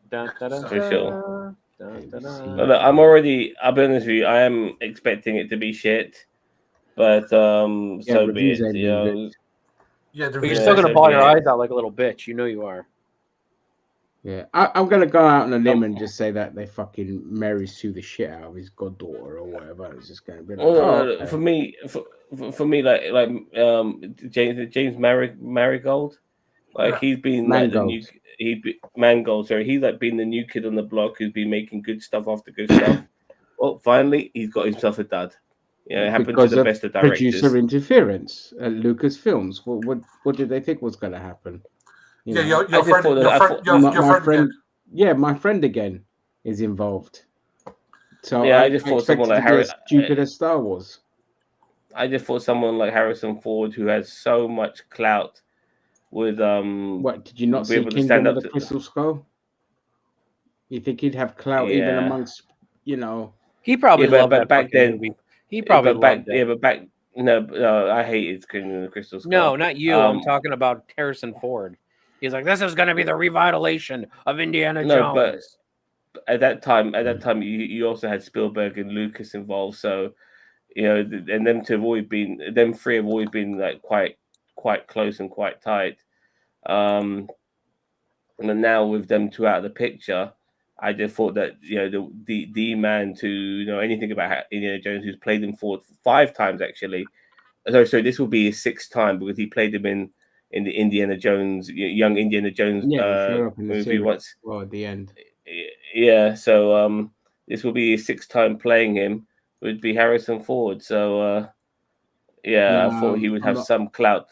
Speaker 3: Dun, dun, dun,
Speaker 2: For sure.
Speaker 3: dun, dun, dun, dun.
Speaker 2: But look, I'll be honest with you. I am expecting it to be shit, but so be
Speaker 1: reviews
Speaker 2: it.
Speaker 1: ain't
Speaker 2: You
Speaker 1: been
Speaker 2: know,
Speaker 1: good.
Speaker 4: Yeah, the
Speaker 3: But you're
Speaker 2: Yeah,
Speaker 3: still gonna
Speaker 2: so
Speaker 3: bawl
Speaker 2: be
Speaker 3: your
Speaker 2: it.
Speaker 3: eyes out like a little bitch. You know you are.
Speaker 1: Yeah, I'm gonna go out on a limb and just say that they fucking Mary Sue the shit out of his goddaughter or whatever. It's just gonna be like,
Speaker 2: well,
Speaker 1: oh, okay.
Speaker 2: for me, like James Marigold, like he's been like the new Mangold. Sorry, he's like been the new kid on the block who's been making good stuff after good stuff. Well, finally, he's got himself a dad. Yeah, it happened
Speaker 1: Because
Speaker 2: to the
Speaker 1: of
Speaker 2: best of directors.
Speaker 1: producer interference at Lucasfilms. What did they think was gonna happen? You
Speaker 4: Yeah,
Speaker 1: know?
Speaker 4: your
Speaker 2: I just
Speaker 4: friend,
Speaker 2: thought that-
Speaker 4: your
Speaker 2: I
Speaker 4: friend,
Speaker 2: thought-
Speaker 4: your,
Speaker 1: my,
Speaker 4: your
Speaker 1: my
Speaker 4: friend,
Speaker 1: friend,
Speaker 4: again.
Speaker 1: yeah, my friend again is involved. So
Speaker 2: Yeah, I just thought
Speaker 1: expected
Speaker 2: someone like
Speaker 1: to be
Speaker 2: Harry-
Speaker 1: as stupid as Star Wars.
Speaker 2: I just thought someone like Harrison Ford, who has so much clout, would
Speaker 1: What did you not
Speaker 2: be
Speaker 1: see
Speaker 2: able to
Speaker 1: Kingdom
Speaker 2: stand
Speaker 1: of
Speaker 2: up
Speaker 1: the
Speaker 2: to-
Speaker 1: Crystal Skull? You think he'd have clout even
Speaker 2: Yeah.
Speaker 1: amongst, you know?
Speaker 3: He probably
Speaker 2: Yeah, but-
Speaker 3: loved
Speaker 2: but
Speaker 3: that
Speaker 2: back
Speaker 3: fucking
Speaker 2: then-
Speaker 3: movie. He probably loved it.
Speaker 2: but back no, I hated Kingdom of the Crystal Skull.
Speaker 3: No, not you. I'm
Speaker 2: Um,
Speaker 3: talking about Harrison Ford. He's like, this is going to be the revitalization of Indiana
Speaker 2: No, but-
Speaker 3: Jones.
Speaker 2: at that time, you also had Spielberg and Lucas involved, so you know, and them three have always been like quite close and quite tight. And now with them two out of the picture, I just thought that the man to know anything about Indiana Jones, who's played him for 5 times actually. So this will be his 6th time because he played him in the Indiana Jones, young Indiana Jones
Speaker 1: Yeah, he showed up in the
Speaker 2: movie
Speaker 1: series.
Speaker 2: once.
Speaker 1: Well, at the end.
Speaker 2: Yeah, so this will be his 6th time playing him. Would be Harrison Ford. So yeah, I thought he would
Speaker 1: I'm
Speaker 2: have
Speaker 1: not-
Speaker 2: some clout.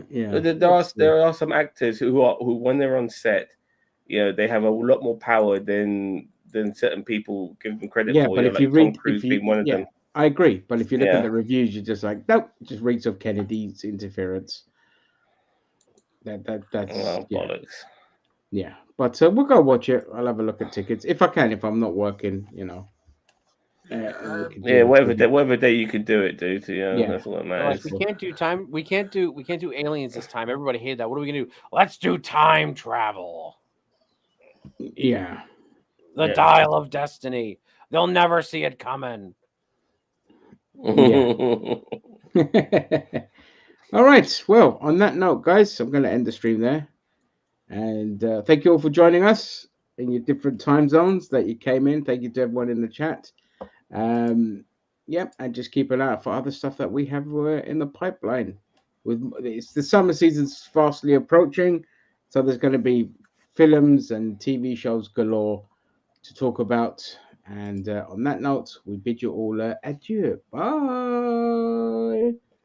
Speaker 1: Yeah.
Speaker 2: There are some actors who when they're on set, they have a lot more power than certain people give them credit
Speaker 1: Yeah,
Speaker 2: for.
Speaker 1: but if
Speaker 2: like
Speaker 1: you read,
Speaker 2: Tom Cruise
Speaker 1: if you,
Speaker 2: being one of
Speaker 1: yeah,
Speaker 2: them.
Speaker 1: I agree. But if you look
Speaker 2: Yeah.
Speaker 1: at the reviews, you're just like, nope, it just reeks of Kennedy's interference. That's
Speaker 2: Oh,
Speaker 1: yeah.
Speaker 2: bollocks.
Speaker 1: Yeah, but we'll go watch it. I'll have a look at tickets if I can. If I'm not working, we can do
Speaker 2: Yeah,
Speaker 1: it.
Speaker 2: whatever day you can do it, dude.
Speaker 1: Yeah.
Speaker 2: That's what
Speaker 3: Like,
Speaker 2: matters.
Speaker 3: we can't do time. We can't do aliens this time. Everybody hated that. What are we gonna do? Let's do time travel.
Speaker 1: Yeah.
Speaker 3: The
Speaker 2: Yeah.
Speaker 3: dial of destiny. They'll never see it coming.
Speaker 1: All right. Well, on that note, guys, I'm going to end the stream there. And thank you all for joining us in your different time zones that you came in. Thank you to everyone in the chat. Yep, and just keep an eye out for other stuff that we have in the pipeline. It's the summer season's fastly approaching, so there's going to be films and TV shows galore to talk about. And on that note, we bid you all adieu. Bye.